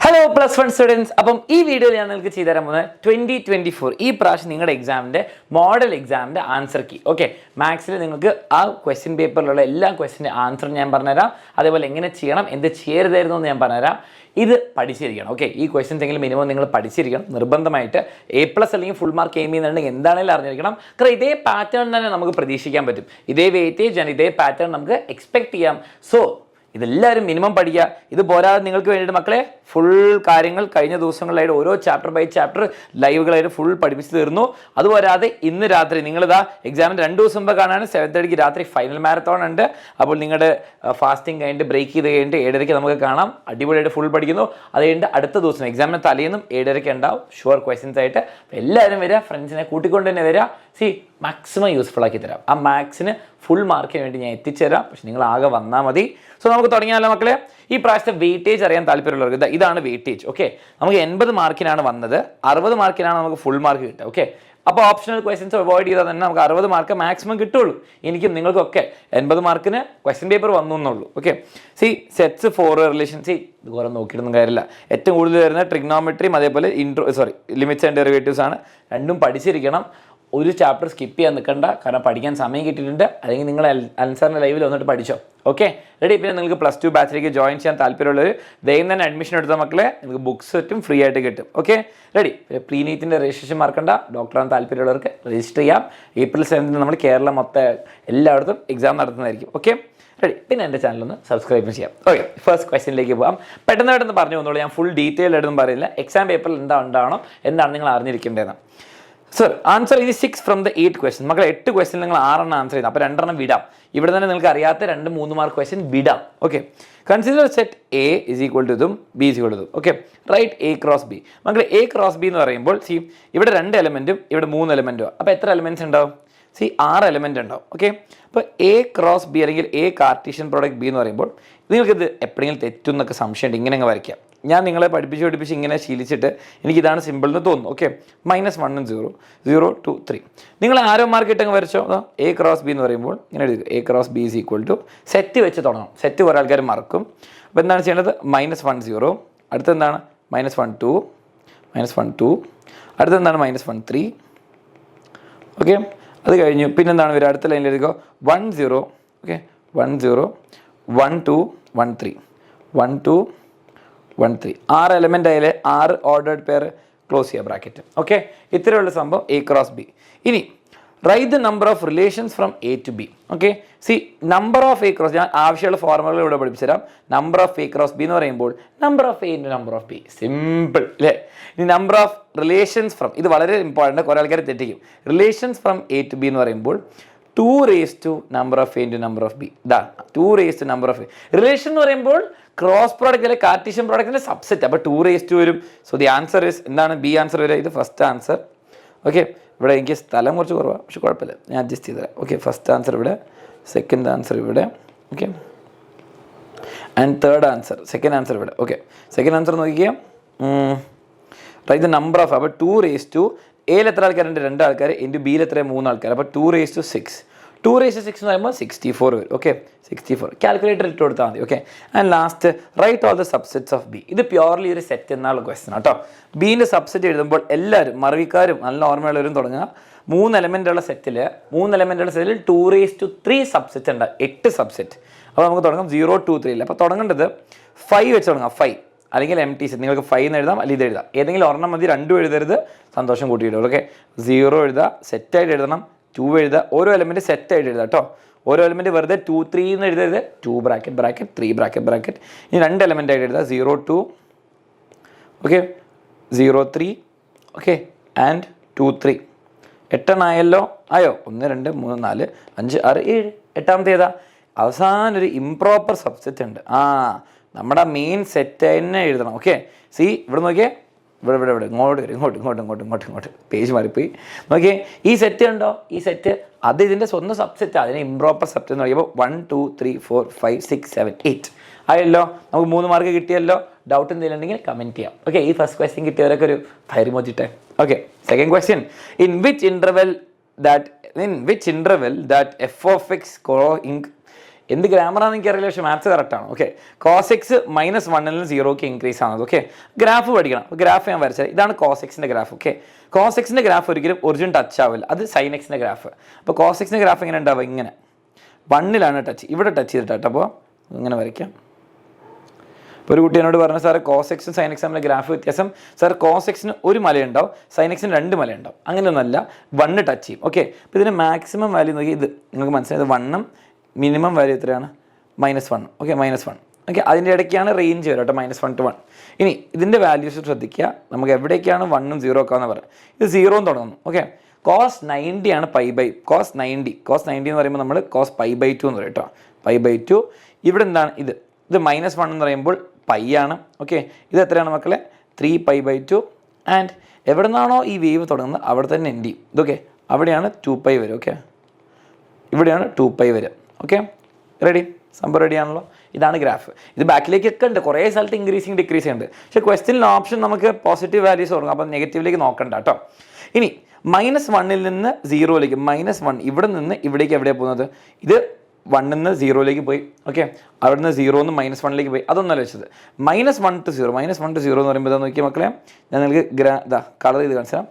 Hello plus one students. അപ്പം ഈ വീഡിയോയിൽ ഞാൻ നിങ്ങൾക്ക് ചെയ്തു തരാൻ പോകുന്നത് 2024 ഈ പ്രാവശ്യം നിങ്ങളുടെ എക്സാമിൻ്റെ മോഡൽ എക്സാമിൻ്റെ ആൻസർ കീ. ഓക്കെ, മാത്സിൽ നിങ്ങൾക്ക് ആ ക്വസ്റ്റ്യൻ പേപ്പറിലുള്ള എല്ലാ ക്വസ്റ്റ്യൻ്റെ ആൻസറും ഞാൻ പറഞ്ഞുതരാം. അതേപോലെ എങ്ങനെ ചെയ്യണം, എന്ത് ചെയ്യരുതായിരുന്നു എന്ന് ഞാൻ പറഞ്ഞുതരാം. ഇത് പഠിച്ചിരിക്കണം. ഓക്കെ, ഈ ക്വസ്റ്റ്യൻസ് എങ്കിലും മിനിമം നിങ്ങൾ പഠിച്ചിരിക്കണം നിർബന്ധമായിട്ട്. A+ അല്ലെങ്കിൽ ഫുൾ മാർക്ക് എയിം ചെയ്യുന്നുണ്ടെങ്കിൽ എന്താണെങ്കിലും അറിഞ്ഞിരിക്കണം. കാരണം ഇതേ പാറ്റേൺ തന്നെ നമുക്ക് പ്രതീക്ഷിക്കാൻ പറ്റും. ഇതേ വെയിറ്റേജ് ആണ്, ഇതേ പാറ്റേൺ നമുക്ക് എക്സ്പെക്ട് ചെയ്യാം. സോ ഇതെല്ലാവരും മിനിമം പഠിക്കുക. ഇത് പോരാതെ നിങ്ങൾക്ക് വേണ്ടിയിട്ട് മക്കളെ ഫുൾ കാര്യങ്ങൾ കഴിഞ്ഞ ദിവസങ്ങളിലായിട്ട് ഓരോ ചാപ്റ്റർ ബൈ ചാപ്റ്റർ ലൈവുകളായിട്ട് ഫുൾ പഠിപ്പിച്ച് തീർന്നു. അതുപോരാതെ ഇന്ന് രാത്രി നിങ്ങളിതാ എക്സാമിന് 2 ദിവസം മുമ്പ് കാണാൻ 7:30 രാത്രി ഫൈനൽ മാരത്തോൺ ഉണ്ട്. അപ്പോൾ നിങ്ങളുടെ ഫാസ്റ്റിംഗ് കഴിഞ്ഞിട്ട് ബ്രേക്ക് ചെയ്ത് കഴിഞ്ഞിട്ട് 7:30 നമുക്ക് കാണാം. അടിപൊളിയായിട്ട് ഫുൾ പഠിക്കുന്നു. അത് കഴിഞ്ഞിട്ട് അടുത്ത ദിവസം എക്സാമിന് തലേന്നും 7:30 ഉണ്ടാവും ഷുവർ ക്വസ്റ്റ്യൻസ് ആയിട്ട്. എല്ലാവരും വരിക, ഫ്രണ്ട്സിനെ കൂട്ടിക്കൊണ്ട് തന്നെ വരിക. മാക്സിമം യൂസ്ഫുൾ ആക്കി തരാം. ആ മാത്സിന് ഫുൾ മാർക്കിന് വേണ്ടി ഞാൻ എത്തിച്ചേരാം. പക്ഷെ നിങ്ങൾ ആകെ വന്നാൽ മതി. സോ നമുക്ക് തുടങ്ങിയാലോ മക്കളെ. ഈ പ്രാവശ്യത്തെ വെയിറ്റേജ് അറിയാൻ താല്പര്യമുള്ളവർക്ക് ഇതാണ് വെയിറ്റേജ്. ഓക്കെ, നമുക്ക് 80 മാർക്കിനാണ് വന്നത്. 60 മാർക്കിനാണ് നമുക്ക് ഫുൾ മാർക്ക് കിട്ടുക. ഓക്കെ, അപ്പോൾ ഓപ്ഷണൽ ക്വസ്റ്റ്യൻസ് അവോയ്ഡ് ചെയ്താൽ തന്നെ നമുക്ക് 60 മാർക്ക് മാക്സിമം കിട്ടുള്ളൂ. എനിക്കും നിങ്ങൾക്കൊക്കെ 80 മാർക്കിന് ക്വസ്റ്റ്യൻ പേപ്പർ വന്നു എന്നുള്ളൂ. ഓക്കെ, സെറ്റ്സ് 4 റിലേഷൻ ഇത് കുറേ നോക്കിയിട്ടൊന്നും കാര്യമില്ല. ഏറ്റവും കൂടുതൽ വരുന്ന ട്രിഗ്നോമെട്രിയും അതേപോലെ ലിമിറ്റ്സ് ആൻഡ് ഡെറിവേറ്റീവ്സ് ആണ്. രണ്ടും പഠിച്ചിരിക്കണം. ഒരു ചാപ്റ്റർ സ്കിപ്പ് ചെയ്യാൻ നിൽക്കണ്ട, കാരണം പഠിക്കാൻ സമയം കിട്ടിയിട്ടുണ്ട്. അല്ലെങ്കിൽ നിങ്ങൾ അൻസാറിൻ്റെ ലൈവിൽ വന്നിട്ട് പഠിച്ചോ. Okay, ready. പിന്നെ നിങ്ങൾക്ക് +2 ബാച്ചിലേക്ക് ജോയിൻ ചെയ്യാൻ താല്പര്യമുള്ളവർ വേഗം തന്നെ അഡ്മിഷൻ എടുത്ത മക്കളെ നിങ്ങൾക്ക് ബുക്സ് സെറ്റും ഫ്രീ ആയിട്ട് കിട്ടും. Okay, ready. പിന്നെ പ്രീനീറ്റിൻ്റെ രജിസ്ട്രേഷൻ മറക്കണ്ട. ഡോക്ടറാണ് താല്പര്യമുള്ളവർക്ക് രജിസ്റ്റർ ചെയ്യാം. April 7 നമ്മൾ കേരളം മൊത്തം എല്ലായിടത്തും എക്സാം നടത്തുന്നതായിരിക്കും. Okay, ready. പിന്നെ എൻ്റെ ചാനലൊന്ന് സബ്സ്ക്രൈബ് ചെയ്യാം. ഓക്കെ, ഫസ്റ്റ് ക്വസ്റ്റ്യനിലേക്ക് പോകാം. പെട്ടെന്ന് പറഞ്ഞു വന്നോളൂ. ഞാൻ ഫുൾ ഡീറ്റെയിൽ ആയിട്ടൊന്നും പറയില്ല. എക്സാം പേപ്പറിൽ ഉണ്ടാവണം എന്താണ് നിങ്ങൾ അറിഞ്ഞിരിക്കേണ്ടതെന്ന്. സർ, ആൻസർ ഇത് 6 ഫ്രം ദ 8 ക്വസ്റ്റ്യൻ. മക്കളെ 8 ക്വസ്റ്റ്യൻ നിങ്ങൾ 6 ആൻസർ ചെയ്തു. അപ്പോൾ 2 വിടാം. ഇവിടെ തന്നെ നിങ്ങൾക്ക് അറിയാത്ത 2-3 മാർക്ക് ക്വസ്റ്റ്യൻ വിടാം. Okay, consider set A is equal to ഇതും B is equal to ഇതും. Okay, right A cross B. മക്കളെ A cross B എന്ന് പറയുമ്പോൾ ഇവിടെ 2 എലമെൻറ്റും ഇവിടെ 3 എലമെൻറ്റും. അപ്പോൾ എത്ര എലമെൻറ്റ്സ് ഉണ്ടാവും? 6 എലമെൻറ്റ് ഉണ്ടാവും. ഓക്കെ, അപ്പോൾ A ക്രോസ് ബി അല്ലെങ്കിൽ A കാർട്ടീഷ്യൻ പ്രോഡക്റ്റ് ബി എന്ന് പറയുമ്പോൾ നിങ്ങൾക്കിത് എപ്പോഴെങ്കിലും തെറ്റും എന്നൊക്കെ സംശയമുണ്ട്. ഇങ്ങനെ അങ്ങ് വരയ്ക്കാം. ഞാൻ നിങ്ങളെ പഠിപ്പിച്ച് ഇങ്ങനെ ശീലിച്ചിട്ട് എനിക്കിതാണ് സിമ്പിൾ എന്ന് തോന്നുന്നു. ഓക്കെ, -1 0 0 2 3 നിങ്ങൾ ആരോ മാർക്ക് ഇട്ടങ്ങ് വരച്ചോ. A ക്രോസ് ബി എന്ന് പറയുമ്പോൾ ഇങ്ങനെ എഴുതുക. A cross B is equal to set വെച്ച് തുടങ്ങണം. സെറ്റ് കുറേ ആൾക്കാർ മറക്കും. അപ്പോൾ എന്താണ് ചെയ്യേണ്ടത്? -1 0, അടുത്തെന്താണ് -1 2, -1 2, അടുത്തെന്താണ് -1 3. ഓക്കെ, അത് കഴിഞ്ഞു. പിന്നെന്താണ് വരിക? അടുത്ത ലൈനിൽ എഴുതുക 1 0. Okay, 1 0 1 2 1 3 1 2 1 3. 6 element ആയാലേ 6 ordered pair close ചെയ്യുക ബ്രാക്കറ്റ്. ഓക്കെ, ഇത്രയുള്ള സംഭവം A ക്രോസ് ബി. ഇനി write the number of relations from A to B. Okay, number of A cross, ഞാൻ ആവശ്യമുള്ള ഫോർമുലകൾ ഇവിടെ പഠിപ്പിച്ചു തരാം. Number of A cross B എന്ന് പറയുമ്പോൾ number of A into number of B. Simple അല്ലേ? ഇനി നമ്പർ ഓഫ് റിലേഷൻസ് ഫ്രം, ഇത് വളരെ ഇമ്പോർട്ടൻ്റ്, കുറേ ആൾക്കാർ തെറ്റിക്കും. Relations from A to B എന്ന് പറയുമ്പോൾ 2 raised to number of A into number of B. ഇതാ 2 raised to number of A. Relation എന്ന് പറയുമ്പോൾ ക്രോസ് പ്രോഡക്റ്റ് അല്ലെങ്കിൽ കാർട്ടീഷ്യൻ പ്രോഡക്റ്റിൻ്റെ സബ്സെറ്റ്. അപ്പോൾ 2 raised to വരും. സോ ദി ആൻസർ ഇസ് എന്താണ്? ബി ആൻസർ വരിക. ഇത് ഫസ്റ്റ് ആൻസർ. ഓക്കെ, ഇവിടെ എനിക്ക് സ്ഥലം കുറച്ച് കുറവാണ്, പക്ഷെ കുഴപ്പമില്ല, ഞാൻ അഡ്ജസ്റ്റ് ചെയ്ത് തരാം. ഓക്കെ, ഫസ്റ്റ് ആൻസർ ഇവിടെ, സെക്കൻഡ് ആൻസർ ഇവിടെ. Okay, and third answer, second answer ഇവിടെ. ഓക്കെ, സെക്കൻഡ് ആൻസർ നോക്കിയാൽ റൈറ്റ് ദ നമ്പർ ഓഫ്, അപ്പോൾ 2 raised to എയിൽ എത്ര ആൾക്കാരുണ്ട്? 2 ആൾക്കാർ. ഇൻറ്റു ബിയിൽ എത്ര? 3 ആൾക്കാർ. അപ്പോൾ 2 raised to 6. 2 raised to 6 എന്ന് പറയുമ്പോൾ 64 വരും. ഓക്കെ, 64 കാൽക്കുലേറ്റർ ഇട്ട് കൊടുത്താൽ മതി. Okay, and last right all the subsets of B. ഇത് പ്യോർലി ഒരു സെറ്റ് എന്നുള്ള ക്വസ്റ്റൻ കേട്ടോ. ബീൻ്റെ സബ്സെറ്റ് എഴുതുമ്പോൾ എല്ലാവരും മറവിക്കാരും നല്ല ഓർമ്മയുള്ളവരും തുടങ്ങുക. 3 എലമെൻ്റുള്ള സെറ്റിൽ 2 raised to 3 സബ്സെറ്റ് ഉണ്ട്. 8 സബ്സെറ്റ്. അപ്പോൾ നമുക്ക് തുടങ്ങാം 0 2 3 ഇല്ല. അപ്പോൾ തുടങ്ങേണ്ടത് 5 വെച്ച് തുടങ്ങാം. 5 അല്ലെങ്കിൽ എം ടി സെറ്റ്. നിങ്ങൾക്ക് 5 എന്ന് എഴുതാം, അല്ലെങ്കിൽ ഇത് എഴുതാം. ഏതെങ്കിലും ഒരെണ്ണം മതി. 2 എഴുതരുത്, സന്തോഷം കൂട്ടിയിടും. ഓക്കെ, 0 എഴുതുക, സെറ്റായിട്ട് എഴുതണം. 2 എഴുതുക, ഓരോ എലമെൻറ്റ് സെറ്റായിട്ട് എഴുതുക കേട്ടോ. ഓരോ എലമെൻറ്റ് വെറുതെ 2 3 എന്ന് എഴുതരുത്. 2 ബ്രാക്കറ്റ് ബ്രാക്കറ്റ് 3 ബ്രാക്കറ്റ് ബ്രാക്കറ്റ്. ഇനി 2 എലമെൻ്റ് ആയിട്ട് എഴുതുക. 0 2, ഓക്കെ, 0 3, ഓക്കെ, ആൻഡ് 2 3. 8 ആയല്ലോ. ആയോ? 1 2 3 4 5 6 7. 8ാമത്തെ ഏതാ? അവസാനം ഒരു ഇംപ്രോപ്പർ സബ്സെറ്റ് ഉണ്ട്. നമ്മുടെ മെയിൻ സെറ്റ് തന്നെ എഴുതണം. ഓക്കെ, ഇവിടെ നോക്കിയേ, ഇവിടെ ഇങ്ങോട്ട് വരും, ഇങ്ങോട്ട് പേജ് മാറിപ്പോയി. നോക്കിയേ, ഈ സെറ്റ് ഉണ്ടോ? ഈ സെറ്റ് അത് ഇതിൻ്റെ സ്വന്തം സബ്സെറ്റ്. അതിനെ ഇംപ്രോപ്പർ സബ്സെറ്റ് എന്ന് പറയുമ്പോൾ 1 2 3 4 5 6 7 8 ആയല്ലോ. നമുക്ക് 3 മാർക്ക് കിട്ടിയല്ലോ. ഡൗട്ട് എന്തെങ്കിലും ഉണ്ടെങ്കിൽ കമൻറ്റ് ചെയ്യാം. ഓക്കെ, ഈ ഫസ്റ്റ് ക്വസ്റ്റ്യൻ കിട്ടിയവരൊക്കെ ഒരു ഫയർ മോച്ചിട്ടെ. Okay, second question. In which interval that f of x എന്ത് ഗ്രാമറാണെന്ന് എനിക്കറിയില്ല, പക്ഷേ മാത്സ് കറക്റ്റാണ്. ഓക്കെ, കോസ് എക്സ് -1 നിന്ന് 0ക്ക് ഇൻക്രീസ് ആണത്. ഓക്കെ, ഗ്രാഫ് പഠിക്കണം. അപ്പോൾ ഗ്രാഫ് ഞാൻ വരച്ചത്, ഇതാണ് കോസ് എക്സിൻ്റെ ഗ്രാഫ്. ഓക്കെ, കോസ് എക്സിൻ്റെ ഗ്രാഫ് ഒരിക്കലും ഒറിജിൻ ടച്ച് ആവില്ല, അത് സൈൻ എക്സിൻ്റെ ഗ്രാഫ്. അപ്പോൾ കോസ് എക്സിൻ്റെ ഗ്രാഫ് എങ്ങനെ ഉണ്ടാവുക? ഇങ്ങനെ 1ലാണ് ടച്ച്, ഇവിടെ ടച്ച് ചെയ്തിട്ടാട്ടോ. അപ്പോൾ ഇങ്ങനെ വരയ്ക്കാം. ഇപ്പോൾ ഒരു കുട്ടി എന്നോട് പറഞ്ഞു, സാർ കോസ് എക്സും സൈൻ എക്സും തമ്മിൽ ഗ്രാഫ് വ്യത്യാസം. സാർ കോസ് എക്സിന് ഒരു മലയുണ്ടാവും, സൈൻ എക്സിന് 2 മലയുണ്ടാവും. അങ്ങനെയൊന്നുമല്ല, 1 ടച്ച് ചെയ്യും. ഓക്കെ, അപ്പോൾ ഇതിന് മാക്സിമം വാല്യൂ നോക്കി, ഇത് നിങ്ങൾക്ക് മനസ്സിലായത് 1ഉം മിനിമം വാല്യൂ എത്രയാണ്? -1. ഓക്കെ, -1. ഓക്കെ, അതിൻ്റെ ഇടയ്ക്കാണ് റേഞ്ച് വരും കേട്ടോ, -1 to 1. ഇനി ഇതിൻ്റെ വാല്യൂസ് ശ്രദ്ധിക്കുക, നമുക്ക് എവിടേക്കാണ് 1ഉം 0 ഒക്കെ എന്ന് പറയാം. ഇത് 0 തുടങ്ങുന്നു. ഓക്കെ, കോസ് 90 ആണ് കോസ് 90 എന്ന് പറയുമ്പോൾ നമ്മൾ കോസ് π/2 എന്ന് പറയും കേട്ടോ, π/2. ഇവിടെ എന്താണ് ഇത് -1 എന്ന് പറയുമ്പോൾ പൈ ആണ്. ഓക്കെ, ഇത് എത്രയാണ് മക്കളെ? 3π/2. ആൻഡ് എവിടെ നിന്നാണോ ഈ വേവ് തുടങ്ങുന്നത് അവിടെ തന്നെ എൻഡ് ചെയ്യും. ഇതൊക്കെ അവിടെയാണ് 2π വരും. ഓക്കെ, ഇവിടെയാണ് 2π വരും. Okay, ready? സംഭവം റെഡി ആണല്ലോ. ഇതാണ് ഗ്രാഫ്. ഇത് ബാക്കിലേക്കൊക്കെ ഉണ്ട്, കുറേ സ്ഥലത്ത് ഇൻക്രീസിങ് ഡിക്രീസ് ഉണ്ട്. പക്ഷേ ക്വസ്റ്റ്യനിൽ ഓപ്ഷൻ നമുക്ക് പോസിറ്റീവ് വാല്യൂസ് തുടങ്ങും, അപ്പം നെഗറ്റീവിലേക്ക് നോക്കണ്ട കേട്ടോ. ഇനി -1 നിന്ന് 0ലേക്ക്, -1 ഇവിടെ നിന്ന് ഇവിടേക്ക് എവിടെയാണ് പോകുന്നത്? ഇത് 1 നിന്ന് 0ലേക്ക് പോയി. ഓക്കെ, അവിടെ നിന്ന് 0 നിന്ന് -1ലേക്ക് പോയി. അതൊന്നല്ല വെച്ചത്. -1 to 0 എന്ന് പറയുമ്പോൾ ഇതാ നോക്കിയ മക്കളെ, ഞാൻ നിങ്ങൾക്ക് കളർ ചെയ്ത് കാണിച്ചാൽ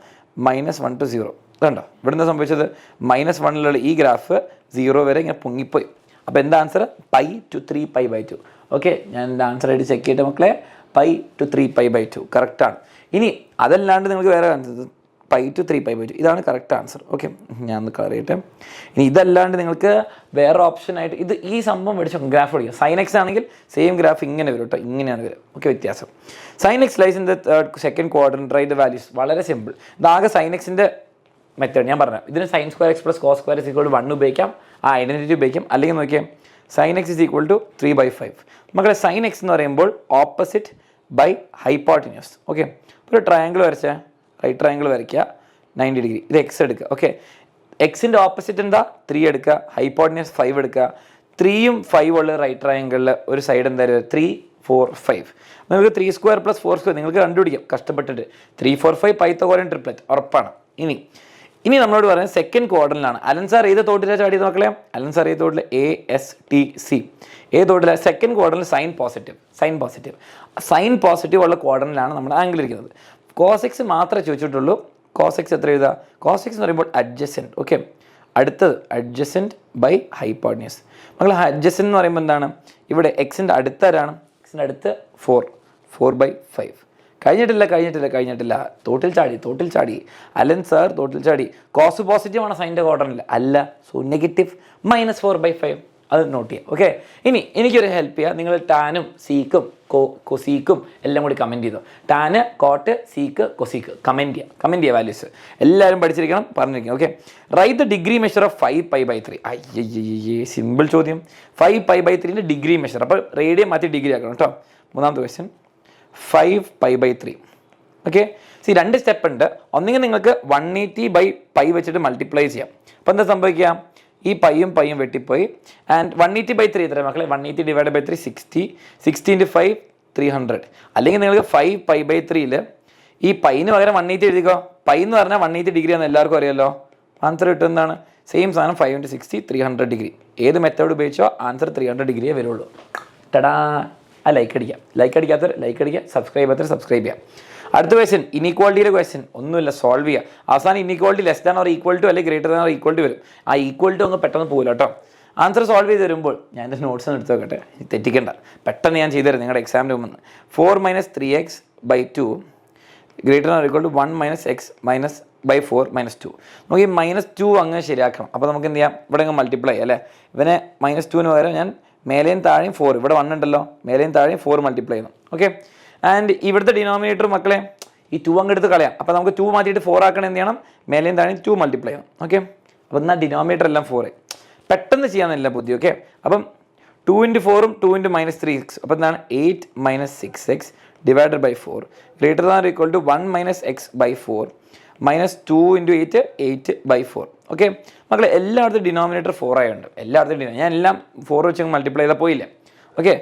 -1 to 0 ഇതുണ്ടോ? ഇവിടെ നിന്ന് സംഭവിച്ചത് -1ലുള്ള ഈ ഗ്രാഫ് 0 വരെ ഇങ്ങനെ പൊങ്ങിപ്പോയി. അപ്പോൾ എന്താ ആൻസർ? π to 3π/2. ഓക്കെ, ഞാൻ എൻ്റെ ആൻസർ ആയിട്ട് ചെക്ക് ചെയ്തിട്ട് മക്കളെ, π to 3π/2 കറക്റ്റാണ്. ഇനി അതല്ലാണ്ട് നിങ്ങൾക്ക് വേറെ ആൻസർ π to 3π/2 ഇതാണ് കറക്റ്റ് ആൻസർ. ഓക്കെ, ഞാൻ ഒന്ന് കളർ ചെയ്യട്ടെ. ഇനി ഇതല്ലാണ്ട് നിങ്ങൾക്ക് വേറെ ഓപ്ഷനായിട്ട് ഈ സംഭവം മേടിച്ചോ, ഗ്രാഫ് പഠിക്കാം. സൈൻ എക്സ് ആണെങ്കിൽ സെയിം ഗ്രാഫ് ഇങ്ങനെ വരും കേട്ടോ, ഇങ്ങനെയാണ് വരും. ഓക്കെ, വ്യത്യാസം. Sine x lies in the second quadrant, right the values. വളരെ സിമ്പിൾ. ഇതാകെ സൈൻ എക്സിൻ്റെ മെത്തേഡ് ഞാൻ പറഞ്ഞു. ഇതിന് sin² x + cos² = 1 ഉപയോഗിക്കാം, ആ ഐഡൻറ്റിറ്റി ഉപയോഗിക്കാം. അല്ലെങ്കിൽ നോക്കിയാൽ sin x = 3/5. മക്കളെ, sin x എന്ന് പറയുമ്പോൾ ഓപ്പോസിറ്റ് ബൈ ഹൈപ്പോട്ടിന്യൂസ്. ഓക്കെ, ഒരു ട്രയാങ്കിൾ വരച്ചാൽ റൈറ്റ് ട്രയാങ്കിൾ വരയ്ക്കുക, 90 ഡിഗ്രി. ഇത് എക്സ് എടുക്കുക. ഓക്കെ, എക്സിൻ്റെ ഓപ്പോസിറ്റ് എന്താ? 3 എടുക്കുക, ഹൈപ്പോട്ടിന്യൂസ് 5 എടുക്കുക. 3ഉം 5 ഉള്ള റൈറ്റ് ട്രയാങ്കിളിൽ ഒരു സൈഡ് എന്തായാലും 3, 4, 5. നിങ്ങൾക്ക് 3² + 4² നിങ്ങൾക്ക് കണ്ടുപിടിക്കാം കഷ്ടപ്പെട്ടിട്ട്. 3, 4, 5 പൈത്തഗോറിയൻ ട്രിപ്ലറ്റ് ഉറപ്പാണ്. ഇനി നമ്മളോട് പറയുന്നത് സെക്കൻഡ് ക്വാഡ്രന്റിലാണ്. അലൻ സാർ ഏത് തോട്ടിലാണ് ചാടിയത് മക്കളെ? അലൻ സാർ ഏത് തോട്ടിൽ? ASTC. ഏത് തോട്ടിലാണ്? സെക്കൻഡ് ക്വാഡ്രന്റിൽ സൈൻ പോസിറ്റീവ് ഉള്ള ക്വാഡ്രന്റിലാണ് നമ്മൾ ആംഗിൾ ഇരിക്കുന്നത്. കോസ് എക്സ് മാത്രമേ ചോദിച്ചിട്ടുള്ളൂ. കോസ് എക്സ് എത്ര എഴുതുക? കോസ് എക്സ് എന്ന് പറയുമ്പോൾ അഡ്ജസെൻറ്റ്. ഓക്കെ, അടുത്തത് അഡ്ജസെൻറ്റ് ബൈ ഹൈപ്പോട്ടിന്യൂസ്. മക്കൾ, അഡ്ജസെൻറ്റ് എന്ന് പറയുമ്പോൾ എന്താണ്? ഇവിടെ എക്സിൻ്റെ അടുത്താരാണ്? എക്സിൻ്റെ അടുത്ത് 4/5. കഴിഞ്ഞിട്ടില്ല. തോട്ടിൽ ചാടി. അലൻ സാർ തോട്ടിൽ ചാടി. കോസ് പോസിറ്റീവ് ആണ് സൈൻ്റെ ക്വാഡ്രന്റിൽ അല്ല, സോ നെഗറ്റീവ് -4/5. അത് നോട്ട് ചെയ്യാം. ഓക്കെ, ഇനി എനിക്കൊരു ഹെൽപ്പ് ചെയ്യുക. നിങ്ങൾ ടാനും സീക്കും കൊസീക്കും എല്ലാം കൂടി കമൻറ്റ് ചെയ്തു. Tan, cot, sec, cosec comment ചെയ്യുക വാല്യൂസ്. എല്ലാവരും പഠിച്ചിരിക്കണം, പറഞ്ഞിരിക്കണം. Okay, write the degree measure of 5π/3. അയ്യേ, സിമ്പിൾ ചോദ്യം. 5π/3 ഡിഗ്രി മെഷർ. അപ്പോൾ റേഡിയം മാറ്റി ഡിഗ്രി ആക്കണം കേട്ടോ. മൂന്നാമത്തെ ക്വസ്റ്റ്യൻ 5π/3. ഓക്കെ, രണ്ട് സ്റ്റെപ്പ് ഉണ്ട്. ഒന്നെങ്കിൽ നിങ്ങൾക്ക് 180/π വെച്ചിട്ട് മൾട്ടിപ്ലൈ ചെയ്യാം. അപ്പോൾ എന്താ സംഭവിക്കുക? ഈ പൈയും വെട്ടിപ്പോയി. ആൻഡ് 180/3 എത്ര മക്കളെ? 180 / 3 60. 60 × 5 300. അല്ലെങ്കിൽ നിങ്ങൾക്ക് 5π/3 ഈ പൈന് പകരം 180 എഴുതിക്കോ. പൈ എന്ന് പറഞ്ഞാൽ 180 ഡിഗ്രി ആണെന്ന് എല്ലാവർക്കും അറിയാമല്ലോ. ആൻസർ കിട്ടുന്നതാണ് സെയിം സാധനം 5 × 60 300 ഡിഗ്രി. ഏത് മെത്തേഡ് ഉപയോഗിച്ചോ ആൻസർ 300 ഡിഗ്രിയേ വരുള്ളൂ. ടടാ. ആ ലൈക്ക് അടിക്കാത്തവർ ലൈക്ക് അടിക്കുക, സബ്സ്ക്രൈബ് ചെയ്യാം. അടുത്ത ക്വസ്റ്റ്യൻ ഇനീക്വാളിറ്റിയുടെ ക്വസ്റ്റ്യൻ. ഒന്നുമില്ല, സോൾവ് ചെയ്യുക. അവസാനം inequality less than or equal to അല്ലെങ്കിൽ greater than or equal to വരും. ആ ഈക്വൽ ടു അങ്ങ് പെട്ടെന്ന് പോകില്ല കേട്ടോ. ആൻസർ സോൾവ് ചെയ്ത് വരുമ്പോൾ ഞാൻ എൻ്റെ നോട്ട്സ് എടുത്ത് വെക്കട്ടെ, തെറ്റിക്കണ്ട. പെട്ടെന്ന് ഞാൻ ചെയ്തു തരാം നിങ്ങളുടെ എക്സാമിന് മുമ്പ്. 4 - 3x/2 greater than or equal to 1 - x/4 - 2. നമുക്ക് ഈ -2 അങ്ങ് ശരിയാക്കണം. അപ്പോൾ നമുക്ക് എന്ത് ചെയ്യാം? ഇവിടെ അങ്ങ് മൾട്ടിപ്ലൈ അല്ലേ. ഇവനെ -2ന് പകരം ഞാൻ മേലെയും താഴെയും 4, ഇവിടെ 1 ഉണ്ടല്ലോ, മേലെയും താഴെയും 4 മൾട്ടിപ്ലൈ ചെയ്യണം. ഓക്കെ, ആൻഡ് ഇവിടുത്തെ ഡിനോമിനേറ്റർ മക്കളെ ഈ 2 അങ്ങ് എടുത്ത് കളയാം. അപ്പോൾ നമുക്ക് 2 മാറ്റിയിട്ട് 4 ആക്കണം. എന്ത് ചെയ്യണം? മേലെയും താഴെയും 2 മൾട്ടിപ്ലൈ ചെയ്യണം. ഓക്കെ, അപ്പോൾ എന്നാൽ ഡിനോമിനേറ്റർ എല്ലാം 4. പെട്ടെന്ന് ചെയ്യാമെന്നില്ല ബുദ്ധി. ഓക്കെ, അപ്പം 2 × 4 2 × -3x. അപ്പോൾ എന്താണ്? 8 - 6x / 4 greater than or equal to 1 - x/4 -2 × 8 8/4. Okay മക്കളെ, എല്ലായിടത്തും ഡിനോമിനേറ്റർ 4 ആയുണ്ട്. ഞാൻ എല്ലാം 4 വെച്ച് മൾട്ടിപ്ലൈ ചെയ്താൽ പോയില്ലേ. ഓക്കെ,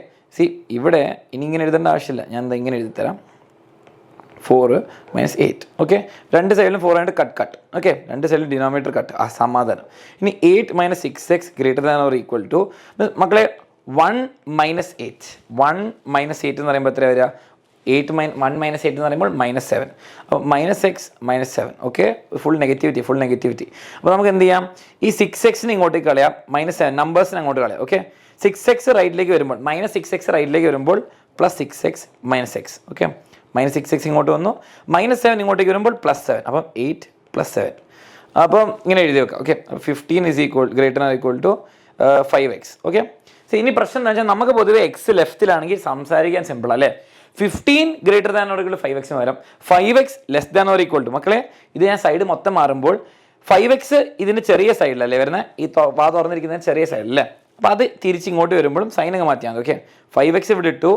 ഇവിടെ ഇനി ഇങ്ങനെ എഴുതേണ്ട ആവശ്യമില്ല. ഞാൻ എന്താ ഇങ്ങനെ എഴുതിത്തരാം. 4 മൈനസ് 8. ഓക്കെ, രണ്ട് സൈഡിലും 4 ആയിട്ട് കട്ട്. ഓക്കെ, രണ്ട് സൈഡിലും ഡിനോമിനേറ്റർ കട്ട്. ആ സമാധാനം. ഇനി 8 minus 6x greater than or equal to മക്കളെ 1 മൈനസ് 8. 1 മൈനസ് 8 എന്ന് പറയുമ്പോൾ എത്ര വരിക? 1 മൈനസ് 8 എന്ന് പറയുമ്പോൾ -7. അപ്പോൾ -x -7. Okay, full negativity. അപ്പോൾ നമുക്ക് എന്ത് ചെയ്യാം? ഈ 6xനെ ഇങ്ങോട്ടേക്ക് കളയാം, -7 നമ്പേഴ്സിനെ അങ്ങോട്ട് കളയാം. ഓക്കെ, 6x റൈറ്റിലേക്ക് വരുമ്പോൾ -6x റൈറ്റിലേക്ക് വരുമ്പോൾ +6x -x. ഓക്കെ, -6x ഇങ്ങോട്ട് വന്നു, -7 ഇങ്ങോട്ടേക്ക് വരുമ്പോൾ +7. അപ്പം 8 + 7. അപ്പം ഇങ്ങനെ എഴുതി വെക്കാം. Okay, 15 is equal greater than or equal to 5x. Okay, so ഇനി പ്രശ്നം എന്താ വെച്ചാൽ നമുക്ക് പൊതുവെ എക്സ് ലെഫ്റ്റിലാണെങ്കിൽ സംസാരിക്കാൻ സിമ്പിൾ അല്ലേ? 15 greater than or equal to 5x പകരം 5x less than or equal to. മക്കളെ ഇത് ഞാൻ സൈഡ് മൊത്തം മാറുമ്പോൾ 5x ഇതിൻ്റെ ചെറിയ സൈഡിലല്ലേ വരുന്നത്, ഈ വാ തുറന്നിരിക്കുന്നതിന് ചെറിയ സൈഡിലല്ലേ? അപ്പോൾ അത് തിരിച്ച് ഇങ്ങോട്ട് വരുമ്പോഴും സൈനങ്ങ് മാറ്റിയാൽ. ഓക്കെ, 5x ഇവിടെ ഇട്ടു,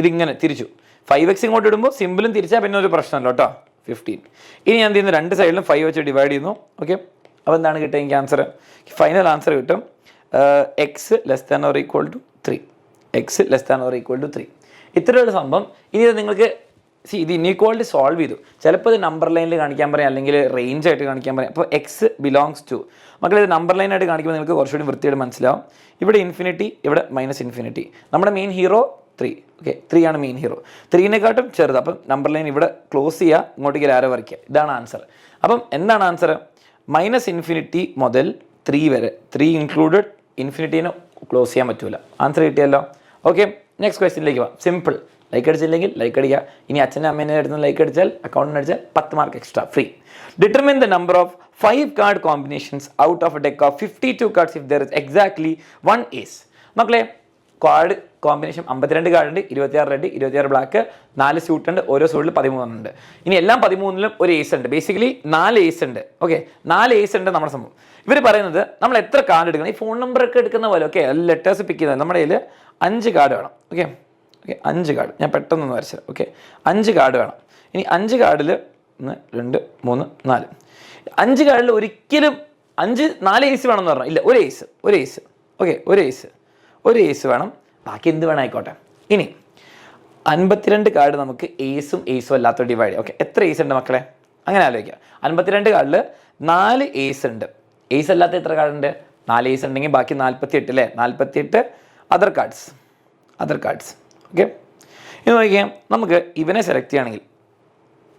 ഇതിങ്ങനെ തിരിച്ചു. 5x ഇങ്ങോട്ട് ഇടുമ്പോൾ സിമ്പിളും തിരിച്ചാൽ പിന്നെ ഒരു പ്രശ്നമല്ലോ കേട്ടോ. 15. ഇനി ഞാൻ എന്ത് ചെയ്യുന്നു? രണ്ട് സൈഡിലും 5 വെച്ച് ഡിവൈഡ് ചെയ്യുന്നു. ഓക്കെ, അപ്പോൾ എന്താണ് കിട്ടുക? എനിക്ക് ആൻസർ, ഫൈനൽ ആൻസർ കിട്ടും x less than or equal to 3. X less than or equal to 3. ഇത്രയുള്ള സംഭവം. ഇനി ഇത് നിങ്ങൾക്ക് ഇത് ഇനീക്വാളിറ്റി സോൾവ് ചെയ്തു. ചിലപ്പോൾ ഇത് നമ്പർ ലൈനിൽ കാണിക്കാൻ പറയാം, അല്ലെങ്കിൽ റേഞ്ച് ആയിട്ട് കാണിക്കാൻ പറയാം. അപ്പോൾ എക്സ് ബിലോങ്സ് ടു മക്കളെ ഇത് നമ്പർ ലൈനായിട്ട് കാണിക്കുമ്പോൾ നിങ്ങൾക്ക് കുറച്ചുകൂടി വൃത്തിയായിട്ട് മനസ്സിലാവും. ഇവിടെ ഇൻഫിനിറ്റി, ഇവിടെ -ഇൻഫിനിറ്റി. നമ്മുടെ മെയിൻ ഹീറോ 3. ഓക്കെ, 3 ആണ് മെയിൻ ഹീറോ. 3-നേക്കാട്ടും ചെറുത്. അപ്പം നമ്പർ ലൈൻ ഇവിടെ ക്ലോസ് ചെയ്യുക, ഇങ്ങോട്ടേക്ക് ആരോ വരയ്ക്കുക. ഇതാണ് ആൻസർ. അപ്പം എന്താണ് ആൻസർ? -ഇൻഫിനിറ്റി മുതൽ 3 വരെ, 3 ഇൻക്ലൂഡഡ്, ഇൻഫിനിറ്റീനെ ക്ലോസ് ചെയ്യാൻ പറ്റൂല. ആൻസർ കിട്ടിയല്ലോ. ഓക്കെ, നെക്സ്റ്റ് ക്വസ്റ്റ്യനിലേക്ക് പോകാം. സിമ്പിൾ. ലൈക്ക് അടിച്ചില്ലെങ്കിൽ ലൈക്ക് അടിക്കുക. ഇനി അച്ഛൻ്റെ അമ്മേനെ അടുത്ത് ലൈക്ക് അടിച്ചാൽ അക്കൗണ്ടിന് അടിച്ചാൽ 10 mark extra free. Determine the number of 5 card combinations out of a deck of 52 cards if there is exactly 1 ace. മക്കളെ കാർഡ് കോമ്പിനേഷൻ 52 കാർഡുണ്ട്, 26 റെഡ്, 26 ബ്ലാക്ക്, 4 സ്യൂട്ട് ഉണ്ട്, ഓരോ സ്യൂട്ടിൽ 13 ഉണ്ട്. ഇനി എല്ലാം 13ലും ഒരു ഏസ് ഉണ്ട്. ബേസിക്കലി 4 ഏസ് ഉണ്ട്. ഓക്കെ, 4 ഏസ് ഉണ്ട് നമ്മുടെ സംഭവം. ഇവർ പറയുന്നത് നമ്മൾ എത്ര കാർഡ് എടുക്കണം, ഈ ഫോൺ നമ്പറൊക്കെ എടുക്കുന്ന പോലെ. ഓക്കെ, ലെറ്റേഴ്സ് പിക്ക് ചെയ്യുന്നത്. നമ്മുടെ കയ്യിൽ 5 കാർഡ് വേണം. ഓക്കെ, 5 കാർഡ് ഞാൻ പെട്ടെന്നൊന്ന് വരച്ചത്. ഓക്കെ, 5 കാർഡ് വേണം. ഇനി 5 കാർഡിൽ 1 2 3 4 5 കാർഡിൽ ഒരിക്കലും 4 ഏസ് വേണമെന്ന് പറഞ്ഞാൽ ഇല്ല, ഒരു ഏസ്. ഓക്കെ, ഒരു ഏസ് വേണം, ബാക്കി എന്ത് വേണം ആയിക്കോട്ടെ. ഇനി 52 കാർഡ് നമുക്ക് ഏസും അല്ലാത്ത ഡിവൈഡ്. ഓക്കെ, എത്ര ഏസ് ഉണ്ട് മക്കളെ? അങ്ങനെ ആലോചിക്കുക. 52 കാർഡിൽ 4 ഏസ് ഉണ്ട്. ഏസ് അല്ലാത്ത എത്ര കാർഡ് ഉണ്ട്? 4 ഏസ് ഉണ്ടെങ്കിൽ ബാക്കി 48 അല്ലേ? 48 അതർ കാർഡ്സ്. ഓക്കെ, ഇത് നോക്കിയാൽ നമുക്ക് ഇവനെ സെലക്ട് ചെയ്യുകയാണെങ്കിൽ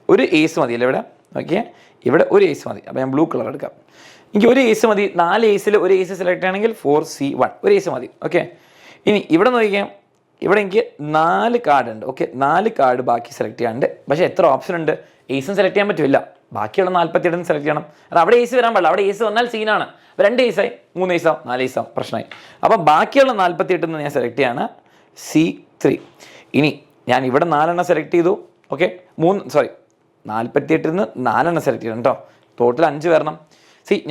ഒരു ഏസ് മതി അല്ലേ? ഇവിടെ നോക്കിയാൽ ഇവിടെ ഒരു ഏസ് മതി. അപ്പോൾ ഞാൻ ബ്ലൂ കളർ എടുക്കാം. എനിക്ക് ഒരു ഏസ് മതി. 4 ഏസിൽ ഒരു ഏസ് സെലക്ട് ചെയ്യണമെങ്കിൽ 4C1 ഒരു ഏസ് മതി. ഓക്കെ, ഇനി ഇവിടെ നോക്കിയാൽ ഇവിടെ എനിക്ക് 4 കാർഡ് ഉണ്ട്. ഓക്കെ, 4 കാർഡ് ബാക്കി സെലക്ട് ചെയ്യാണ്ട്. പക്ഷേ എത്ര ഓപ്ഷൻ ഉണ്ട്? ഏസും സെലക്ട് ചെയ്യാൻ പറ്റില്ല. ബാക്കിയുള്ള 48 സെലക്ട് ചെയ്യണം. അത് അവിടെ ഏസ് വരാൻ പാടില്ല. അവിടെ ഏസ് വന്നാൽ സീനാണ്. 2 ഏസായി, 3 ഏസാവും, 4 ഏസാവും, പ്രശ്നമായി. അപ്പം ബാക്കിയുള്ള 48 ഞാൻ സെലക്ട് ചെയ്യാണ് C3. ഇനി ഞാൻ ഇവിടെ 4 സെലക്ട് ചെയ്തു. ഓക്കെ, 48 4 സെലക്ട് ചെയ്യണം കേട്ടോ. ടോട്ടൽ 5 വരണം.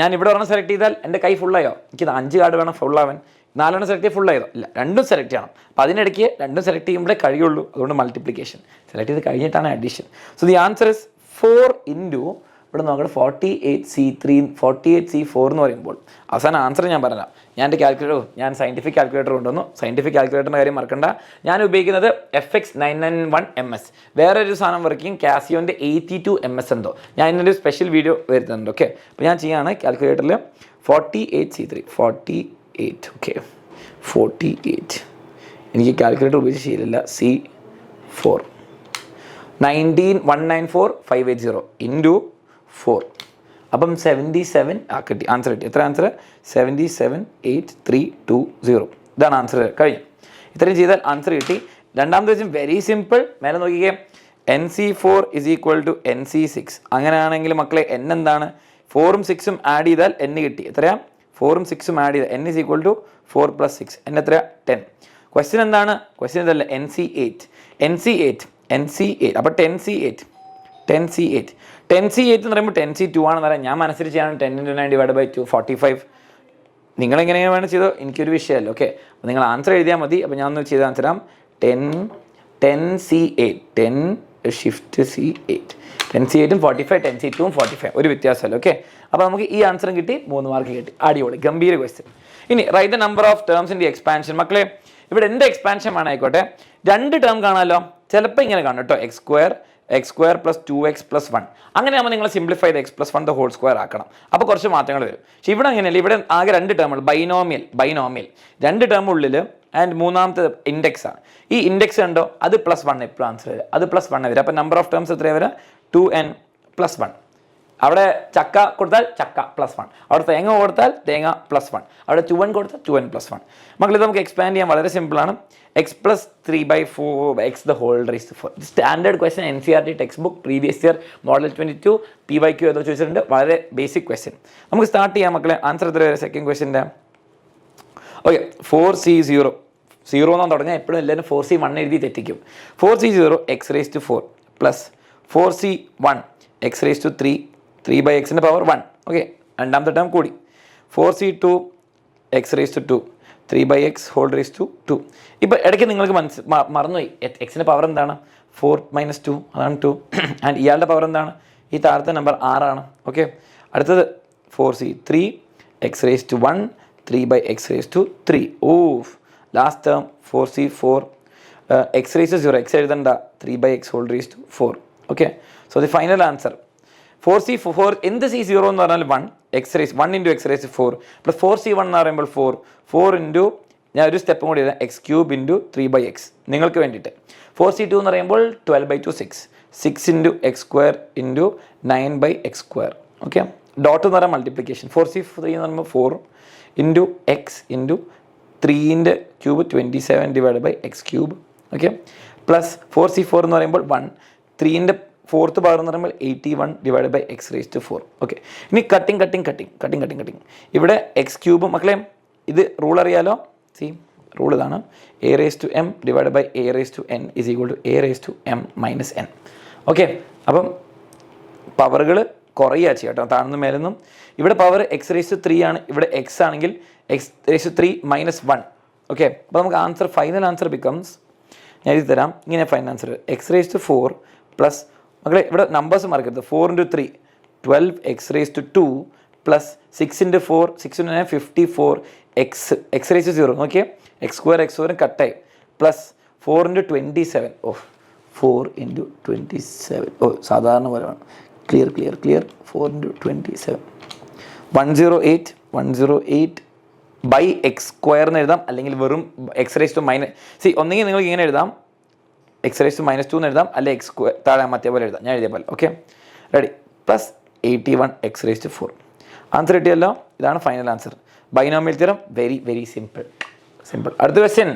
ഞാൻ ഇവിടെ ഒരെണ്ണം സെലക്ട് ചെയ്താൽ എൻ്റെ കൈ ഫുള്ളായോ? എനിക്ക് 5 കാർഡ് വേണം ഫുള്ളാവാൻ. 4 സെലക്ട് ചെയ്ത് ഫുള്ളായതോ? ഇല്ല, 2 സെലക്ട് ചെയ്യണം. അപ്പോൾ അതിനിടയ്ക്ക് 2 സെലക്ട് ചെയ്യുമ്പോഴേ കഴിയുള്ളൂ. അതുകൊണ്ട് മൾട്ടിപ്ലിക്കേഷൻ സെലക്ട് ചെയ്ത് കഴിഞ്ഞിട്ടാണ് addition. So the answer is 4 into ഇവിടെ നോക്കണം 48C3 48C4 എന്ന് പറയുമ്പോൾ അവസാനം ആൻസർ ഞാൻ പറഞ്ഞാൽ ഞാൻ സയൻറ്റിഫിക് കാൽക്കുലേറ്റർ കൊണ്ടുവന്നു. സയൻറ്റിഫിക് കാൽക്കുലേറ്ററിൻ്റെ കാര്യം മറക്കണ്ട. ഞാൻ ഉപയോഗിക്കുന്നത് FX991MS. വേറൊരു സാധനം വർക്കിംഗ് കാസിയോൻ്റെ 82 MS എന്തോ. ഞാൻ ഇതിൻ്റെ സ്പെഷ്യൽ വീഡിയോ വരുത്തുന്നുണ്ട്. ഓക്കെ, അപ്പോൾ ഞാൻ ചെയ്യാണ് കാൽക്കുലേറ്ററിൽ 48C3 48. ഓക്കെ, 48 എനിക്ക് കാൽക്കുലേറ്റർ ഉപയോഗിച്ച് ശീലമില്ല. C4 194,580 into 4. അപ്പം 77 കിട്ടി. ആൻസർ കിട്ടി. എത്ര ആൻസർ? 77,8,320. ഇതാണ് ആൻസർ. കഴിഞ്ഞു. ഇത്രയും ചെയ്താൽ ആൻസർ കിട്ടി. രണ്ടാമത്തെ വെച്ചും വെരി സിമ്പിൾ. മേലെ നോക്കിക്കേ, NC4 is equal to NC6. അങ്ങനെയാണെങ്കിൽ മക്കളെ n എന്താണ്? 4ഉം 6ഉം ആഡ് ചെയ്താൽ n കിട്ടി. എത്രയാ? 4ഉം 6ഉം ആഡ് ചെയ്താൽ n is equal to 4 + 6. n എത്രയാ? 10. ക്വസ്റ്റ്യൻ എന്താണ്? ക്വസ്റ്റ്യൻ ഇതല്ല, NC8. അപ്പോൾ 10C8 എന്ന് പറയുമ്പോൾ 10C2 ആണെന്ന് പറയാം. ഞാൻ മനസ്സിൽ ചെയ്യാണ് 10 × 9 / 2 45. നിങ്ങളെങ്ങനെയാണ് വേണം ചെയ്തോ, എനിക്കൊരു വിഷയമല്ല. ഓക്കെ, അപ്പോൾ നിങ്ങൾ ആൻസർ എഴുതിയാൽ മതി. അപ്പോൾ ഞാൻ ഒന്ന് ചെയ്ത് ആൻസർ 10C8 10 ഷിഫ്റ്റ് C8 10C8ഉം 45 10C2ഉം 45 ഒരു വ്യത്യാസമല്ല. ഓക്കെ, അപ്പോൾ നമുക്ക് ഈ ആൻസറും കിട്ടി, 3 മാർക്ക് കിട്ടി. അടിപൊളി, ഗംഭീര ക്വസ്റ്റ്യൻ. ഇനി write the number of terms in the expansion. മക്കളെ ഇവിടെ എന്ത് എക്സ്പാൻഷൻ വേണം ആയിക്കോട്ടെ, 2 ടേം കാണാമല്ലോ. ചിലപ്പോൾ ഇങ്ങനെ കാണും കേട്ടോ, x² X square plus 2x plus 1. അങ്ങനെയാകുമ്പോൾ നിങ്ങൾ സിംപ്ലിഫൈ ചെയ്ത് x plus 1 the whole square ആക്കണം. അപ്പോൾ കുറച്ച് മാറ്റങ്ങൾ വരും. പക്ഷേ ഇവിടെ അങ്ങനെയല്ല, ഇവിടെ ആകെ 2 ടേമുകൾ, ബൈനോമിയൽ 2 ടേം ഉള്ളിൽ ആൻഡ് മൂന്നാമത്തെ ഇൻഡെക്സ് ആണ്. ഈ ഇൻഡെക്സ് ഉണ്ടോ അത് +1 എപ്പോഴും ആൻസർ വരിക, അത് +1 വരിക. അപ്പോൾ നമ്പർ ഓഫ് ടേംസ് എത്രയാണ് വരിക? 2n + 1. അവിടെ ചക്ക കൊടുത്താൽ ചക്ക +1, അവിടെ തേങ്ങ കൊടുത്താൽ തേങ്ങ +1, അവിടെ 2n കൊടുത്താൽ 2n + 1. മക്കളിത് നമുക്ക് എക്സ്പാൻഡ് ചെയ്യാൻ വളരെ സിമ്പിളാണ്. x + 3/4x the whole raised to 4. Standard question, NCERT text book, previous year model 22 PYQ ഏതോ ചോദിച്ചിട്ടുണ്ട്. വളരെ ബേസിക് ക്വസ്റ്റൻ. നമുക്ക് സ്റ്റാർട്ട് ചെയ്യാം മക്കളെ. ആൻസർ എത്ര വരെ സെക്കൻഡ് ക്വസ്റ്റൻ്റെ? ഓക്കെ, 4C0 എന്നാണ് തുടങ്ങിയാൽ എപ്പോഴും എല്ലാവരും 4C1 എഴുതി തെറ്റിക്കും. 4C0 x⁴ plus 4C1 x⁴, 3/x power 1. Okay, രണ്ടാമത്തെ ടേം കൂടി. 4C2 x⁴, 3/x ⁴ 2. ഇപ്പോൾ ഇടയ്ക്ക് നിങ്ങൾക്ക് മറന്നുപോയി, എക്സിൻ്റെ പവർ എന്താണ്? 4 - 2, അതാണ് 2. ആൻഡ് ഇയാളുടെ പവർ എന്താണ്? ഈ താഴത്തെ നമ്പർ 6 ആണ്. ഓക്കെ, അടുത്തത് 4C3 x⁴, 3/x⁴. Last term 4C4 x⁴, x എഴുതണ്ട, 3/x ⁴. Okay, so the final answer 4C4. എന്ത് C0 എന്ന് പറഞ്ഞാൽ 1 × x⁴ പ്ലസ് 4C1 എന്ന് പറയുമ്പോൾ 4 ഇൻറ്റു, ഞാൻ ഒരു സ്റ്റെപ്പും കൂടി എഴുതാം, x³ ഇൻറ്റു 3/x നിങ്ങൾക്ക് വേണ്ടിയിട്ട്. 4C2 എന്ന് പറയുമ്പോൾ 12/2 6 into x² into 9/x². Okay, dot എന്ന് പറയാൻ മൾട്ടിപ്ലിക്കേഷൻ. 4C3 എന്ന് പറയുമ്പോൾ 4 ഇൻറ്റു x ഇൻറ്റു 3ൻ്റെ cube 27/x³. Okay, plus 4C4 എന്ന് പറയുമ്പോൾ 1, 3ൻ്റെ 4th പവർ എന്ന് പറയുമ്പോൾ 81/x⁴. ഓക്കെ, ഇനി കട്ടിങ്. ഇവിടെ x³ മക്കളെ, ഇത് റൂൾ അറിയാലോ. റൂൾ ഇതാണ്, a⁴m / a⁴n = a⁴m - n. Okay, അപ്പം പവറുകൾ കുറയുക ചെയ്യാം കേട്ടോ, താഴ്ന്നു മേലുന്നും. ഇവിടെ പവർ x⁴ ആണ്, ഇവിടെ x ആണെങ്കിൽ x⁴ - 1. ഓക്കെ, അപ്പോൾ നമുക്ക് ആൻസർ, ഫൈനൽ ആൻസർ ബിക്കംസ്, ഞാൻ എഴുതി തരാം, ഇങ്ങനെ ഫൈനൽ ആൻസർ x⁴ പ്ലസ്, മക്കളെ ഇവിടെ നമ്പേഴ്സ് മറക്കരുത്, 4 × 3 12x⁴ പ്ലസ് 6 × 4 6 × 9 54 x⁴. നോക്കിയേ, x² കട്ടായി, പ്ലസ് 4 × 27. 4 × 27 സാധാരണ പോലെയാണ്. ക്ലിയർ 4 × 27 108/x² എന്ന് എഴുതാം, അല്ലെങ്കിൽ വെറും x⁻. ഒന്നെങ്കിൽ നിങ്ങൾക്ക് ഇങ്ങനെ എഴുതാം, x⁻² എന്ന് എഴുതാം, അല്ലെ x² താഴെ മറ്റേ പോലെ എഴുതാം, ഞാൻ എഴുതിയ പോലെ. Okay, ready. Plus 81x⁴. Answer കിട്ടിയല്ലോ, ഇതാണ് final answer. Binomial theorem, very simple. അടുത്ത ക്വസ്റ്റ്യൻ,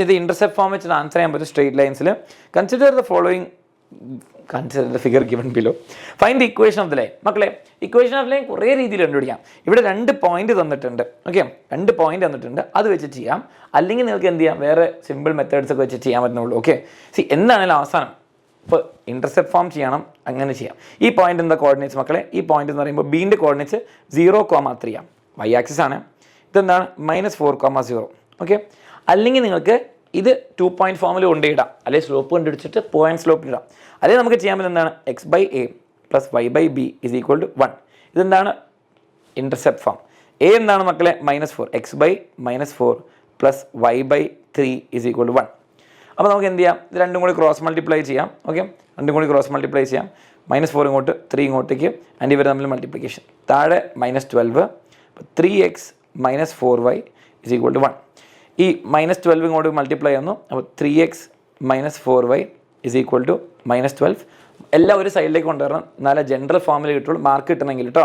ഇത് ഇന്റർസെപ്റ്റ് ഫോം വെച്ചിട്ട് ആൻസർ ചെയ്യാൻ പറ്റും സ്ട്രെയിറ്റ് ലൈൻസിൽ. Consider the following, consider the figure given below, find the equation of the line. മക്കളെ, ഇക്വേഷൻ ഓഫ് ലൈൻ കുറേ രീതിയിൽ കണ്ടുപിടിക്കാം. ഇവിടെ 2 പോയിന്റ് തന്നിട്ടുണ്ട്. ഓക്കെ, 2 പോയിന്റ് തന്നിട്ടുണ്ട്, അത് വെച്ച് ചെയ്യാം. അല്ലെങ്കിൽ നിങ്ങൾക്ക് എന്ത് ചെയ്യാം, വേറെ സിമ്പിൾ മെത്തേഡ്സ് ഒക്കെ വെച്ച് ചെയ്യാൻ പറ്റുന്നുള്ളൂ. ഓക്കെ, എന്താണെങ്കിലും അവസാനം ഇപ്പോൾ ഇന്റർസെപ്റ്റ് ഫോം ചെയ്യണം, അങ്ങനെ ചെയ്യാം. ഈ പോയിന്റ് എന്താ കോർഡിനേറ്റ്സ് മക്കളെ? ഈ പോയിന്റ് എന്ന് പറയുമ്പോൾ ബീൻ്റെ കോർഡിനേറ്റ്സ് 0,3 ആണ്, y ആക്സിസ് ആണ്. ഇതെന്താണ്? -4,0. ഓക്കെ, അല്ലെങ്കിൽ നിങ്ങൾക്ക് ഇത് 2 പോയിന്റ് ഫോമിൽ കൊണ്ടിടാം, അല്ലെങ്കിൽ സ്ലോപ്പ് കണ്ടുപിടിച്ചിട്ട് പോയിന്റ് സ്ലോപ്പ് ഇടാം. അല്ലെങ്കിൽ നമുക്ക് ചെയ്യാൻ പറ്റുന്ന എന്താണ്? x/a + y/b = 1. ഇതെന്താണ്? Intercept form. a എന്താണ് മക്കളെ? -4, x/-4 + y/3 = 1. അപ്പോൾ നമുക്ക് എന്ത് ചെയ്യാം? ഇത് രണ്ടും കൂടി ക്രോസ് മൾട്ടിപ്ലൈ ചെയ്യാം. ഓക്കെ, -4 ഇങ്ങോട്ട്, 3 ഇങ്ങോട്ടേക്ക്, ആൻഡ് ഇവർ തമ്മിൽ മൾട്ടിപ്ലിക്കേഷൻ. താഴെ -12, 3x - 4y = 1. ഈ -12 ഇങ്ങോട്ട് മൾട്ടിപ്ലൈ ചെയ്യുന്നു, അപ്പോൾ 3x - 4y = -12. എല്ലാം ഒരു സൈഡിലേക്ക് കൊണ്ടുവരണം, എന്നാലേ ജനറൽ ഫോമിൽ കിട്ടുള്ളൂ, മാർക്ക് കിട്ടണമെങ്കിൽ കേട്ടോ.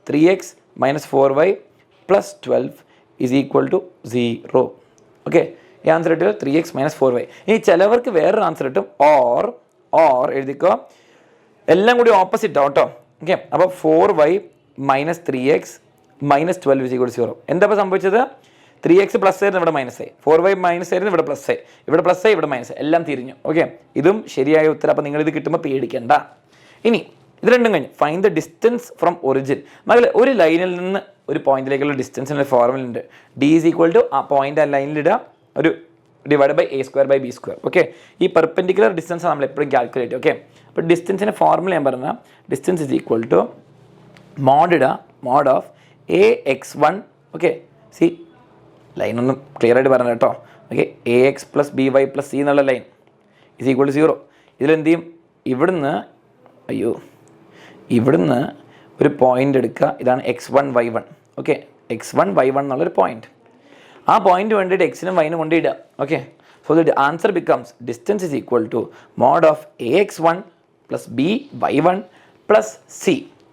3x - 4y + 12 = 0. ഓക്കെ, ഈ ആൻസർ കിട്ടിയത് 3x - 4y. ഇനി ചിലവർക്ക് വേറൊരു ആൻസർ കിട്ടും, ഓർ എഴുതിക്കോ, എല്ലാം കൂടി ഓപ്പോസിറ്റ് ആട്ടോ. ഓക്കെ, അപ്പോൾ 4y - 3x - 12 = 0. എന്താ ഇപ്പോൾ സംഭവിച്ചത്? 3x പ്ലസ് ആയിരുന്നു, ഇവിടെ -ആയി. 4y മൈനസ് ആയിരുന്നു, ഇവിടെ +ആയി. ഇവിടെ +ആയി, ഇവിടെ -ആയി. എല്ലാം തിരിഞ്ഞു. ഓക്കെ, ഇതും ശരിയായ ഉത്തരം. അപ്പോൾ നിങ്ങളിത് കിട്ടുമ്പോൾ പേടിക്കണ്ട. ഇനി ഇത് രണ്ടും കഴിഞ്ഞു. Find the distance from origin. മകളെ, ഒരു ലൈനിൽ നിന്ന് ഒരു പോയിന്റിലേക്കുള്ള ഡിസ്റ്റൻസിൻ്റെ ഫോർമുല ഉണ്ട്. d = ആ പോയിന്റ് ആ ലൈനിലിടുക, ഒരു /a²/b². ഓക്കെ, ഈ പെർപെൻഡിക്കുലർ ഡിസ്റ്റൻസ് നമ്മൾ എപ്പോഴും കാൽക്കുലേറ്റ്. ഓക്കെ, അപ്പോൾ ഡിസ്റ്റൻസിൻ്റെ ഫോർമുല ഞാൻ പറഞ്ഞാൽ, distance = mod of ax1. Okay, C ലൈനൊന്നും ക്ലിയർ ആയിട്ട് പറഞ്ഞു കേട്ടോ. ഓക്കെ, ax + by + c എന്നുള്ള ലൈൻ = 0. ഇതിലെന്ത് ചെയ്യും? ഇവിടുന്ന് ഇവിടുന്ന് ഒരു പോയിൻ്റ് എടുക്കുക. ഇതാണ് x1 y1. Okay, x1 y1 എന്നുള്ളൊരു പോയിന്റ്. ആ പോയിന്റ് വേണ്ടിയിട്ട് എക്സിനും വൈനും കൊണ്ടിടുക. Okay, so the answer becomes distance is equal to mod of ax1 plus by1 plus c.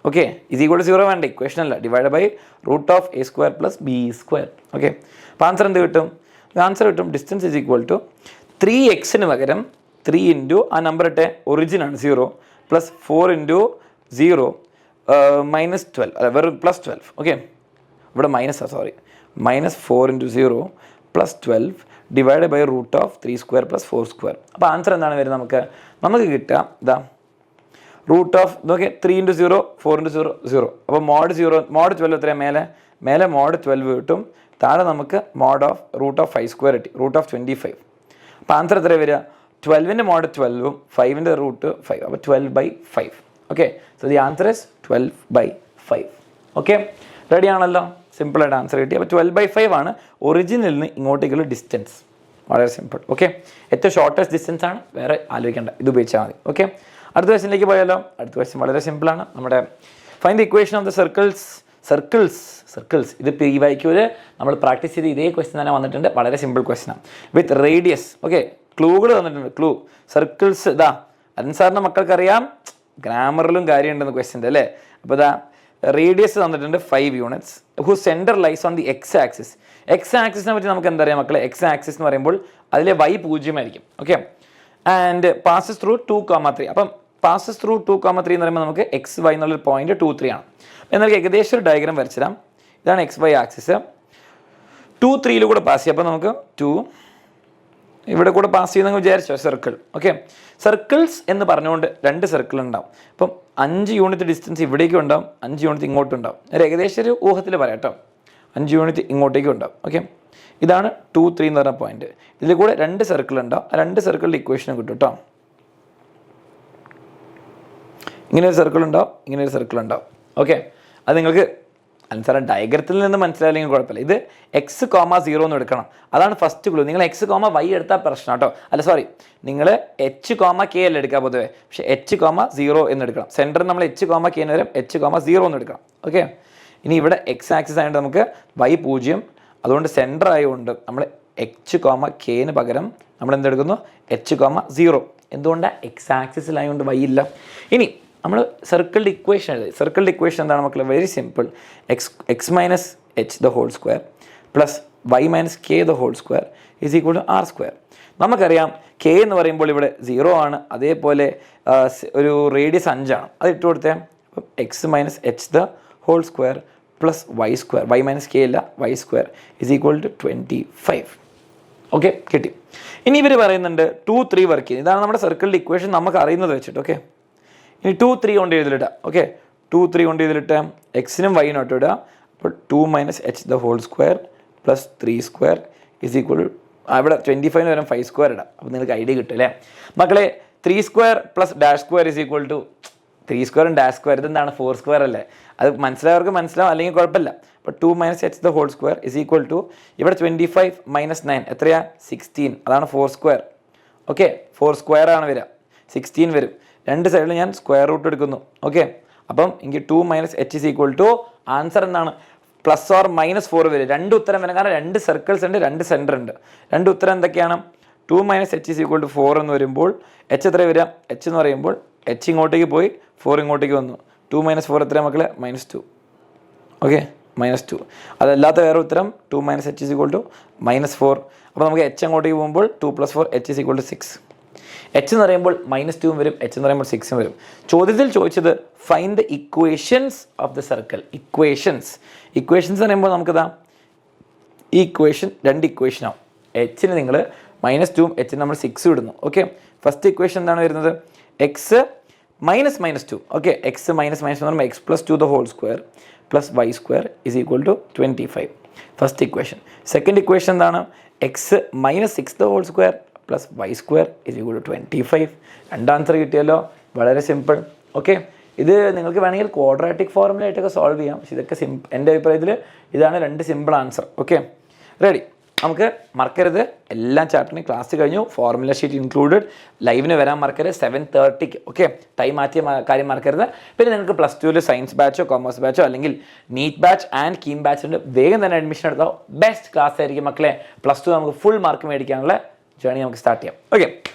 Okay, is equal to 0 വേണ്ട, ഇക്വേഷൻ അല്ല, divide by root of a square plus b square. Okay, അപ്പോൾ answer എന്ത് കിട്ടും? Answer കിട്ടും distance is equal to 3x പകരം 3 into ആ number ഇട്ടെ ഒറിജിനാണ് 0 പ്ലസ് 4 ഇൻറ്റു 0 മൈനസ് 12 അല്ല വെറും പ്ലസ് 12. ഓക്കെ, ഇവിടെ മൈനസാണ്, sorry, minus 4 into 0 plus 12 divide by root of 3 square plus 4 square. അപ്പോൾ ആൻസർ എന്താണ് വരുന്നത്? നമുക്ക് കിട്ടുക ഇതാ റൂട്ട് ഓഫ് നോക്കി 3 ഇൻറ്റു 0 4 ഇൻറ്റു 0 0. അപ്പോൾ മോഡ് 12 എത്രയാണ്? മേലെ മോഡ് 12 കിട്ടും, താഴെ നമുക്ക് mod of root of 5 square കിട്ടി, റൂട്ട് ഓഫ് 25. അപ്പോൾ ആൻസർ എത്ര വരിക? 12ൻ്റെ മോഡ് 12ഉം 5ൻ്റെ റൂട്ട് 5. അപ്പോൾ 12/5. Okay, so the answer is 12/5. Okay, ready ആണല്ലോ? സിമ്പിളായിട്ട് ആൻസർ കിട്ടി. അപ്പോൾ 12/5 ആണ് ഒറിജിനിൽ നിന്ന് ഇങ്ങോട്ടേക്കുള്ള ഡിസ്റ്റൻസ്. വളരെ സിമ്പിൾ. ഓക്കെ, ഏറ്റവും ഷോർട്ടസ്റ്റ് ഡിസ്റ്റൻസ് ആണ്, വേറെ ആലോചിക്കേണ്ട, ഇത് ഉപയോഗിച്ചാൽ മതി. ഓക്കെ, അടുത്ത ക്വസ്റ്റ്യനിലേക്ക് പോയാലോ? അടുത്ത ക്വസ്റ്റ്യൻ വളരെ സിമ്പിളാണ്. നമ്മുടെ find the equation of the circles. ഇത് PYQല് നമ്മൾ പ്രാക്ടീസ് ചെയ്ത് ഇതേ ക്വസ്റ്റ്യൻ തന്നെ വന്നിട്ടുണ്ട്. വളരെ സിമ്പിൾ ക്വസ്റ്റ്യനാണ് വിത്ത് റേഡിയസ്. ഓക്കെ, ക്ലൂകൾ തന്നിട്ടുണ്ട്. ക്ലൂ സർക്കിൾസ് ഇതാ അൻസാറിൻ്റെ മക്കൾക്കറിയാം, ഗ്രാമറിലും കാര്യമുണ്ടെന്ന് ക്വസ്റ്റ്യൻ്റെ അല്ലേ. അപ്പോൾ ഇതാ റേഡിയസ് തന്നിട്ടുണ്ട് 5 units. Who centre lies on the X axis. X ആക്സിസിനെ പറ്റി നമുക്ക് എന്താ അറിയാം മക്കളെ? എക്സ് ആക്സിസ് എന്ന് പറയുമ്പോൾ അതിലെ y 0 ആയിരിക്കും. Okay, and passes through 2,3. അപ്പം പാസസ് ത്രൂ 2,3 എന്ന് പറയുമ്പോൾ നമുക്ക് XY എന്നുള്ളൊരു പോയിന്റ് 2, 3 ആണ്. എന്നാൽ ഏകദേശം ഒരു ഡയഗ്രാം വരച്ചിടാം. ഇതാണ് XY ആക്സിസ്, 2, 3 കൂടെ പാസ് ചെയ്യാം. അപ്പോൾ നമുക്ക് 2 ഇവിടെ കൂടെ പാസ് ചെയ്യുന്ന വിചാരിച്ചോ സർക്കിൾ. ഓക്കെ, സർക്കിൾസ് എന്ന് പറഞ്ഞുകൊണ്ട് 2 സർക്കിൾ ഉണ്ടാവും. അപ്പം 5 യൂണിറ്റ് ഡിസ്റ്റൻസ് ഇവിടേക്കും ഉണ്ടാവും, 5 യൂണിറ്റ് ഇങ്ങോട്ടും ഉണ്ടാവും. ഏകദേശം ഒരു ഊഹത്തിൽ പറയാം കേട്ടോ, 5 യൂണിറ്റ് ഇങ്ങോട്ടേക്കും ഉണ്ടാവും. ഓക്കെ, ഇതാണ് 2, 3 എന്ന് പറഞ്ഞ പോയിന്റ്. ഇതിൽ കൂടെ 2 സർക്കിൾ ഉണ്ടാവും. ആ 2 സർക്കിളിൻ്റെ ഇക്വേഷനും കിട്ടും കേട്ടോ. ഇങ്ങനെ ഒരു സർക്കിൾ ഉണ്ടാവും, ഇങ്ങനെ ഒരു സർക്കിൾ ഉണ്ടാവും. ഓക്കെ, അത് നിങ്ങൾക്ക് അനുസരണം ഡയഗ്രത്തിൽ നിന്ന് മനസ്സിലായില്ലെങ്കിൽ കുഴപ്പമില്ല. ഇത് x,0 എന്ന് എടുക്കണം. അതാണ് ഫസ്റ്റ് ക്ലൂ. നിങ്ങൾ x,y എടുത്താൽ പ്രശ്നം കേട്ടോ. അല്ല സോറി, നിങ്ങൾ h,k അല്ല എടുക്കുക പൊതുവെ, പക്ഷേ h,0 എന്ന് എടുക്കണം. സെൻറ്ററിൽ നമ്മൾ h,k എന്ന് വരും, h,0 എന്ന് എടുക്കണം. ഓക്കെ, ഇനി ഇവിടെ x ആക്സിസ് ആയതുകൊണ്ട് നമുക്ക് y 0, അതുകൊണ്ട് സെൻറ്റർ ആയതുകൊണ്ട് നമ്മൾ h,k പകരം നമ്മൾ എന്തെടുക്കുന്നു? h,0. എന്തുകൊണ്ടാണ്? എക്സ് ആക്സിസിലായതുകൊണ്ട് y ഇല്ല. ഇനി നമ്മൾ സർക്കിളിൻ്റെ ഇക്വേഷൻ എഴുതി. സർക്കിളിൻ്റെ ഇക്വേഷൻ എന്താണ് മക്കളെ? Very simple. X minus h the whole square plus y minus k the whole square is equal to r square. നമുക്കറിയാം k എന്ന് പറയുമ്പോൾ ഇവിടെ 0 ആണ്, അതേപോലെ ഒരു റേഡിയസ് 5 ആണ്. അത് ഇട്ട് കൊടുത്തേ. അപ്പം x minus h the whole square plus y square, y minus k ഇല്ല, y square is equal to 25. Okay, കിട്ടി. ഇനി ഇവർ പറയുന്നുണ്ട് 2, 3 വർക്ക് ചെയ്യുന്നത്. ഇതാണ് നമ്മുടെ സർക്കിളിൻ്റെ ഇക്വേഷൻ നമുക്ക് അറിയുന്നത് വെച്ചിട്ട്. ഓക്കെ, ഇനി 2, 3 കൊണ്ട് ഇതിലിടാം. ഓക്കെ, 2, 3 കൊണ്ട് ഇതിലിട്ട് എക്സിനും വൈനോട്ട് ഇടുക. അപ്പോൾ 2 minus h the whole square plus 3 square is equal to ഇവിടെ 25 വരെ 5 സ്ക്വയർ ഇടാം. അപ്പോൾ നിങ്ങൾക്ക് ഐഡിയ കിട്ടും അല്ലേ മക്കളെ? 3 square plus dash square is equal to 3 സ്ക്വയറും ഡാഷ് സ്ക്വയർ. ഇതെന്താണ്? 4 സ്ക്വയർ അല്ലേ? അത് മനസ്സിലായവർക്ക് മനസ്സിലാവും, അല്ലെങ്കിൽ കുഴപ്പമില്ല. അപ്പോൾ 2 minus h the whole square is equal to ഇവിടെ 25 മൈനസ് 9 എത്രയാ? 16. അതാണ് 4 സ്ക്വയർ. ഓക്കെ, 4 സ്ക്വയർ ആണ് വരിക, 16 വരും. 2 സൈഡിൽ ഞാൻ സ്ക്വയർ റൂട്ട് എടുക്കുന്നു. ഓക്കെ, അപ്പം എനിക്ക് 2 minus h is equal to answer എന്താണ്? പ്ലസ് ഓർ മൈനസ് 4 വരും. 2 ഉത്തരം വരും, കാരണം 2 സർക്കിൾസ് ഉണ്ട്, 2 സെൻറ്റർ ഉണ്ട്. 2 ഉത്തരം എന്തൊക്കെയാണ്? 2 minus h is equal to 4 എന്ന് വരുമ്പോൾ h എത്ര വരിക? h എന്ന് പറയുമ്പോൾ h ഇങ്ങോട്ടേക്ക് പോയി 4 ഇങ്ങോട്ടേക്ക് വന്നു. 2 മൈനസ് 4 എത്രയാണ് മക്കളെ? -2. ഓക്കെ, -2. അതല്ലാത്ത വേറെ ഉത്തരം 2 minus h is equal to -4. അപ്പോൾ നമുക്ക് h അങ്ങോട്ടേക്ക് പോകുമ്പോൾ 2 + 4 h is equal to 6. h എന്ന് പറയുമ്പോൾ -2 വരും, h എന്ന് പറയുമ്പോൾ 6 വരും. ചോദ്യത്തിൽ ചോദിച്ചത് find the equations of the circle. Equations എന്ന് പറയുമ്പോൾ നമുക്കിതാ ഈ ഇക്വേഷൻ 2 ഇക്വേഷനാവും. എച്ചിന് നിങ്ങൾ -2ഉം എച്ചിന് നമ്മൾ 6 ഇടുന്നു. ഓക്കെ, ഫസ്റ്റ് ഇക്വേഷൻ എന്താണ് വരുന്നത്? എക്സ് -2. ഓക്കെ, എക്സ് മൈനസ് എന്ന് പറയുമ്പോൾ x + 2 the whole square plus y square is equal to 25. First equation. Second equation എന്താണ്? X -6 the whole square plus y square is equal to 25. 2 answer കിട്ടിയല്ലോ, വളരെ simple. Okay, ഇത് നിങ്ങൾക്ക് വേണമെങ്കിൽ quadratic ഫോർമുലയായിട്ടൊക്കെ solve ചെയ്യാം, പക്ഷേ ഇതൊക്കെ എൻ്റെ അഭിപ്രായത്തിൽ ഇതാണ് 2 സിമ്പിൾ ആൻസർ. Okay, ready. നമുക്ക് മറക്കരുത് എല്ലാ ചാപ്റ്ററിനും ക്ലാസ് കഴിഞ്ഞു, ഫോർമുല ഷീറ്റ് ഇൻക്ലൂഡഡ്, ലൈവിന് വരാൻ മറക്കരുത് 7:30. ഓക്കെ, ടൈം മാറ്റിയ കാര്യം മറക്കരുത്. പിന്നെ നിങ്ങൾക്ക് +2 സയൻസ് ബാച്ചോ കോമേഴ്സ് ബാച്ചോ അല്ലെങ്കിൽ NEET batch and KEAM batch ഉണ്ട്. വേഗം തന്നെ അഡ്മിഷൻ എടുത്തോ. ബെസ്റ്റ് ക്ലാസ് ആയിരിക്കും മക്കളെ. +2 നമുക്ക് ഫുൾ മാർക്ക് മേടിക്കാനുള്ള ജേണി നമുക്ക് സ്റ്റാർട്ട് ചെയ്യാം. Okay,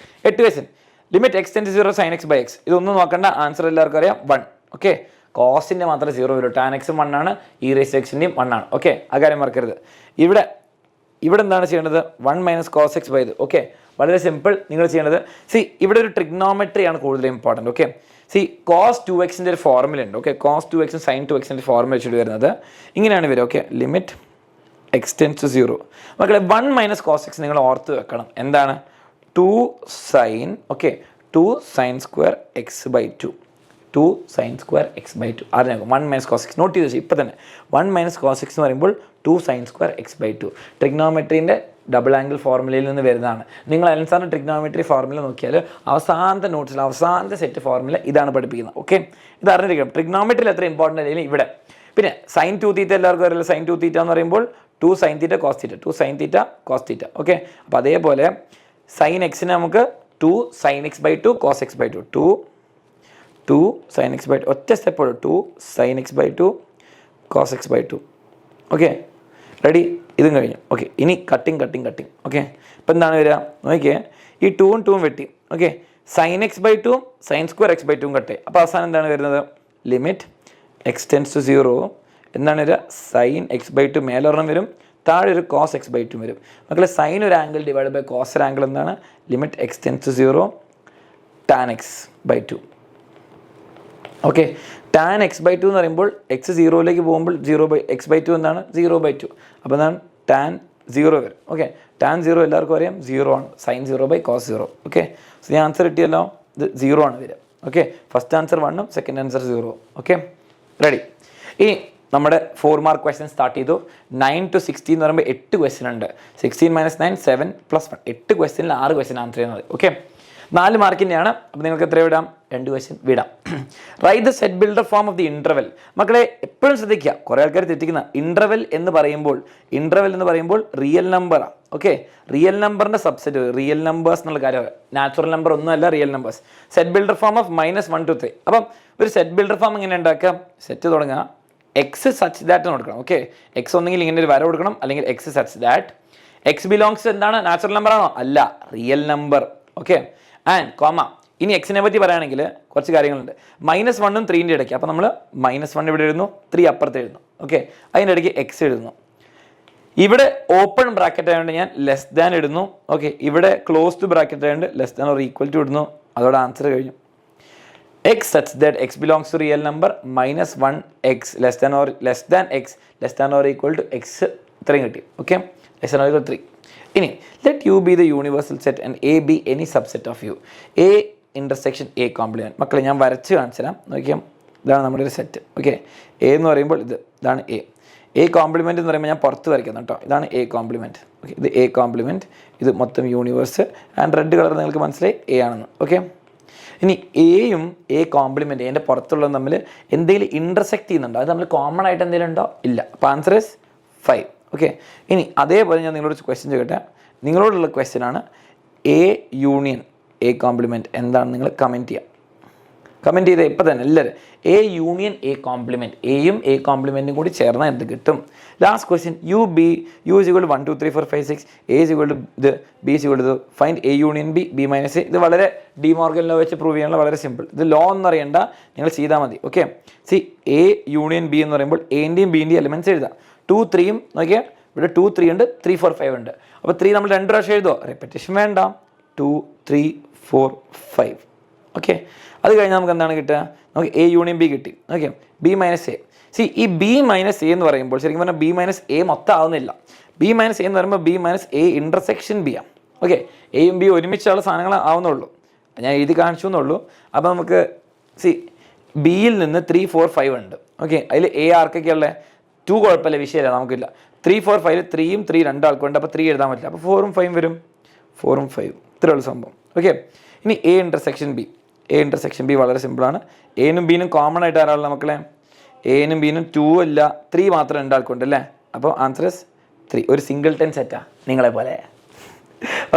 8 question. Limit x → 0 sin x by x. ഇതൊന്നും നോക്കണ്ട, ആൻസർ എല്ലാവർക്കും അറിയാം 1. ഓക്കെ, കോസിൻ്റെ മാത്രം 0 വരും. tan x 1 ആണ്, e⁻x 1 ആണ്. ഓക്കെ, ആ കാര്യം മറക്കരുത്. ഇവിടെ എന്താണ് ചെയ്യേണ്ടത്? 1 - cos x by ഇത്. ഓക്കെ, വളരെ സിമ്പിൾ. നിങ്ങൾ ചെയ്യേണ്ടത് ഇവിടെ ഒരു ട്രിഗ്നോമെട്രി ആണ് കൂടുതൽ ഇമ്പോർട്ടൻറ്റ്. ഓക്കെ, cos 2x ഒരു ഫോർമുല ഉണ്ട്. Okay, cos 2x sin 2x formula വെച്ചിട്ട് വരുന്നത് ഇങ്ങനെയാണ് വരിക. Okay, limit x → 0. മക്കളെ 1 - cos x നിങ്ങൾ ഓർത്ത് വെക്കണം. എന്താണ്? 2 sin. Okay, 2 sin² x by 2. 2 sin² x by 2. അറിയാം, 1 - cos x നോട്ട് ചെയ്ത് വെച്ചാൽ ഇപ്പം തന്നെ. 1 - cos x എന്ന് പറയുമ്പോൾ 2 sin² x by 2 ട്രിഗ്നോമെട്രീൻ്റെ ഡബിൾ ആംഗിൾ ഫോർമുലയിൽ നിന്ന് വരുന്നതാണ്. നിങ്ങൾ അലൻസാറിൻ്റെ ട്രിഗ്നോമെട്രി ഫോർമുല നോക്കിയാൽ അവസാനത്തെ നോട്ട്സിൽ അവസാനത്തെ സെറ്റ് ഫോർമുല ഇതാണ് പഠിപ്പിക്കുന്നത്. ഓക്കെ, ഇത് അറിഞ്ഞിരിക്കണം. ട്രിഗ്നോമെട്രിയിൽ എത്ര ഇമ്പോർട്ടൻ്റ് അല്ലെങ്കിൽ ഇവിടെ. പിന്നെ sin 2θ എല്ലാവർക്കും അറിയില്ല. sin 2θ എന്ന് പറയുമ്പോൾ 2 sin θ cos θ, 2 sin θ cos θ. Okay, അപ്പോൾ അതേപോലെ sin x നമുക്ക് 2 sin x by 2 cos x by 2. 2 sin x by 2 ഒറ്റ step 2 sin x by 2 cos x by 2. Okay, ready? ഇതും കഴിഞ്ഞു. ഓക്കെ, ഇനി കട്ടിങ്. ഓക്കെ, ഇപ്പം എന്താണ് വരിക നോക്കിയേ, ഈ 2ഉം 2ഉം വെട്ടി. Okay, sin x by 2 sin² x by 2 കട്ടെ. അപ്പോൾ അവസാനം എന്താണ് വരുന്നത്? ലിമിറ്റ് x → 0 എന്താണ് വരിക? sin x by 2 മേലൊരെണ്ണം വരും, താഴെ ഒരു cos x by 2 വരും. മക്കളെ സൈൻ ഒരു ആംഗിൾ ഡിവൈഡ് ബൈ കോസ് ഒരു ആംഗിൾ എന്താണ്? Limit x → 0 tan x by 2. Okay, tan x by 2 എന്ന് പറയുമ്പോൾ x 0ലേക്ക് പോകുമ്പോൾ 0/x by 2 എന്താണ്? 0/2. അപ്പോൾ എന്താണ്? tan 0 വരും. ഓക്കെ, tan 0 എല്ലാവർക്കും അറിയാം 0 ആണ്. sin 0/cos 0. ഓക്കെ, സോ ഈ ആൻസർ കിട്ടിയല്ലോ. ഇത് 0 ആണ് വരിക. ഓക്കെ, ഫസ്റ്റ് ആൻസർ 1ഉം സെക്കൻഡ് ആൻസർ 0. Okay, ready? ഇനി നമ്മുടെ 4 മാർക്ക് ക്വസ്റ്റ്യൻ സ്റ്റാർട്ട് ചെയ്തു. 9 to 16 എന്ന് പറയുമ്പോൾ 8 ക്വസ്റ്റ്യൻ ഉണ്ട്. 16 - 9 7 + 1. 8 ക്വസ്റ്റ്യനിൽ 6 ക്വസ്റ്റ്യൻ ആൻസർ ചെയ്യുന്നത്. ഓക്കെ, 4 മാർക്കിൻ്റെയാണ്. അപ്പോൾ നിങ്ങൾക്ക് എത്ര വിടാം? 2 ക്വസ്റ്റ്യൻ വിടാം. Write the set builder form of the interval. മക്കളെ എപ്പോഴും ശ്രദ്ധിക്കുക, കുറേ ആൾക്കാർ തെറ്റിക്കുന്ന ഇൻ്റർവെൽ എന്ന് പറയുമ്പോൾ റിയൽ നമ്പറാണ്. ഓക്കെ, റിയൽ നമ്പറിൻ്റെ സബ്സെറ്റ് റിയൽ നമ്പേഴ്സ് എന്നുള്ള കാര്യം. നാച്ചുറൽ നമ്പർ ഒന്നുമല്ല real numbers. Set builder form of -1 to 3. അപ്പം ഒരു സെറ്റ് ബിൽഡർ ഫോം എങ്ങനെ ഉണ്ടാക്കാം? സെറ്റ് തുടങ്ങുക, എക്സ് സച്ച് ദാറ്റ് കൊടുക്കണം. ഓക്കെ, എക്സ് ഒന്നെങ്കിൽ ഇങ്ങനെ ഒരു വര കൊടുക്കണം, അല്ലെങ്കിൽ X such that x belongs എന്താണ്? നാച്ചുറൽ നമ്പർ ആണോ? അല്ല, real number. Okay, and comma. ഇനി എക്സിനെ പറ്റി പറയുകയാണെങ്കിൽ കുറച്ച് കാര്യങ്ങളുണ്ട്. -1ഉം 3ൻ്റെ ഇടയ്ക്ക്. അപ്പോൾ നമ്മൾ -1 ഇവിടെ എഴുതുന്നു, 3 അപ്പുറത്ത് എഴുതുന്നു. ഓക്കെ, അതിൻ്റെ ഇടയ്ക്ക് എക്സ് എഴുതുന്നു. ഇവിടെ ഓപ്പൺ ബ്രാക്കറ്റ് ആയതുകൊണ്ട് ഞാൻ ലെസ് ദാൻ ഇടുന്നു. ഓക്കെ, ഇവിടെ ക്ലോസ്ഡ് ബ്രാക്കറ്റ് ആയതുകൊണ്ട് less than or equal to ഇടുന്നു. അതോടെ ആൻസർ കഴിഞ്ഞു. X such that x belongs to real number -1 x less than x less than or equal to x. ഇത്രയും കിട്ടി. Okay, less than or equal 3. ഇനി let U be the universal set and A B any subset of U. A intersection A complement. മക്കളെ ഞാൻ വരച്ച് കാണിച്ചു തരാം. നോക്കിയാൽ ഇതാണ് നമ്മുടെ ഒരു സെറ്റ്. ഓക്കെ, എ എന്ന് പറയുമ്പോൾ ഇതാണ് എ കോംപ്ലിമെൻറ്റ് എന്ന് പറയുമ്പോൾ ഞാൻ പുറത്ത് വരയ്ക്കുന്നു കേട്ടോ. ഇതാണ് എ കോംപ്ലിമെൻറ്റ്. ഓക്കെ, ഇത് എ കോംപ്ലിമെൻറ്റ്, ഇത് മൊത്തം യൂണിവേഴ്സ്. ആൻഡ് റെഡ് കളർ നിങ്ങൾക്ക് മനസ്സിലായി എ ആണെന്ന്. ഓക്കെ, ഇനി എയും എ കോംപ്ലിമെൻറ്റ് എൻ്റെ പുറത്തുള്ളത് തമ്മിൽ എന്തെങ്കിലും ഇൻ്റർസെക്റ്റ് ചെയ്യുന്നുണ്ടോ? അത് തമ്മിൽ കോമൺ ആയിട്ട് എന്തെങ്കിലും ഉണ്ടോ? ഇല്ല. അപ്പോൾ ആൻസർ ഇസ് 5. ഓക്കെ, ഇനി അതേപോലെ ഞാൻ നിങ്ങളോട് ക്വസ്റ്റ്യൻ ചോദിക്കട്ടെ. നിങ്ങളോടുള്ള ക്വസ്റ്റ്യൻ ആണ് എ യൂണിയൻ എ കോംപ്ലിമെൻറ്റ് എന്താണെന്ന് നിങ്ങൾ കമൻറ്റ് ചെയ്യാം. കമൻറ്റ് ചെയ്തേ ഇപ്പം തന്നെ എല്ലാവരും. എ യൂണിയൻ എ കോംപ്ലിമെൻറ്റ്, എയും എ കോംപ്ലിമെൻറ്റും കൂടി ചേർന്നാൽ എന്ത് കിട്ടും? Last question, U is equal to 1 2 3 4 5 6, A is equal to ഇത്, B is equal to find A union B, B minus A. ഇത് വളരെ ഡിമോർഗൻ ലോ വെച്ച് പ്രൂവ് ചെയ്യാനുള്ള വളരെ സിമ്പിൾ. ഇത് ലോ എന്ന് അറിയണ്ട, നിങ്ങൾ ചെയ്താൽ മതി. ഓക്കെ, എ യൂണിയൻ ബി എന്ന് പറയുമ്പോൾ എൻ്റെയും ബിൻ്റെയും എലിമെൻറ്റ്സ് എഴുതാം. 2 3 നോക്കിയാൽ ഇവിടെ 2 3 ഉണ്ട്, 3 4 5 ഉണ്ട്. അപ്പോൾ 3 നമ്മൾ 2 പ്രാവശ്യം എഴുതുമോ? റെപ്പറ്റേഷൻ വേണ്ട. 2 3 4 5. ഓക്കെ, അത് കഴിഞ്ഞാൽ നമുക്ക് എന്താണ് കിട്ടുക? നമുക്ക് എ യൂണിയൻ ബി കിട്ടി. Okay, B minus A. ഈ ബി മൈനസ് എ എന്ന് പറയുമ്പോൾ ശരിക്കും പറഞ്ഞാൽ ബി മൈനസ് എ മൊത്തം ആവുന്നില്ല. ബി മൈനസ് എ എന്ന് പറയുമ്പോൾ B minus A intersection B ആണ്. ഓക്കെ, എയും ബി ഒരുമിച്ചുള്ള സാധനങ്ങൾ ആവുന്നുള്ളൂ. ഞാൻ എഴുതി കാണിച്ചു എന്നുള്ളൂ. അപ്പോൾ നമുക്ക് ബിയിൽ നിന്ന് 3 4 5 ഉണ്ട്. ഓക്കെ, അതിൽ എ ആർക്കൊക്കെയുള്ള 2 കുഴപ്പമില്ല, വിഷയമില്ല, നമുക്കില്ല. 3 4 5 3യും 3 രണ്ടാൾക്കുണ്ട്. അപ്പോൾ 3 എഴുതാൻ പറ്റില്ല. അപ്പോൾ 4ഉം 5 വരും. 4ഉം 5 ഇത്രയുള്ള സംഭവം. ഓക്കെ, ഇനി A intersection B. A intersection B വളരെ സിമ്പിളാണ്. എനും ബിനും കോമൺ ആയിട്ട് ആരാളുള്ള മക്കളെ? എനും ബിനും 2 അല്ല 3 മാത്രം രണ്ടാൾക്കുണ്ട് അല്ലേ? അപ്പോൾ ആൻസർ ഇസ് 3 ഒരു സിംഗിൾട്ടൺ സെറ്റാണ് നിങ്ങളെ പോലെ.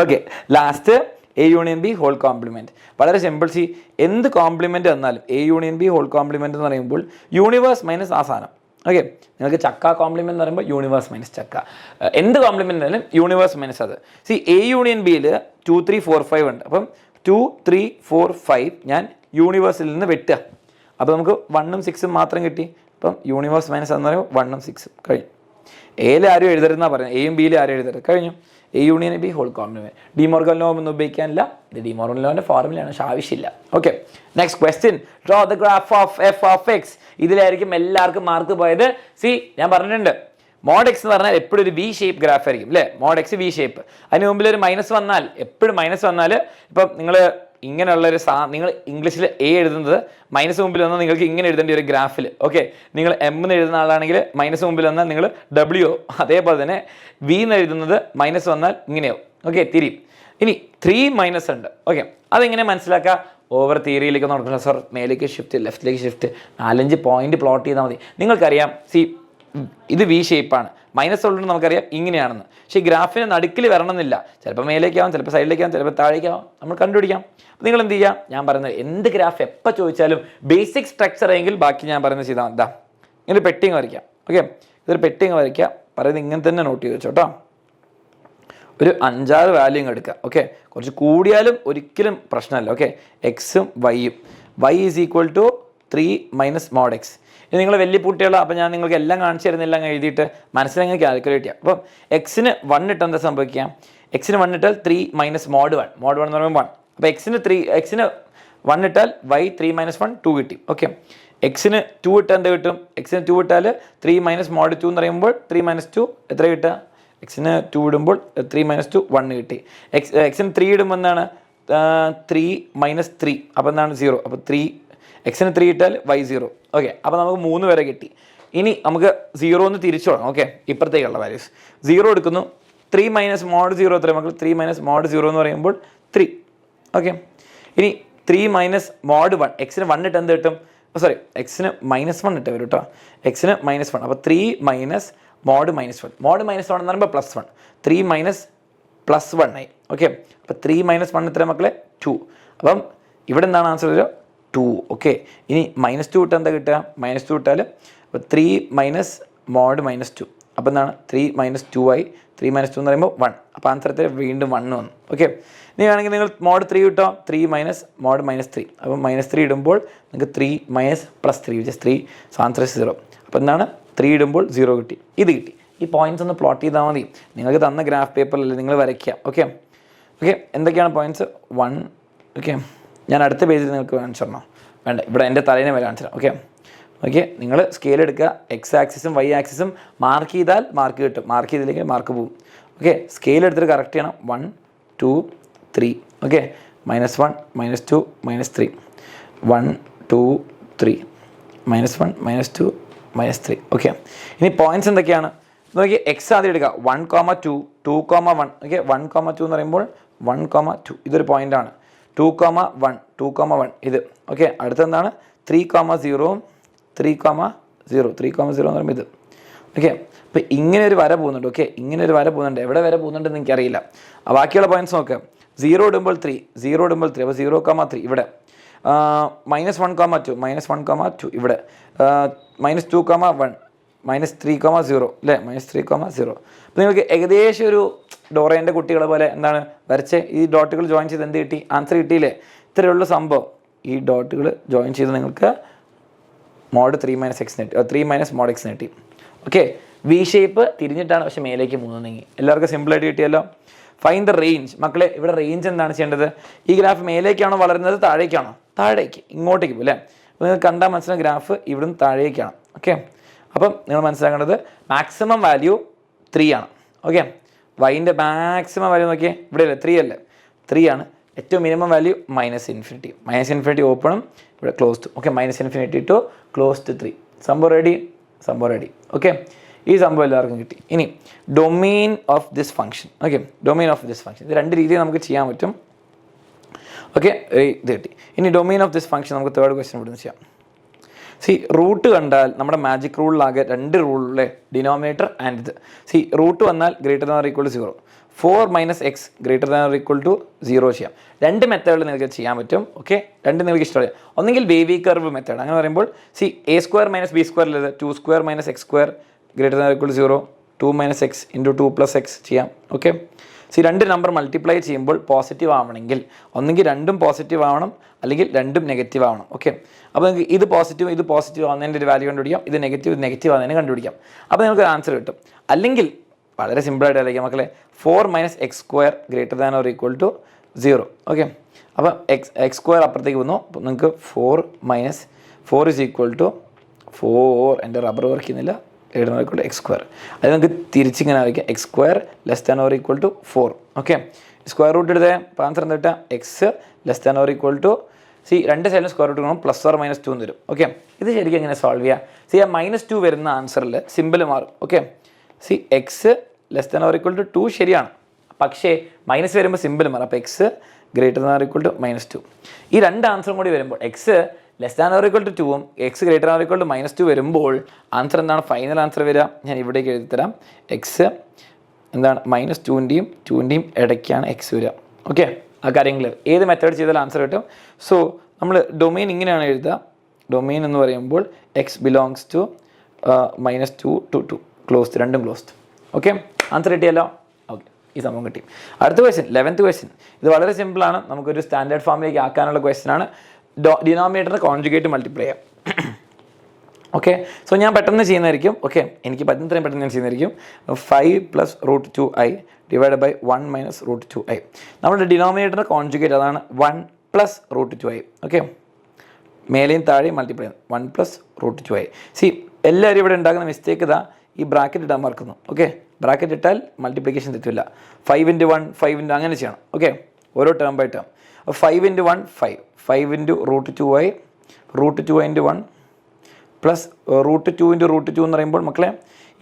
Okay, last A union B whole complement. വളരെ സിമ്പിൾ. സി എന്ത് കോംപ്ലിമെൻറ്റ് വന്നാലും A union B whole complement എന്ന് പറയുമ്പോൾ യൂണിവേഴ്സ് മൈനസ് ആ സാധനം. ഓക്കെ, നിങ്ങൾക്ക് ചക്ക കോംപ്ലിമെൻ്റ് എന്ന് പറയുമ്പോൾ യൂണിവേഴ്സ് മൈനസ് ചക്ക. എന്ത് കോംപ്ലിമെൻ്റ് ആയാലും യൂണിവേഴ്സ് മൈനസ് അത്. സി എ യൂണിയൻ ബിയിൽ 2 3 4 5 ഉണ്ട്. അപ്പം 2 3 4 5 ഞാൻ യൂണിവേഴ്സിൽ നിന്ന് വെട്ടുക. അപ്പോൾ നമുക്ക് 1ഉം 6ഉം മാത്രം കിട്ടി. അപ്പം യൂണിവേഴ്സ് മൈനസ് എന്ന് പറയുമ്പോൾ 1ഉം 6ഉം കഴിഞ്ഞു. എയിൽ ആരും എഴുതരുതെന്നാണ് പറയുന്നത്, എയും ബിയിൽ ആരും എഴുതരുത്, കഴിഞ്ഞു. A union B whole complement. De Morgan law ഒന്നും ഉപയോഗിക്കാനില്ല, ഇത് ഡിമോർഗൻ ലോൻ്റെ ഫോർമുലയാണ്, പക്ഷേ ആവശ്യമില്ല. Okay, next question. Draw the graph of F of X. ഇതിലായിരിക്കും എല്ലാവർക്കും മാർക്ക് പോയത്. സി ഞാൻ പറഞ്ഞിട്ടുണ്ട്, മോഡ് എക്സ് എന്ന് പറഞ്ഞാൽ എപ്പോഴും ഒരു വി ഷേപ്പ് ഗ്രാഫ് ആയിരിക്കും അല്ലേ. Mod x V shape. അതിന് മുമ്പിൽ ഒരു മൈനസ് വന്നാൽ, എപ്പോഴും മൈനസ് വന്നാൽ, ഇപ്പം നിങ്ങൾ ഇങ്ങനെയുള്ളൊരു നിങ്ങൾ ഇംഗ്ലീഷിൽ എ എഴുതുന്നത് മൈനസ് മുമ്പിൽ വന്നാൽ നിങ്ങൾക്ക് ഇങ്ങനെ എഴുതേണ്ടി ഒരു ഗ്രാഫിൽ. ഓക്കെ, നിങ്ങൾ എം എന്ന് എഴുതുന്ന ആളാണെങ്കിൽ മൈനസ് മുമ്പിൽ വന്നാൽ നിങ്ങൾ ഡബ്ല്യു. അതേപോലെ തന്നെ വി എന്ന് എഴുതുന്നത് മൈനസ് വന്നാൽ ഇങ്ങനെയാവും. ഓക്കെ, തിരിയും. ഇനി 3 മൈനസ് ഉണ്ട്. ഓക്കെ, അതെങ്ങനെ മനസ്സിലാക്കുക? ഓവർ തിയറിയിലേക്ക് നോക്കണം സർ. മേലേക്ക് ഷിഫ്റ്റ്, ലെഫ്റ്റിലേക്ക് ഷിഫ്റ്റ്, 4-5 പോയിന്റ് പ്ലോട്ട് ചെയ്താൽ മതി. നിങ്ങൾക്കറിയാം, സി ഇത് വി ഷേപ്പാണ്, മൈനസ് ഉള്ളത് നമുക്കറിയാം ഇങ്ങനെയാണെന്ന്. പക്ഷേ ഗ്രാഫിന് നടുക്കിൽ വരണമെന്നില്ല. ചിലപ്പോൾ മേലേക്കാവും, ചിലപ്പോൾ സൈഡിലേക്കാവും, ചിലപ്പോൾ താഴേക്കാവും, നമ്മൾ കണ്ടുപിടിക്കാം. അപ്പോൾ നിങ്ങൾ എന്ത് ചെയ്യുക? ഞാൻ പറയുന്നത് എന്ത് ഗ്രാഫ് എപ്പോൾ ചോദിച്ചാലും ബേസിക് സ്ട്രക്ചർ എങ്കിൽ ബാക്കി ഞാൻ പറയുന്നത് ചെയ്താൽ എന്താ, ഇങ്ങനെ പെട്ടിങ് വരയ്ക്കാം. ഓക്കെ, ഇതൊരു പെട്ടിങ് വരയ്ക്കാം. പറയുന്നത് ഇങ്ങനെ തന്നെ നോട്ട് ചെയ്ത് വെച്ചോട്ടോ. ഒരു 5-6 വാല്യൂ എടുക്കുക. ഓക്കെ, കുറച്ച് കൂടിയാലും ഒരിക്കലും പ്രശ്നമല്ല. ഓക്കെ, എക്സും വൈയും. Y is equal to 3 minus mod X. ഇനി നിങ്ങൾ വലിയ പൂട്ടിയുള്ള, അപ്പോൾ ഞാൻ നിങ്ങൾക്ക് എല്ലാം കാണിച്ചു തരുന്നില്ല, അങ്ങ് എഴുതിയിട്ട് മനസ്സിലങ്ങ് കാൽക്കുലേറ്റ് ചെയ്യാം. അപ്പം എക്സിന് 1 ഇട്ട് എന്താ സംഭവിക്കാം? എക്സിന് 1 ഇട്ടാൽ 3 മൈനസ് മോഡ് 1. മോഡ് 1 എന്ന് പറയുമ്പോൾ 1. അപ്പോൾ എക്സിന് 1 ഇട്ടാൽ വൈ 3 മൈനസ് 1 2 കിട്ടി. ഓക്കെ, എക്സിന് 2 ഇട്ടാൽ എന്ത് കിട്ടും? എക്സിന് 2 ഇട്ടാൽ 3 മൈനസ് മോഡ് 2 എന്ന് പറയുമ്പോൾ 3 മൈനസ് 2 എത്ര കിട്ടുക? എക്സിന് 2 ഇടുമ്പോൾ 3 മൈനസ് 2 1 കിട്ടി. എക്സിന് 3 ഇടുമ്പോൾ എന്താണ്? 3 മൈനസ് 3, അപ്പോൾ എന്താണ് 0. അപ്പോൾ 3 എക്സിന് 3 ഇട്ടാൽ വൈ 0. ഓക്കെ, അപ്പോൾ നമുക്ക് 3 വരെ കിട്ടി. ഇനി നമുക്ക് 0 എന്ന് തിരിച്ചു തുടങ്ങാം. ഓക്കെ, ഇപ്പുറത്തേക്കുള്ള വാല്യൂസ് 0 എടുക്കുന്നു. 3 മൈനസ് മോഡ് 0 എത്ര മക്കൾ? 3 മൈനസ് മോഡ് 0 എന്ന് പറയുമ്പോൾ 3. ഓക്കെ, ഇനി 3 മൈനസ് മോഡ് 1. എക്സിന് 1 ഇട്ട് എന്ത് കിട്ടും? സോറി, എക്സിന് -1 ഇട്ട് വരും കേട്ടോ. എക്സിന് -1. അപ്പോൾ 3 മൈനസ് മോഡ് -1. മോഡ് -1 എന്ന് പറയുമ്പോൾ +1. 3 മൈനസ് +1 ആയി. ഓക്കെ, അപ്പോൾ 3 മൈനസ് 1 എത്ര മക്കളെ? 2. അപ്പം ഇവിടെ എന്താണ് ആൻസർ വരിക? 2. ഓക്കെ, ഇനി -2 ഇട്ട് എന്താ കിട്ടുക? -2 ഇട്ടാൽ അപ്പോൾ 3 മൈനസ് മോഡ് -2. അപ്പോൾ എന്താണ്? 3 മൈനസ് 2 ആയി. 3 മൈനസ് 2 എന്ന് പറയുമ്പോൾ 1. അപ്പോൾ ആൻസർ വീണ്ടും 1 വന്നു. ഓക്കെ, ഇനി വേണമെങ്കിൽ നിങ്ങൾ മോഡ് 3 കിട്ടോ. 3 മൈനസ് മോഡ് -3. അപ്പോൾ -3 ഇടുമ്പോൾ നിങ്ങൾക്ക് 3 minus +3 which is 3. So answer is 0. അപ്പോൾ എന്താണ്? 3 ഇടുമ്പോൾ 0 കിട്ടി. ഇത് കിട്ടി. ഈ പോയിന്റ്സ് ഒന്ന് പ്ലോട്ട് ചെയ്താൽ മതി. നിങ്ങൾക്ക് തന്ന ഗ്രാഫ് പേപ്പറിലല്ലേ നിങ്ങൾ വരയ്ക്കുക. ഓക്കെ ഓക്കെ, എന്തൊക്കെയാണ് പോയിന്റ്സ്? 1. ഓക്കെ, ഞാൻ അടുത്ത പേജിൽ നിങ്ങൾക്ക് കാണിച്ചു തരണോ? വേണ്ട, ഇവിടെ എൻ്റെ തലേനെ വരെ കാണിച്ചു തരാം. ഓക്കെ ഓക്കെ, നിങ്ങൾ സ്കെയിൽ എടുക്കുക. എക്സ് ആക്സിസും വൈ ആക്സിസും മാർക്ക് ചെയ്താൽ മാർക്ക് കിട്ടും, മാർക്ക് ചെയ്തില്ലെങ്കിൽ മാർക്ക് പോകും. ഓക്കെ, സ്കെയിൽ എടുത്തിട്ട് കറക്റ്റ് ചെയ്യണം. 1 2 3. ഓക്കെ, -1 -2 -3. 1 2 3 -1 -2 -3. ഓക്കെ, ഇനി പോയിന്റ്സ് എന്തൊക്കെയാണ് നോക്കി. എക്സ് ആദ്യം എടുക്കുക. 1, 2 2, 1. ഓക്കെ, 1, 2 എന്ന് പറയുമ്പോൾ 1, 2 ഇതൊരു പോയിൻ്റാണ്. 2, 1 2, 1 ഇത്. ഓക്കെ, അടുത്തെന്താണ്? 3, 0 3, 0 3, 0 എന്ന് പറയുമ്പോൾ ഇത്. ഓക്കെ, അപ്പോൾ ഇങ്ങനെ ഒരു വര പോകുന്നുണ്ട്. ഓക്കെ, ഇങ്ങനെ ഒരു വര പോകുന്നുണ്ട്. എവിടെ വര പോകുന്നുണ്ടെന്ന് എനിക്കറിയില്ല. ബാക്കിയുള്ള പോയിന്റ്സ് നോക്കുക. 0 ഇടുമ്പോൾ 3, 0 ഇടുമ്പോൾ 3. അപ്പോൾ 0, 3 ഇവിടെ. -1, 2 -1, 2 ഇവിടെ. -2, 1 -3, 0 അല്ലേ? -3, 0. അപ്പോൾ നിങ്ങൾക്ക് ഏകദേശം ഒരു ഡോറേൻ്റെ കുട്ടികളെ പോലെ എന്താണ് വരച്ച് ഈ ഡോട്ടുകൾ ജോയിൻ ചെയ്ത് എന്ത് കിട്ടി? ആൻസർ കിട്ടിയില്ലേ? ഇത്രയുള്ള സംഭവം. ഈ ഡോട്ടുകൾ ജോയിൻ ചെയ്ത് നിങ്ങൾക്ക് മോഡ് 3 മൈനസ് എക്സ് കിട്ടി. 3 മൈനസ് മോഡ് എക്സ് കിട്ടി. ഓക്കെ, വി ഷേപ്പ് തിരിഞ്ഞിട്ടാണ്, പക്ഷേ മേലേക്ക് 3 നീങ്ങി. എല്ലാവർക്കും സിമ്പിളായിട്ട് കിട്ടിയല്ലോ. Fine the range. മക്കളെ, ഇവിടെ റേഞ്ച് എന്താണ് ചെയ്യേണ്ടത്? ഈ ഗ്രാഫ് മേലേക്കാണോ വളരുന്നത് താഴേക്കാണോ? താഴേക്ക്, ഇങ്ങോട്ടേക്ക് പോകും അല്ലേ? അപ്പോൾ നിങ്ങൾക്ക് കണ്ടാൽ മനസ്സിലാകുന്ന ഗ്രാഫ് ഇവിടുന്ന് താഴേക്കാണ്. ഓക്കെ, അപ്പം നിങ്ങൾ മനസ്സിലാക്കേണ്ടത് മാക്സിമം വാല്യൂ 3 ആണ്. ഓക്കെ, വൈൻ്റെ മാക്സിമം വാല്യൂ നോക്കിയേ, ഇവിടെ അല്ലേ 3 അല്ലേ? 3 ആണ്. ഏറ്റവും മിനിമം വാല്യൂ -∞. ഓപ്പണും ഇവിടെ ക്ലോസ്ഡ്. Okay, -∞ to closed 3. സംഭവം റെഡി. ഓക്കെ, ഈ സംഭവം എല്ലാവർക്കും കിട്ടി. ഇനി domain of this function. Okay, domain of this function ഇത് 2 രീതിയിൽ നമുക്ക് ചെയ്യാൻ പറ്റും. ഓക്കെ, ഇത് കിട്ടി. ഇനി ഡൊമെയിൻ ഓഫ് ദിസ് ഫംഗ്ഷൻ നമുക്ക് തേർഡ് ക്വസ്റ്റ്യൻ ഇവിടുന്ന് ചെയ്യാം. റൂട്ട് കണ്ടാൽ നമ്മുടെ മാജിക് റൂളിലാകെ 2 റൂളിലെ ഡിനോമിനേറ്റർ ആൻഡ് ഇത്. റൂട്ട് വന്നാൽ greater than or equal to 0. 4 - x greater than or equal to 0 ചെയ്യാം. 2 മെത്തേഡിൽ നിങ്ങൾക്ക് ചെയ്യാൻ പറ്റും. ഓക്കെ, 2 നിങ്ങൾക്ക് ഇഷ്ടമുള്ള ഒന്നെങ്കിൽ വേവി കർവ് മെത്തേഡ്. അങ്ങനെ പറയുമ്പോൾ a² - b² 2² - x² greater than or equal to 0. 2 - x × 2 + x ചെയ്യാം. ഓക്കെ, 2 നമ്പർ മൾട്ടിപ്ലൈ ചെയ്യുമ്പോൾ പോസിറ്റീവ് ആവണമെങ്കിൽ ഒന്നെങ്കിൽ രണ്ടും പോസിറ്റീവ് ആവണം, അല്ലെങ്കിൽ രണ്ടും നെഗറ്റീവ് ആവണം. ഓക്കെ, അപ്പോൾ നിങ്ങൾക്ക് ഇത് പോസിറ്റീവ് ആവുന്നതിൻ്റെ ഒരു വാല്യൂ കണ്ടുപിടിക്കാം, ഇത് നെഗറ്റീവ് ആവുന്നതിന് കണ്ടുപിടിക്കാം. അപ്പോൾ നിങ്ങൾക്ക് ആൻസർ കിട്ടും. അല്ലെങ്കിൽ വളരെ സിമ്പിളായിട്ട് ആയിരിക്കും മക്കളെ, 4 - x² greater than or equal to 0. Okay, അപ്പോൾ x² അപ്പുറത്തേക്ക് വന്നു. അപ്പോൾ നിങ്ങൾക്ക് 4 - 4 = 4. എൻ്റെ റബ്ബർ വർക്ക് ചെയ്യുന്നില്ല. x². അത് നമുക്ക് തിരിച്ചിങ്ങനെ ആയിരിക്കും, x² less than or equal to 4. Okay, square root എടുത്തേ. അപ്പോൾ ആൻസർ എന്താ കിട്ടുക? x less than or equal to രണ്ട് സൈഡിലും സ്ക്വയർ റൂട്ട് കൊടുക്കണം, +or -2 എന്ന് വരും. ഓക്കെ, ഇത് ശരിക്കും എങ്ങനെ സോൾവ് ചെയ്യുക? ആ -2 വരുന്ന ആൻസറിൽ സിമ്പിൾ മാറും. Okay, x less than or equal to 2 ശരിയാണ്, പക്ഷേ മൈനസ് വരുമ്പോൾ സിമ്പിൾ മാറും. അപ്പോൾ x greater than or equal to -2. ഈ 2 ആൻസറും കൂടി വരുമ്പോൾ x less than or equal to 2ഉം x greater than or equal to -2 വരുമ്പോൾ ആൻസർ എന്താണ്? ഫൈനൽ ആൻസർ വരിക. ഞാൻ ഇവിടേക്ക് എഴുതിത്തരാം. x എന്താണ്? -2ൻ്റെയും ഇടയ്ക്കാണ് x വരിക. ഓക്കെ, ആ കാര്യങ്ങൾ ഏത് മെത്തേഡ് ചെയ്താലും ആൻസർ കിട്ടും. സോ നമ്മൾ ഡൊമെയിൻ ഇങ്ങനെയാണ് എഴുതുക. ഡൊമെയിൻ എന്ന് പറയുമ്പോൾ x belongs to -2 to 2 closed, രണ്ടും ക്ലോസ്ഡ്. ഓക്കെ, ആൻസർ കിട്ടിയല്ലോ. ഓക്കെ, ഈ സംഭവം കിട്ടി. അടുത്ത ക്വസ്റ്റ്യൻ, 11th ക്വസ്റ്റ്യൻ. ഇത് വളരെ സിമ്പിളാണ്, നമുക്കൊരു സ്റ്റാൻഡേർഡ് ഫോമിലേക്ക് ആക്കാനുള്ള ക്വസ്റ്റ്യൻ ആണ്. ഡിനോമിനേറ്ററിനെ കോൺജുഗേറ്റ് മൾട്ടിപ്ലൈ ചെയ്യാം. ഓക്കെ, സോ ഞാൻ പെട്ടെന്ന് ചെയ്യുന്നതായിരിക്കും. ഓക്കെ, എനിക്ക് പറ്റുന്നത്രയും പെട്ടെന്ന് ഞാൻ ചെയ്യുന്നതായിരിക്കും. 5 + √2i ഡിവൈഡ് ബൈ 1 - √2i. നമ്മുടെ ഡിനോമിനേറ്ററിനെ കോൺജുഗേറ്റ് അതാണ് 1 + √2i. ഓക്കെ, മേലെയും താഴെയും മൾട്ടിപ്ലൈ ചെയ്യുന്നത് 1 + √2i. എല്ലാവരും ഇവിടെ ഉണ്ടാക്കുന്ന മിസ്റ്റേക്ക് ഇതാ, ഈ ബ്രാക്കറ്റ് ഇടാൻ മറക്കുന്നു. ഓക്കെ, ബ്രാക്കറ്റ് ഇട്ടാൽ മൾട്ടിപ്ലിക്കേഷൻ തെറ്റില്ല. 5 × 1 5 അങ്ങനെ ചെയ്യണം. ഓക്കെ, ഓരോ term by term. 5 × 1 5 √2i √2i × 1 plus √2 × √2 എന്ന് പറയുമ്പോൾ മക്കളെ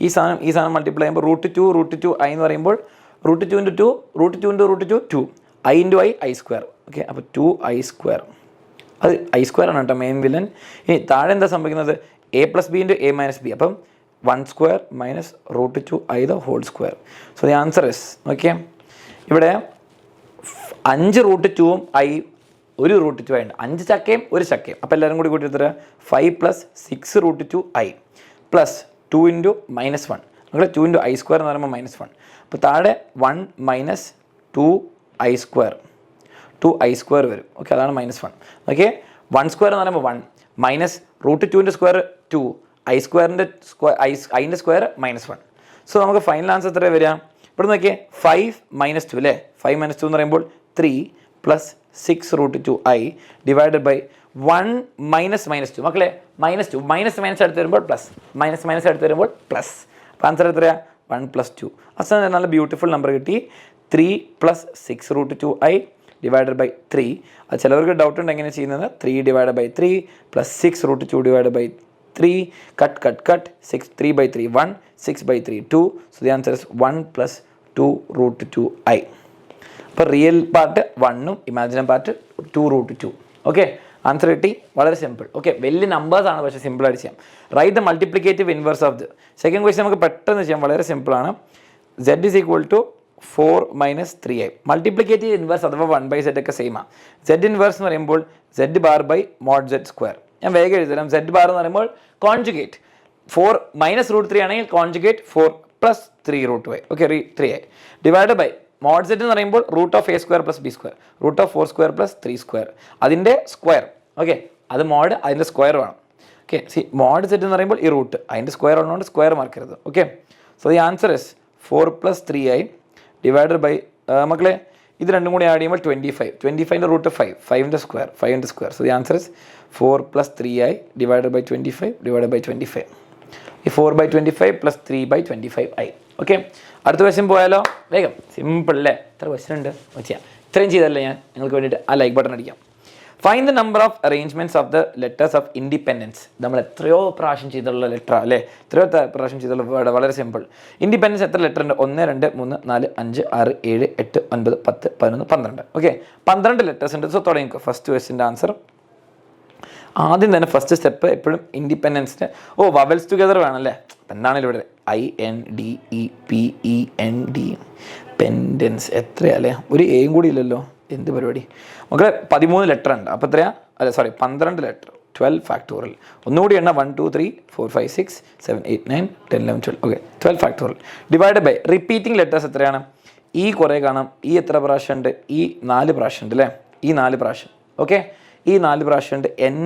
ഈ സാധനം മൾട്ടിപ്ലൈ ചെയ്യുമ്പോൾ √2 എന്ന് പറയുമ്പോൾ √2 × 2 √2 × 2 i × i². ഓക്കെ, അപ്പോൾ 2i². അത് i² ആണ് കേട്ടോ മെയിൻ വില്ലൻ. ഇനി താഴെ എന്താ സംഭവിക്കുന്നത്? a + b × a - b. അപ്പം 1² - √2i². So the answer is, okay, ഇവിടെ 5 √2ഉം i ഒരു √2 ആയിട്ട് 5 ചക്കയും 1 ചക്കയും. അപ്പോൾ എല്ലാവരും കൂടി കൂട്ടി എടുത്തിട്ട് 5 + 6 √2i പ്ലസ് 2 × -1. നമ്മൾ 2 × i² എന്ന് പറയുമ്പോൾ -1. അപ്പോൾ താഴെ 1 - 2i². 2i² വരും. ഓക്കെ, അതാണ് -1. ഓക്കെ, 1² എന്ന് പറയുമ്പോൾ 1 മൈനസ് √2ൻ്റെ സ്ക്വയർ 2 i²ൻ്റെ ഐൻ്റെ സ്ക്വയർ -1. സോ നമുക്ക് ഫൈനൽ ആൻസർ എത്ര വരിക? ഇവിടെ നോക്കിയേ, 5 - 2 അല്ലേ? 5 - 2 എന്ന് പറയുമ്പോൾ 3 + 6 √2i ഡിവൈഡഡ് ബൈ 1 - -2. മക്കളെ -2 മൈനസ് അടുത്ത് വരുമ്പോൾ പ്ലസ്, മൈനസ് അടുത്ത് വരുമ്പോൾ പ്ലസ്. അപ്പോൾ ആൻസർ എത്രയാണ്? 1 + 2. അവസാനം നല്ല ബ്യൂട്ടിഫുൾ നമ്പർ കിട്ടി. 3 + 6 √2i ഡിവൈഡഡ് ബൈ 3. അത് ചിലവർക്ക് ഡൗട്ട് ഉണ്ട് എങ്ങനെ ചെയ്യുന്നത്. 3 divide by 3 + 6 √2 divide by 3 cut 6 3/3 1 6/3 2. So the answer is 1 + 2 √2i. അപ്പോൾ റിയൽ പാർട്ട് 1ഉം ഇമാജിനറി പാർട്ട് 2 √2. ഓക്കെ, ആൻസർ കിട്ടി. വളരെ സിമ്പിൾ. ഓക്കെ, വലിയ നമ്പേഴ്സാണ് പക്ഷേ സിമ്പിളായിട്ട് ചെയ്യാം. Write the multiplicative inverse of the. Second question നമുക്ക് പെട്ടെന്ന് ചെയ്യാം, വളരെ സിമ്പിളാണ്. z = 4 - 3i. മൾട്ടിപ്ലിക്കേറ്റീവ് ഇൻവേഴ്സ് അഥവാ 1/z ഒക്കെ സെയിം ആണ്. z ഇൻവേഴ്സ് എന്ന് പറയുമ്പോൾ z bar by mode z². ഞാൻ വേഗം എഴുതരാം. z ബാർ എന്ന് പറയുമ്പോൾ കോൺജുഗേറ്റ് 4 - √3 ആണെങ്കിൽ conjugate 4 + 3 √2i. Okay, 3i divide by mod z എന്ന് പറയുമ്പോൾ √(a² + b², √4² + 3². അതിൻ്റെ സ്ക്വയർ. ഓക്കെ, അത് മോഡ്, അതിൻ്റെ സ്ക്വയർ വേണം. ഓക്കെ, മോഡ് z എന്ന് പറയുമ്പോൾ ഈ റൂട്ട്, അതിൻ്റെ സ്ക്വയർ ഉള്ളതുകൊണ്ട് സ്ക്വയർ മാർക്കരുത്. Okay, so the answer is 4 + 3i divided by മക്കളെ ഇത് രണ്ടും കൂടി ആഡ് ചെയ്യുമ്പോൾ 25. 25ൻ്റെ റൂട്ട് 5, 5ൻ്റെ square. So the answer is 4 + 3i divided by 25 divided by 25. ഈ 4/25 + 3/25i. ഓക്കെ, അടുത്ത ക്വസ്റ്റ്യൻ പോയാലോ? വേഗം, സിമ്പിൾ അല്ലേ? എത്ര ക്വസ്റ്റ്യൻ ഉണ്ട് ചെയ്യാം. ഇത്രയും ചെയ്തല്ലേ ഞാൻ നിങ്ങൾക്ക് വേണ്ടിയിട്ട് ആ ലൈക്ക് ബട്ടൺ അടിക്കാം. Find the number of arrangements of the letters of independence. നമ്മൾ എത്രയോ പ്രാവശ്യം ചെയ്തിട്ടുള്ള ലെറ്റർ അല്ലേ? എത്രയോ പ്രാവശ്യം ചെയ്തിട്ടുള്ള വേർഡ്. വളരെ സിമ്പിൾ. ഇൻഡിപെൻഡൻസ് എത്ര ലെറ്റർ ഉണ്ട്? 1 2 3 4 5 6 7 8 9 10 11 12. ഓക്കെ, 12 ലെറ്റേഴ്സ് ഉണ്ട്. സോ തുടങ്ങിക്കോ. ഫസ്റ്റ് ക്വസ്റ്റ്യൻ്റെ ആൻസർ ആദ്യം തന്നെ ഫസ്റ്റ് സ്റ്റെപ്പ് എപ്പോഴും ഇൻഡിപെൻഡൻസിൻ്റെ വവൽസ് ടുഗദർ വേണമല്ലേ. എന്താണല്ലോ ഇവിടെ INDEPEND പെൻഡൻസ് എത്രയല്ലേ, ഒരു എയും കൂടി ഇല്ലല്ലോ, എന്ത് പരിപാടി മക്കളെ. 13 ലെറ്റർ ഉണ്ട്. അപ്പോൾ എത്രയാ, 12 ലെറ്റർ. 12 ഫാക്ടോറിയൽ. ഒന്നുകൂടി എണ്ണ 1 2 3 4 5 6 7 8 9 10 11 12. Okay, 12 factorial divide by repeating letters എത്രയാണ്, ഈ കുറേ കാണാം. ഈ എത്ര പ്രാവശ്യം ഉണ്ട്, ഈ 4 പ്രാവശ്യം ഉണ്ട് അല്ലേ, ഈ 4 പ്രാവശ്യം. ഓക്കെ, ഈ 4 പ്രാവശ്യം ഉണ്ട്. N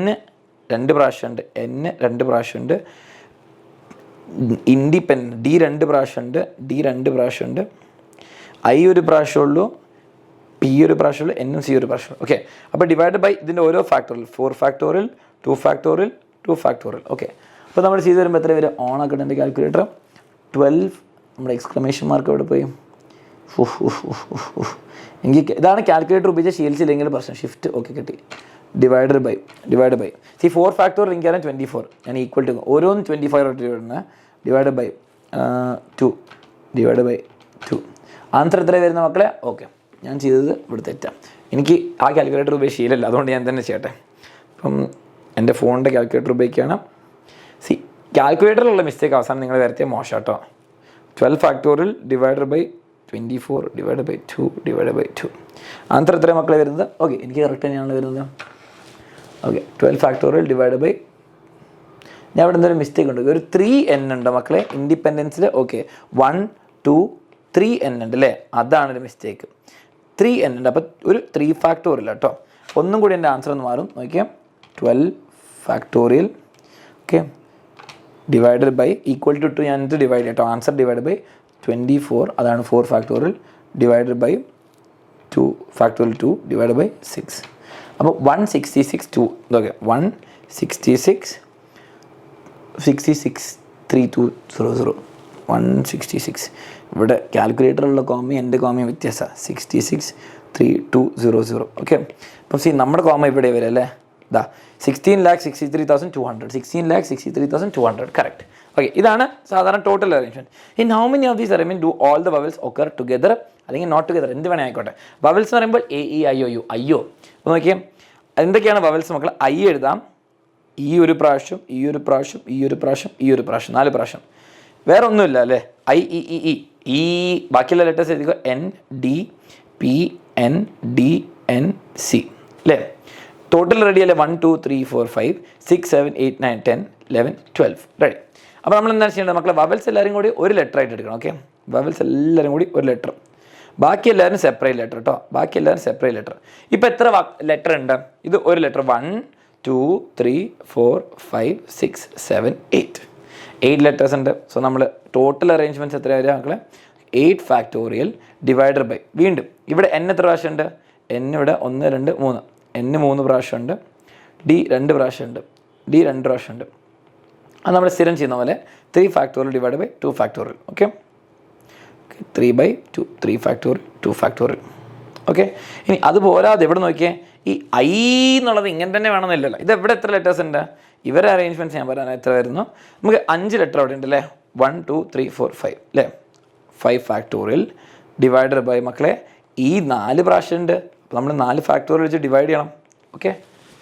2 പ്രാവശ്യം ഉണ്ട്, N 2 പ്രാവശ്യം ഉണ്ട്. ഇൻഡിപെൻഡൻറ്റ് D 2 പ്രാവശ്യം ഉണ്ട്, D 2 പ്രാവശ്യം ഉണ്ട്. I ഒരു പ്രാവശ്യമുള്ളൂ, P ഒരു പ്രാവശ്യമുള്ളൂ, N C ഒരു പ്രാവശ്യം. ഓക്കെ, അപ്പോൾ ഡിവൈഡ് ബൈ ഇതിൻ്റെ ഓരോ factorial 4 factorial 2 factorial 2 factorial. Okay, അപ്പോൾ നമ്മൾ ചെയ്ത് വരുമ്പോൾ എത്ര വരും, ഓൺ ആക്കട്ടെ എൻ്റെ കാൽക്കുലേറ്റർ. 12 നമ്മുടെ എക്സ്ക്ലമേഷൻ മാർക്ക് എവിടെ പോയി, എനിക്ക് ഇതാണ് കാൽക്കുലേറ്റർ ഉപയോഗിച്ച് ശീലിച്ചില്ലെങ്കിൽ പ്രശ്നം. ഷിഫ്റ്റ് ഓക്കെ കിട്ടി. ഡിവൈഡ് ബൈ 4 ഫാക്ടോറിയൽ എനിക്കറിയാം 24. ഞാൻ ഈക്വൽ ടു ഓരോന്നും 25 ഇടുന്നത്. ഡിവൈഡ് ബൈ 2 ആൻസർ എത്ര വരുന്ന മക്കളെ. ഓക്കെ, ഞാൻ ചെയ്തത് ഇവിടെ തെറ്റാം. എനിക്ക് ആ കാൽക്കുലേറ്റർ ഉപയോഗിച്ച് ശീലമില്ല, അതുകൊണ്ട് ഞാൻ തന്നെ ചെയ്യട്ടെ. അപ്പം എൻ്റെ ഫോണിൻ്റെ കാൽക്കുലേറ്റർ ഉപയോഗിക്കുകയാണ്. കാൽക്കുലേറ്ററിലുള്ള മിസ്റ്റേക്ക് അവസാനം നിങ്ങൾ വരുത്തിയ മോശം കേട്ടോ. 12 factorial divide by 24 divide by 2 divide by 2. Answer എത്ര മക്കളെ വരുന്നത്. ഓക്കെ, എനിക്ക് കറക്റ്റ് തന്നെയാണ് വരുന്നത്. ഓക്കെ, 12 ഫാക്ടോറിയൽ ഡിവൈഡ് ബൈ, ഞാൻ ഇവിടെ എന്തൊരു മിസ്റ്റേക്ക് ഉണ്ട്, ഒരു 3N ഉണ്ട് മക്കളെ ഇൻഡിപെൻഡൻസിൽ. ഓക്കെ, 1 2 3N ഉണ്ട് അല്ലേ, അതാണൊരു മിസ്റ്റേക്ക്. 3N ഉണ്ട്. അപ്പോൾ ഒരു 3 ഫാക്ടോറിയൽ കേട്ടോ. ഒന്നും കൂടി എൻ്റെ ആൻസർ ഒന്ന് മാറും നോക്കിയാൽ. 12 factorial okay divided by equal to 2. ഞാൻ ഇത് ഡിവൈഡ് കേട്ടോ, ആൻസർ ഡിവൈഡ് ബൈ 24, അതാണ് 4 factorial divided by 2 factorial 2 divide by 6. അപ്പോൾ 166 2 ഇതൊക്കെ 166 3200 166. ഇവിടെ കാൽക്കുലേറ്ററിലുള്ള കോമയും എൻ്റെ കോമയും വ്യത്യാസമാണ്. 66 3200. ഓക്കെ, അപ്പം നമ്മുടെ കോമ ഇവിടെ വരും അല്ലേ. ഇതാ 16,63,200 16,63,200 കറക്റ്റ്. ഓക്കെ, ഇതാണ് സാധാരണ total arrangement. In how many of these arrangement do all the vowels occur together അല്ലെങ്കിൽ നോട്ട് ടുഗദർ, എന്ത് വേണേ ആയിക്കോട്ടെ. വവൽസ് എന്ന് പറയുമ്പോൾ AEIOU അയ്യോ. അപ്പോൾ നോക്കിയേ എന്തൊക്കെയാണ് വവൽസ് മക്കൾ. I എഴുതാം, ഈ ഒരു പ്രാവശ്യം, ഈ ഒരു പ്രാവശ്യം, ഈ ഒരു പ്രാവശ്യം, ഈ ഒരു പ്രാവശ്യം, 4 പ്രാവശ്യം. വേറെ ഒന്നുമില്ല അല്ലേ. IEEE ഈ ബാക്കിയുള്ള ലെറ്റേഴ്സ് എഴുതിക്കോ. NDPNDNC അല്ലേ. ടോട്ടൽ റെഡി അല്ലേ. 1 2 3 4 5 6 7 8 9 10 11 12 റെഡി. അപ്പോൾ നമ്മൾ എന്താണ് ചെയ്യേണ്ടത് മക്കളെ, വവൽസ് എല്ലാവരും കൂടി ഒരു ലെറ്റർ ആയിട്ട് എടുക്കണം. ഓക്കെ, വവൽസ് എല്ലാവരും കൂടി ഒരു ലെറ്റർ, ബാക്കി എല്ലാവരും സെപ്പറേറ്റ് ലെറ്റർ കേട്ടോ. ബാക്കി എല്ലാവരും സെപ്പറേറ്റ് ലെറ്റർ. ഇപ്പോൾ എത്ര ലെറ്റർ ഉണ്ട്, ഇത് ഒരു ലെറ്റർ 1 2 3 4 5 6 7 8 ലെറ്റേഴ്സ് ഉണ്ട്. സോ നമ്മൾ ടോട്ടൽ അറേഞ്ച്മെൻറ്റ്സ് എത്ര വരിക മക്കളെ, 8 ഫാക്ടോറിയൽ ഡിവൈഡർ ബൈ, വീണ്ടും ഇവിടെ N എത്ര പ്രാവശ്യം ഉണ്ട്, N ഇവിടെ 1 2 3, N 3 പ്രാവശ്യം ഉണ്ട്, D 2 പ്രാവശ്യം ഉണ്ട്, D 2 പ്രാവശ്യം ഉണ്ട്. അത് നമ്മൾ സ്ഥിരം ചെയ്യുന്ന പോലെ 3 factorial divide by 2 factorial. Okay, 3/2 3 factorial 2 factorial. Okay, ഇനി അതുപോലാതെ ഇവിടെ നോക്കിയേ, ഈ I എന്നുള്ളത് ഇങ്ങനെ തന്നെ വേണമെന്നില്ലല്ലോ. ഇത് എവിടെ എത്ര ലെറ്റേഴ്സ് ഉണ്ട്, ഇവരെ അറേഞ്ച്മെൻറ്റ്സ് ഞാൻ പറയാൻ എത്ര വരുന്നു. നമുക്ക് 5 ലെറ്റർ അവിടെ ഉണ്ട് അല്ലേ. 1 2 3 4 5 അല്ലേ. 5 ഫാക്ടോറിയൽ ഡിവൈഡർ ബൈ മക്കളെ ഈ 4 പ്രാവശ്യം ഉണ്ട്. അപ്പോൾ നമ്മൾ 4 ഫാക്ടോറിയൽ വെച്ച് ഡിവൈഡ് ചെയ്യണം. ഓക്കെ,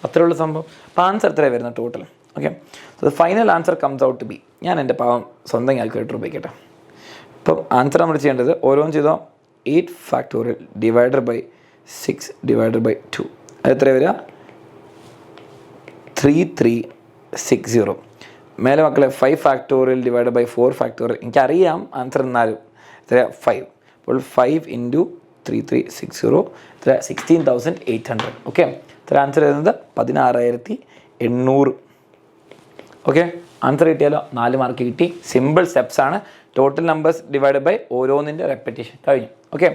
അത്രേ ഉള്ള സംഭവം. അപ്പോൾ ആൻസർ എത്രയാണ് വരുന്നത് total. Okay, so the final answer comes out to be, ഞാൻ എൻ്റെ പാവം സ്വന്തം കാൽക്കുലേറ്റർ ഉപയോഗിക്കട്ടെ. ഇപ്പം ആൻസർ നമ്മൾ ചെയ്യേണ്ടത് ഓരോന്നും ചെയ്തോ. 8 factorial divider by 6 divider by 2, അത് എത്ര വരിക 3360. മേലെ മക്കളെ 5 ഫാക്ടോറിയൽ ഡിവൈഡ് ബൈ 4 ഫാക്ടോറിയൽ, എനിക്കറിയാം ആൻസർ എന്നാലും എത്ര 5. അപ്പോൾ 5 × 3360 എത്ര 16,800. ഓക്കെ, ഇത്ര ആൻസർ വരുന്നത് 16,800. ഓക്കെ, ആൻസർ കിട്ടിയാലോ, 4 മാർക്ക് കിട്ടി. സിമ്പിൾ സ്റ്റെപ്സ് ആണ്. ടോട്ടൽ നമ്പേഴ്സ് ഡിവൈഡ് ബൈ ഓരോന്നിൻ്റെ റെപ്പറ്റീഷൻ കഴിഞ്ഞു. ഓക്കെ,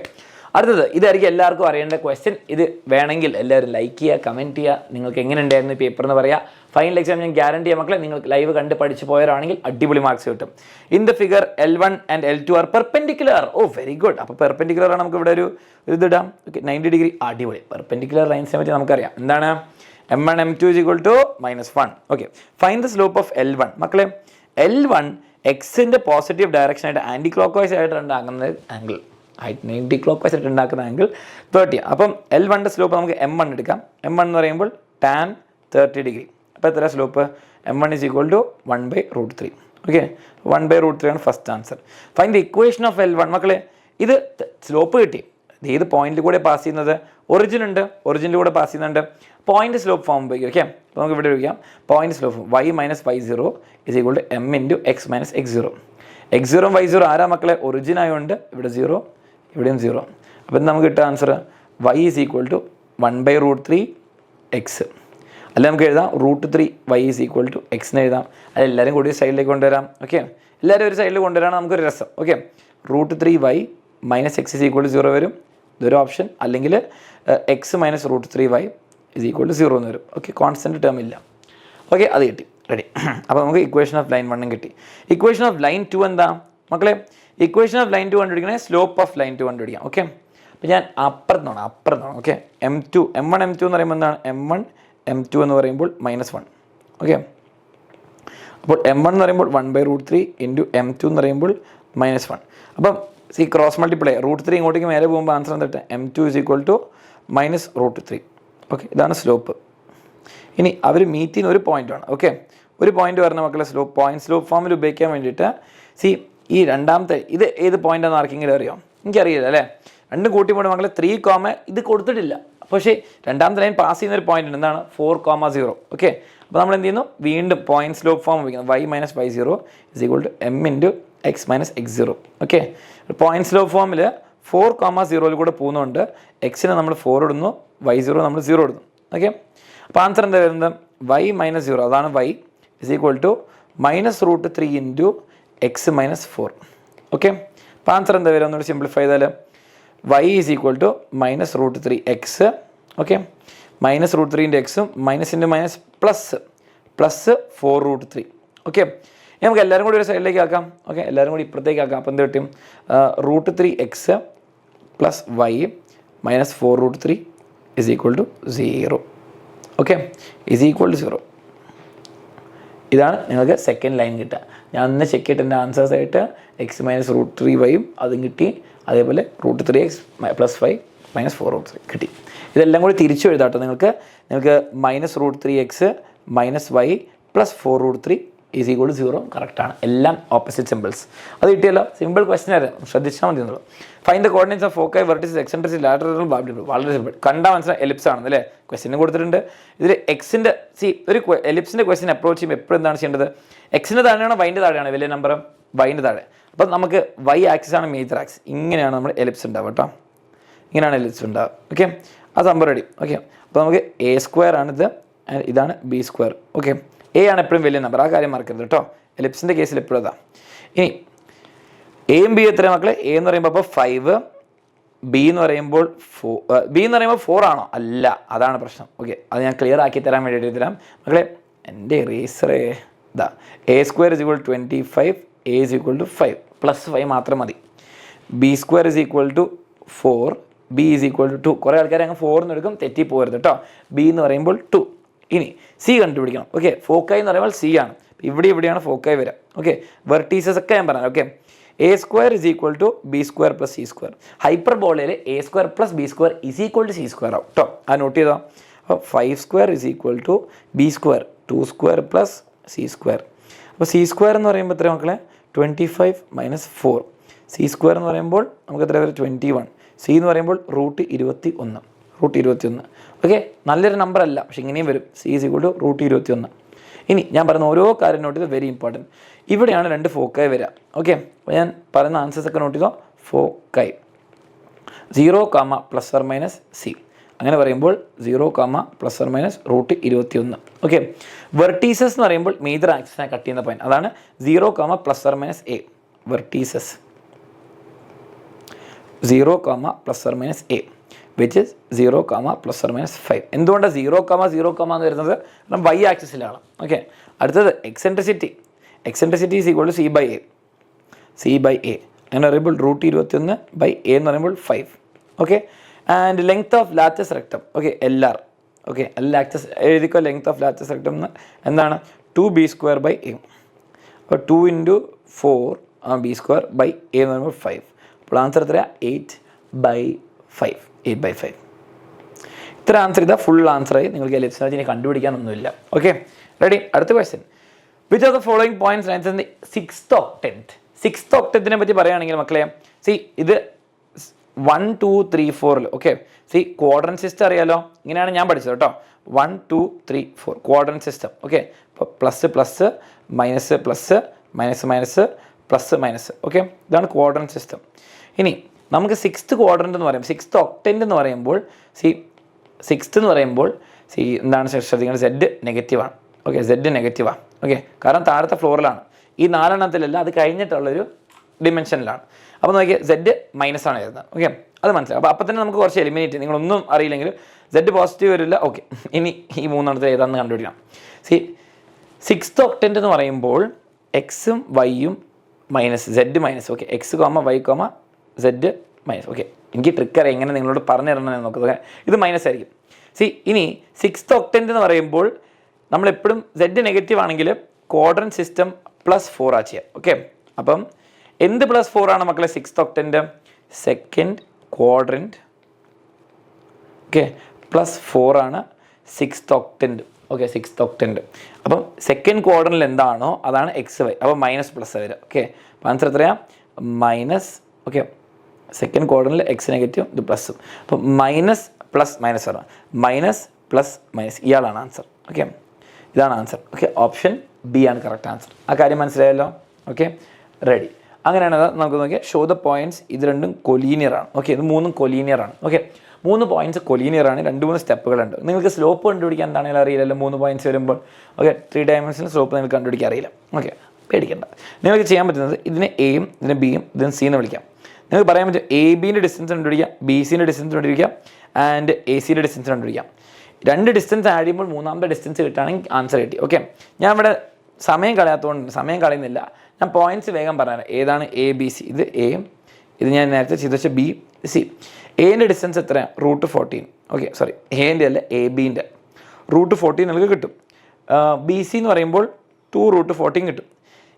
അടുത്തത് ഇതായിരിക്കും എല്ലാവർക്കും അറിയേണ്ട ക്വസ്റ്റ്യൻ. ഇത് വേണമെങ്കിൽ എല്ലാവരും ലൈക്ക് ചെയ്യുക, കമൻറ്റ് ചെയ്യുക, നിങ്ങൾക്ക് എങ്ങനെ ഉണ്ടായിരുന്നു പേപ്പർ എന്ന് പറയുക. ഫൈനൽ എക്സാം ഞാൻ ഗ്യാരണ്ടി ചെയ്യാം മക്കളെ, നിങ്ങൾ ലൈവ് കണ്ട് പഠിച്ച് പോയവരാണെങ്കിൽ അടിപൊളി മാർക്സ് കിട്ടും. In the figure L1 and L2 are perpendicular. Oh very good. അപ്പോൾ പെർപെൻഡിക്കുലർ ആണ്, നമുക്ക് ഇവിടെ ഒരു ഇതിടാം. Okay, 90 degree. അടിപൊളി. പെർപെൻഡിക്കുലർ ലൈൻസിനെ പറ്റി നമുക്കറിയാം. എന്താണ് M1 M2 = -1. Okay, find the slope of L1. മക്കളെ L1 എക്സിൻ്റെ പോസിറ്റീവ് ഡയറക്ഷനായിട്ട് ആൻറ്റി ക്ലോക്ക് വൈസ് ആയിട്ട് ഉണ്ടാക്കുന്ന ആംഗിൾ, 90 ക്ലോക്ക് വൈസ് ആയിട്ട് ഉണ്ടാക്കുന്ന ആംഗിൾ 30. അപ്പം L1ൻ്റെ സ്ലോപ്പ് നമുക്ക് M1 എടുക്കാം. M1 എന്ന് പറയുമ്പോൾ tan 30 ഡിഗ്രി. അപ്പോൾ എത്ര slope m1 is equal to 1/√3. Okay 1/√3 ആണ് first answer. Fine the equation of L1. മക്കളെ ഇത് സ്ലോപ്പ് കിട്ടി. ഇത് ഏത് പോയിന്റിൽ കൂടെ പാസ് ചെയ്യുന്നത്? ഒറിജിൻ ഉണ്ട്, ഒറിജിനിൽ കൂടെ പാസ് ചെയ്യുന്നുണ്ട്. പോയിന്റ് സ്ലോപ്പ് ഫോം ഉപയോഗിക്കും. ഓക്കെ അപ്പോൾ നമുക്ക് ഇവിടെ ഉപയോഗിക്കാം. Point slope y minus y0 is equal to m into x minus x0. x0 y0 ആരാ മക്കളെ? ഒറിജിൻ ആയതുകൊണ്ട് ഇവിടെ 0, ഇവിടെയും 0. അപ്പോൾ നമുക്ക് കിട്ടുക answer y is equal to 1/√3 x. അല്ല നമുക്ക് എഴുതാം √3 y is equal to x എന്ന് എഴുതാം. അതെല്ലാവരും കൂടി സൈഡിലേക്ക് കൊണ്ടുവരാം. ഓക്കെ എല്ലാവരും ഒരു സൈഡിൽ കൊണ്ടുവരാനാണ് നമുക്കൊരു രസം. Okay √3 y minus x is equal to 0 വരും, ഇതൊരു ഓപ്ഷൻ. അല്ലെങ്കിൽ x minus √3 y is equal to 0 എന്ന് വരും. ഓക്കെ കോൺസ്റ്റൻറ്റ് ടേം ഇല്ല. ഓക്കെ അത് കിട്ടി, റെഡി. അപ്പോൾ നമുക്ക് ഇക്വേഷൻ ഓഫ് ലൈൻ 1 കിട്ടി. ഇക്വേഷൻ ഓഫ് ലൈൻ 2 എന്താ മക്കളെ? ഇക്വേഷൻ ഓഫ് ലൈൻ 2 കണ്ടുപിടിക്കണേ സ്ലോപ്പ് ഓഫ് ലൈൻ 2 കണ്ടുപിടിക്കാം. ഓക്കെ അപ്പോൾ ഞാൻ അപ്പുറത്താണ്. ഓക്കെ m1 m2 എന്ന് പറയുമ്പോൾ എന്താണ്? m1 m2 എന്ന് പറയുമ്പോൾ -1. ഓക്കെ അപ്പോൾ m1 എന്ന് പറയുമ്പോൾ 1/√3 ഇൻറ്റു m2 എന്ന് പറയുമ്പോൾ -1. അപ്പം ക്രോസ് മൾട്ടിപ്ലൈ √3 ഇങ്ങോട്ടേക്ക് മേലെ പോകുമ്പോൾ ആൻസർ എന്തിട്ട് m2 is equal to -√3. Okay ഇതാണ് സ്ലോപ്പ്. ഇനി അവർ മീറ്റ് ചെയ്യുന്ന ഒരു പോയിൻ്റാണ്. ഓക്കെ ഒരു പോയിന്റ് പറഞ്ഞ മക്കളെ സ്ലോപ്പ് ഫോമിൽ ഉപയോഗിക്കാൻ വേണ്ടിയിട്ട് ഈ രണ്ടാമത്തെ ഇത് ഏത് പോയിൻ്റാണെന്ന് ആർക്കെങ്കിലും അറിയാം? എനിക്കറിയില്ല അല്ലേ. രണ്ടും കൂട്ടിപ്പോണ്ട് മക്കളെ 3, ഇത് കൊടുത്തിട്ടില്ല. പക്ഷേ രണ്ടാമത്തെ ലൈൻ പാസ് ചെയ്യുന്ന ഒരു പോയിന്റ് ഉണ്ട്. എന്താണ്? 4,0. ഓക്കെ അപ്പോൾ നമ്മൾ എന്ത് ചെയ്യുന്നു? വീണ്ടും പോയിന്റ് സ്ലോപ്പ് ഫോം ഉപയോഗിക്കുന്നു. y minus y0 is equal to m into x minus x0. Okay point slope ഫോമിൽ 4,0 കൂടെ പോകുന്നതുകൊണ്ട് എക്സിന് നമ്മൾ 4 ഇടുന്നു, y0 നമ്മൾ 0 ഇടുന്നു. ഓക്കെ അപ്പോൾ ആൻസർ എന്താ വരുന്നത്? y മൈനസ് 0 അതാണ് y is equal to -√3 into x minus 4. Okay അപ്പോൾ ആൻസർ എന്താ വരിക? ഒന്നുകൂടി സിംപ്ലിഫൈ ചെയ്താൽ y is equal to -√3 x. Okay -√3 into എക്സും minus into minus plus 4√3. Okay നമുക്ക് എല്ലാവരും കൂടി ഒരു സൈഡിലേക്ക് ആക്കാം. ഓക്കെ എല്ലാവരും കൂടി ഇപ്പുറത്തേക്ക് ആക്കാം. അപ്പോൾ എന്ത് കിട്ടും? √3 x plus y minus 4√3 is equal to 0. Okay is equal to 0. ഇതാണ് നിങ്ങൾക്ക് സെക്കൻഡ് ലൈൻ കിട്ടുക. ഞാൻ ഒന്ന് ചെക്ക് ചെയ്തിട്ട് എൻ്റെ ആൻസേഴ്സ് ആയിട്ട് എക്സ് മൈനസ് √3 y അതും കിട്ടി, അതേപോലെ √3x പ്ലസ് y മൈനസ് 4√3 കിട്ടി. ഇതെല്ലാം കൂടി തിരിച്ചു എഴുതാട്ടോ നിങ്ങൾക്ക് -√3x minus y plus 4√3 is equal to 0 കറക്റ്റാണ്. എല്ലാം ഓപ്പോസിറ്റ് സിമ്പിൾസ്. അത് കിട്ടിയല്ലോ. സിമ്പിൾ ക്വസ്റ്റൻ ആയിരുന്നു, ശ്രദ്ധിച്ചാൽ മതി എന്നുള്ളൂ. Fine the coordinates of foci vertices eccentricity lateral വളരെ സിമ്പിൾ. കണ്ടാൽ മനസ്സിലായി എലിപ്സ് ആണെന്ന് അല്ലേ? ക്വസ്റ്റിന് കൊടുത്തിട്ടുണ്ട്. ഇതിൽ എക്സിൻ്റെ ഒരു എലിപ്സിൻ്റെ ക്വസ്റ്റ്യൻ അപ്രോച്ച് ചെയ്യുമ്പോൾ എപ്പോഴും എന്താണ് ചെയ്യേണ്ടത്? എക്സിൻ്റെ താഴെയാണോ വൈൻ്റെ താഴെയാണോ വലിയ നമ്പർ? വൈൻ്റെ താഴെ. അപ്പം നമുക്ക് y ആക്സിസ് ആണ് മേജർ ആക്സിസ്. ഇങ്ങനെയാണ് നമ്മൾ എലിപ്സ് ഉണ്ടാവുക കേട്ടോ. ഇങ്ങനെയാണ് എലിപ്സ് ഉണ്ടാവുക. ഓക്കെ ആ സംഭവം റെഡി. ഓക്കെ അപ്പോൾ നമുക്ക് a² ആണിത്, ഇതാണ് b². ഓക്കെ എ ആണ് എപ്പോഴും വലിയ നമ്പർ, ആ കാര്യം മറക്കരുത് കേട്ടോ. എലിപ്സിൻ്റെ കേസിൽ എപ്പോഴും അതാ. ഇനി എയും ബി എത്ര മക്കളെ? എ എന്ന് പറയുമ്പോൾ അപ്പോൾ 5, ബി എന്ന് പറയുമ്പോൾ 4 ആണോ? അല്ല, അതാണ് പ്രശ്നം. ഓക്കെ അത് ഞാൻ ക്ലിയർ ആക്കി തരാൻ വേണ്ടി തരാം മക്കളെ. എൻ്റെ റേസറേ ഇതാ a² is equal 25, a is equal to 5 plus 5 മാത്രം മതി. b² is equal to 4, b is equal to 2. കുറേ ആൾക്കാർ അങ്ങ് 4 എന്ന് എടുക്കും, തെറ്റി പോകരുത് കേട്ടോ. b എന്ന് പറയുമ്പോൾ 2. ഇനി സി കണ്ടുപിടിക്കണം. ഓക്കെ ഫോക്കൈ എന്ന് പറയുമ്പോൾ സി ആണ്. ഇവിടെയാണ് ഫോക്കൈ വരിക. ഓക്കെ വെർട്ടീസസ് ഒക്കെ ഞാൻ പറഞ്ഞു. Okay a² is equal to b² plus c². ഹൈപ്പർബോളയിൽ a² plus b² is equal to c² ആവും കേട്ടോ. ആ നോട്ട് ചെയ്തോ. അപ്പോൾ 5² is equal to b², 2² plus c². അപ്പോൾ c² എന്ന് പറയുമ്പോൾ എത്ര മക്കളെ? 25 മൈനസ് 4. c² എന്ന് പറയുമ്പോൾ നമുക്ക് എത്ര വരും? 21. c എന്ന് പറയുമ്പോൾ √21. ഓക്കെ നല്ലൊരു നമ്പർ അല്ല, പക്ഷെ ഇങ്ങനെയും വരും. c is equal to √21. ഇനി ഞാൻ പറയുന്ന ഓരോ കാര്യം നോട്ട് ചെയ്ത് വെരി ഇമ്പോർട്ടൻറ്റ്. ഇവിടെയാണ് 2 ഫോക്കൈ വരിക. ഓക്കെ അപ്പോൾ ഞാൻ പറയുന്ന ആൻസേഴ്സ് ഒക്കെ നോട്ട് ചെയ്തോ. Foci 0, ± c. അങ്ങനെ പറയുമ്പോൾ 0, ± √21. ഓക്കെ വെർട്ടീസസ് എന്ന് പറയുമ്പോൾ മേജർ ആക്സിസിനെ കട്ട് ചെയ്യുന്ന പോയിന്റ്, അതാണ് 0, ± a. Vertices 0, ± a which is 0, ± 5. എന്തുകൊണ്ടാണ് 0, 0, എന്ന് വരുന്നത്? കാരണം y ആക്സിസിലാണ്. ഓക്കെ അടുത്തത് eccentricity is equal to c by a. അങ്ങനെ പറയുമ്പോൾ √21 ബൈ a എന്ന് പറയുമ്പോൾ 5. Okay and length of latus rectum. Okay LR. Okay latus എഴുതിക്കോ. ലെങ്ത് ഓഫ് ലാറ്റസ് റെക്ടം എന്താണ്? 2b² by a. അപ്പോൾ 2 × 4 b² ബൈ a എന്ന് പറയുമ്പോൾ 5. അപ്പോൾ ആൻസർ എത്രയാണ്? 8/5. 8/5. ഇത്ര ആൻസർ ഇതാ ഫുൾ ആൻസറായി. നിങ്ങൾക്ക് എലിപ്സിനെ കണ്ടുപിടിക്കാനൊന്നുമില്ല. Okay ready? അടുത്ത question. Which of the following points lies in the 6th octant? 6th octantനെ പറ്റി പറയുകയാണെങ്കിൽ മക്കളെ, ഇത് 1 2 3 4. ഓക്കെ, ക്വാഡ്രന്റ് സിസ്റ്റം അറിയാലോ, ഇങ്ങനെയാണ് ഞാൻ പഠിച്ചത് കേട്ടോ. 1 2 3 4 ക്വാഡ്രന്റ് സിസ്റ്റം. ഓക്കെ, ഇപ്പോൾ plus plus minus plus minus minus plus minus. Okay, ഇതാണ് ക്വാഡ്രന്റ് സിസ്റ്റം. ഇനി നമുക്ക് 6th ക്വാഡ്രന്റ് എന്ന് പറയും, 6th octant എന്ന് പറയുമ്പോൾ 6th എന്ന് പറയുമ്പോൾ എന്താണ് ശ്രദ്ധിക്കുന്നത്? സെഡ് നെഗറ്റീവാണ്. ഓക്കെ, സെഡ് നെഗറ്റീവാണ്. ഓക്കെ, കാരണം താഴത്തെ ഫ്ലോറിലാണ്, ഈ 4 അത് കഴിഞ്ഞിട്ടുള്ളൊരു ഡിമെൻഷനിലാണ്. അപ്പോൾ നോക്കിയാൽ സെഡ് മൈനസ് ആണ് വരുന്നത്. ഓക്കെ, അത് മനസ്സിലാവും. അപ്പോൾ തന്നെ നമുക്ക് കുറച്ച് എലിമിനേറ്റ്, നിങ്ങളൊന്നും അറിയില്ലെങ്കിൽ സെഡ് പോസിറ്റീവ് വരില്ല. ഓക്കെ, ഇനി ഈ 3 ഏതാണെന്ന് കണ്ടുപിടിക്കണം. 6th octant എന്ന് പറയുമ്പോൾ എക്സും വൈയും minus z minus. Okay, x comma y comma z minus. Okay, എനിക്ക് ട്രിക്ക് അറിയാം, എങ്ങനെ നിങ്ങളോട് പറഞ്ഞു തരണമെന്ന് നോക്കുന്നത്. ഇത് മൈനസ് ആയിരിക്കും. ഇനി 6th octant എന്ന് പറയുമ്പോൾ നമ്മളെപ്പോഴും സെഡ് നെഗറ്റീവ് ആണെങ്കിൽ ക്വാഡ്രന്റ് സിസ്റ്റം +4 ചെയ്യാം. ഓക്കെ, അപ്പം എന്ത് +4 ആണ് മക്കളെ? 6th octant second quadrant. Okay, +4 ആണ് 6th octant. Okay, 6th octant. അപ്പം സെക്കൻഡ് ക്വാഡ്രന്റിൽ എന്താണോ അതാണ് എക്സ് വൈ. അപ്പോൾ മൈനസ് പ്ലസ് വരിക. ഓക്കെ, അപ്പോൾ ആൻസർ എത്രയാണ്? മൈനസ്. ഓക്കെ, സെക്കൻഡ് ക്വാഡ്രന്റിൽ എക്സ് നെഗറ്റീവ്, ഇത് പ്ലസും. അപ്പം മൈനസ് പ്ലസ് മൈനസ് വരണം, മൈനസ് പ്ലസ് മൈനസ്, ഇയാളാണ് ആൻസർ. ഓക്കെ, ഇതാണ് ആൻസർ. ഓക്കെ, ഓപ്ഷൻ ബി ആണ് കറക്റ്റ് ആൻസർ. ആ കാര്യം മനസ്സിലായല്ലോ? Okay, ready. അങ്ങനെയാണ് നമുക്ക് നോക്കിയാൽ ഷോ ദ പോയിന്റ്സ്. ഇത് രണ്ടും കൊലീനിയറാണ്. ഓക്കെ, ഇത് 3 കൊലീനിയറാണ്. Okay, 3 points കൊലീനിയറാണ്. 2-3 സ്റ്റെപ്പുകളുണ്ട്. നിങ്ങൾക്ക് സ്ലോപ്പ് കണ്ടുപിടിക്കാൻ എന്താണെങ്കിലും അറിയില്ലല്ലോ 3 പോയിന്റ്സ് വരുമ്പോൾ. ഓക്കെ, 3 ഡയമെൻഷനിൽ സ്ലോപ്പ് നിങ്ങൾക്ക് കണ്ടുപിടിക്കാൻ അറിയില്ല. ഓക്കെ, പേടിക്കണ്ട. നിങ്ങൾക്ക് ചെയ്യാൻ പറ്റുന്നത് ഇതിനെ എയും ഇതിനെ ബിയും ഇതിന് സി എന്ന് വിളിക്കാം. നിങ്ങൾക്ക് പറയാൻ പറ്റും എ ബിൻ്റെ ഡിസ്റ്റൻസ് കണ്ടുപിടിക്കാം, ബി സിൻ്റെ ഡിസ്റ്റൻസ് കണ്ടുപിടിക്കാം, ആൻഡ് എ സിയുടെ ഡിസ്റ്റൻസ് കണ്ടുപിടിക്കാം. 2 ഡിസ്റ്റൻസ് ആഡ് ചെയ്യുമ്പോൾ 3ാമത്തെ ഡിസ്റ്റൻസ് കിട്ടുകയാണെങ്കിൽ ആൻസർ കിട്ടി. ഓക്കെ, ഞാൻ ഇവിടെ സമയം കളയാത്തതുകൊണ്ട് സമയം കളയുന്നില്ല, ഞാൻ പോയിന്റ്സ് വേഗം പറഞ്ഞുതരാം. ഏതാണ് എ ബി സി? ഇത് എയും ഇത് ഞാൻ നേരത്തെ ചെയ്ത് വെച്ചാൽ ബി സി. എൻ്റെ ഡിസ്റ്റൻസ് എത്രയാണ്? √14. ഓക്കെ, സോറി, എൻ്റെ അല്ല എ ബിൻ്റെ √14 നിങ്ങൾക്ക് കിട്ടും. ബി സി എന്ന് പറയുമ്പോൾ 2√14 കിട്ടും.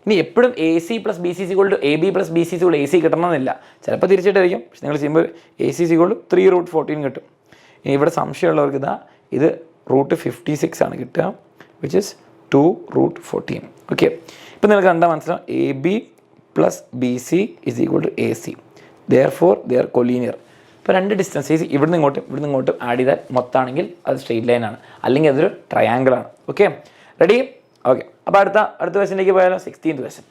ഇനി എപ്പോഴും A C plus B C is equal to A B plus B C is equal A C കിട്ടണമെന്നില്ല. ചിലപ്പോൾ തിരിച്ചിട്ടായിരിക്കും. പക്ഷെ നിങ്ങൾ ചെയ്യുമ്പോൾ എ സി സിക്വൾ ടു 3√14 കിട്ടും. ഇനി ഇവിടെ സംശയമുള്ളവർക്ക് ഇത് √56 ആണ് കിട്ടുക, വിച്ച് ഇസ് 2√14. ഓക്കെ, ഇപ്പം നിങ്ങൾക്ക് കണ്ടാൽ മനസ്സിലാവും A B plus B C is equal to A C. Therefore they are collinear. ഇപ്പോൾ 2 ഡിസ്റ്റൻസേസ് ഇവിടുന്ന് ഇങ്ങോട്ടും ആഡ് ചെയ്താൽ മൊത്തമാണെങ്കിൽ അത് സ്ട്രെയിറ്റ് ലൈൻ ആണ്, അല്ലെങ്കിൽ അതൊരു ട്രയാങ്കിളാണ്. Okay, ready? ഓക്കെ, അപ്പോൾ അടുത്ത ക്വസ്റ്റ്യനിലേക്ക് പോയാലോ? 16th question.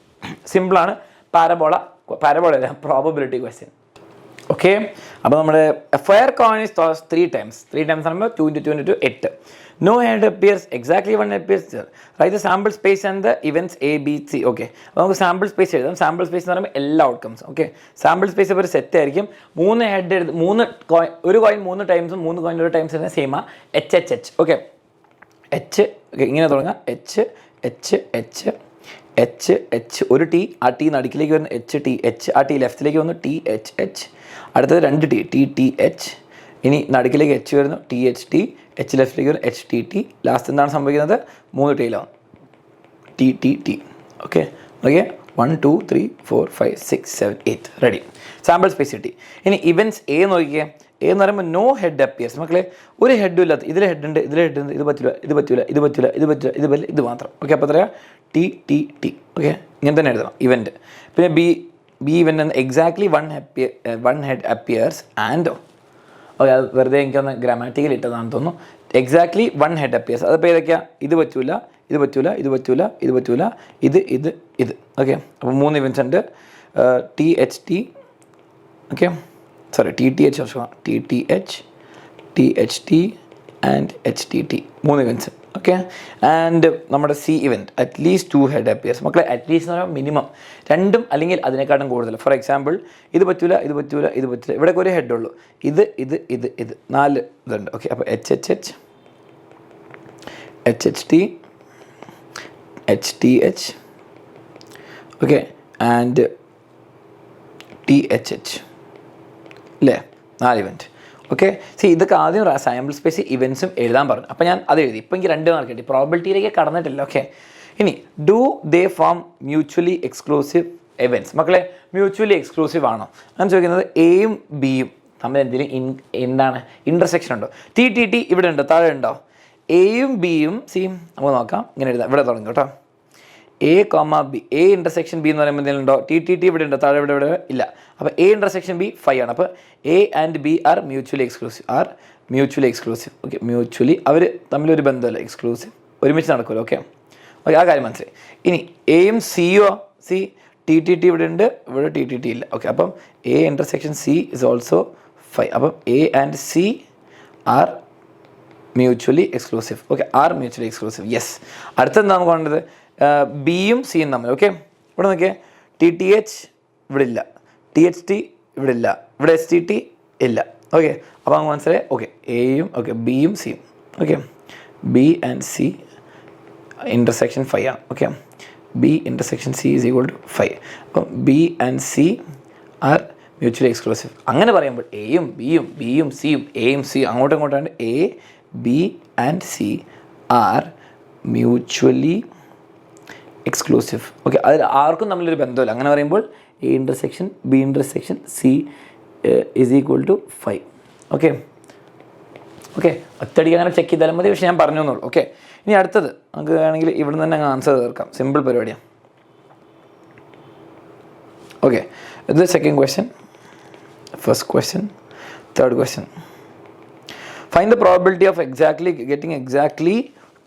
സിമ്പിളാണ്. പാരബോള അല്ല, പ്രോബബിലിറ്റി ക്വസ്റ്റ്യൻ. ഓക്കെ, അപ്പോൾ നമ്മുടെ fair coin is toss 3 times. 3 times ആകുമ്പോൾ 2 × 2 × 2 8. No head appears, exactly one appears there. Write the sample space and the events A, B, C. Okay, അപ്പോൾ നമുക്ക് സാമ്പിൾ സ്പേസ് എഴുതാം. Sample space എന്ന് പറയുമ്പോൾ എല്ലാ outcomes. Okay, sample space ഇപ്പോൾ ഒരു set ആയിരിക്കും. 3 ഹെഡ് എഴുതി, ഒരു കോയിൻ 3 ടൈംസും 3 കോയിൻ ഒരു ടൈംസ് തന്നെ സെയിമാ. HHH. Okay, H. ഓക്കെ, ഇങ്ങനെ തുടങ്ങാം. H H H H H, ഒരു ടി, ആ ടി നടുക്കിലേക്ക് വരുന്ന എച്ച് ടി എച്ച്, ആ ടി ലെഫ്റ്റിലേക്ക് വന്നു ടി എച്ച് എച്ച്, അടുത്തത് 2 ടി ടി ടി എച്ച്, ഇനി നടുക്കിലേക്ക് എച്ച് വരുന്നു ടി എച്ച് ടി, എച്ച് ലെഫ്റ്റിലേക്ക് വരുന്നു എച്ച് ടി ടി, ലാസ്റ്റ് എന്താണ് സംഭവിക്കുന്നത്? 3 ടിയിലാവും T T T. Okay, okay, 1 2 3 4 5 6 7 8. Ready, sample space കിട്ടി. ഇനി ഇവൻറ്റ്സ് എ നോക്കിയേ. എ എന്ന് പറയുമ്പോൾ നോ ഹെഡ് അപ്പിയേഴ്സ്. മക്കളെ, ഒരു ഹെഡും ഇല്ലാത്ത, ഇതിൽ ഹെഡുണ്ട്, ഇതിൽ ഹെഡുണ്ട്, ഇത് പറ്റില്ല, ഇത് പറ്റില്ല, ഇത് പറ്റില്ല, ഇത് പറ്റില്ല, ഇത് പറ്റില്ല, ഇത് മാത്രം. ഓക്കെ, അപ്പോൾ എത്രയാ? T T T. ഓക്കെ, ഇങ്ങനെ തന്നെ എഴുതണം ഇവൻറ്റ്. പിന്നെ ബി ഇവൻ്റ് എന്ന് exactly one head appears and. Okay, അത് വെറുതെ എനിക്കൊന്ന് ഗ്രാമാറ്റിക്കൽ ഇട്ടതാണെന്ന് തോന്നുന്നു. Exactly 1 head appears. അതിപ്പോൾ ഏതൊക്കെയാണ്? ഇത് പറ്റൂല, ഇത് പറ്റൂല, ഇത് പറ്റൂല, ഇത് പറ്റൂല, ഇത് ഇത് ഇത്. ഓക്കെ, അപ്പോൾ 3 ഇവൻറ്റ്സ് ഉണ്ട്. T H T. Okay, sorry, T T H, T T H, T H T and H T T, 3 events. Okay, and നമ്മുടെ C event at least 2 head appears. മക്കളെ, അറ്റ്ലീസ്റ്റ് എന്ന് പറഞ്ഞാൽ മിനിമം 2 അല്ലെങ്കിൽ അതിനെക്കാട്ടും കൂടുതൽ. ഫോർ എക്സാമ്പിൾ, ഇത് പറ്റൂല, ഇത് പറ്റൂല, ഇത് പറ്റില്ല, ഇവിടെയൊക്കെ ഒരു ഹെഡ് ഉള്ളൂ. ഇത് ഇത് ഇത് ഇത് 4 ഇതുണ്ട്. ഓക്കെ, അപ്പോൾ H H H, H H T, H T H. Okay, and T H H അല്ലേ, 4 ഇവൻറ്റ്. ഓക്കെ, ഇതൊക്കെ ആദ്യം സാമ്പിൾ സ്പേസ് ഇവൻറ്റ്സും എഴുതാൻ പറഞ്ഞു. അപ്പോൾ ഞാൻ അത് എഴുതി. ഇപ്പോൾ എനിക്ക് 2 മാർക്ക് കിട്ടി. പ്രോബിലിറ്റിയിലേക്ക് കടന്നിട്ടില്ല. ഓക്കെ, ഇനി do they form mutually exclusive events. മക്കളെ, മ്യൂച്വലി എക്സ്ക്ലൂസീവ് ആണോ? ഞാൻ ചോദിക്കുന്നത് എയും ബിയും തമ്മിൽ എന്തെങ്കിലും എന്താണ് ഇൻ്റർസെക്ഷൻ ഉണ്ടോ? ടി ടി ടി ഇവിടെ ഉണ്ടോ? താഴെ ഉണ്ടോ? എയും ബിയും സിയും നമുക്ക് നോക്കാം. ഇങ്ങനെ എഴുതാം. ഇവിടെ തുടങ്ങും കേട്ടോ. A comma B, A intersection B എന്ന് പറയുമ്പോൾ എന്തെങ്കിലും ഉണ്ടോ? ടി ഇവിടെ ഉണ്ടോ? താഴെ ഇവിടെ ഇല്ല. അപ്പോൾ എ ഇൻ്റർസെക്ഷൻ ബി 5 ആണ്. അപ്പോൾ A and B are mutually exclusive. Okay, mutually അവർ തമ്മിലൊരു ബന്ധമല്ല, എക്സ്ക്ലൂസീവ്, ഒരുമിച്ച് നടക്കുമല്ലോ. ഓക്കെ, ആ കാര്യം മനസ്സിലായി. ഇനി എയും സിയോ, സി ടി ഇവിടെ ഉണ്ട്, ഇവിടെ ടി ഇല്ല. ഓക്കെ, അപ്പം A intersection C is also 5. അപ്പം A and C are mutually exclusive. Okay, are mutually exclusive. Yes. അടുത്തെന്താ നമുക്ക് വേണ്ടത്? ബിയും സിയും തമ്മിൽ. ഓക്കെ, ഇവിടെ നോക്കിയേ, TTH ഇവിടെ ഇല്ല, THT ഇവിടെ ഇല്ല, ഇവിടെ STT ഇല്ല. ഓക്കെ, അപ്പോൾ നമുക്ക് മനസ്സിലായി. ഓക്കെ, എയും ഓക്കെ ബിയും സിയും. Okay, B and C intersection 5 ആണ്. Okay, B intersection C is equal to 5. അപ്പം B and C are mutually exclusive. അങ്ങനെ പറയുമ്പോൾ എയും ബിയും സിയും എയും സിയും അങ്ങോട്ടും ഇങ്ങോട്ടാണ് A B and C are mutually exclusive. Okay, അതിൽ ആർക്കും തമ്മിലൊരു ബന്ധമില്ല. അങ്ങനെ പറയുമ്പോൾ A intersection B intersection C is equal to 5. Okay, ഒറ്റയടിക്ക് അങ്ങനെ ചെക്ക് ചെയ്താലും മതി, പക്ഷേ ഞാൻ പറഞ്ഞു എന്നുള്ളൂ. ഓക്കെ, ഇനി അടുത്തത് നമുക്ക് വേണമെങ്കിൽ ഇവിടെ തന്നെ അങ്ങ് ആൻസർ തീർക്കാം. സിമ്പിൾ പരിപാടിയാണ്. ഓക്കെ, ഇത് second question, first question, third question. Find the probability of getting exactly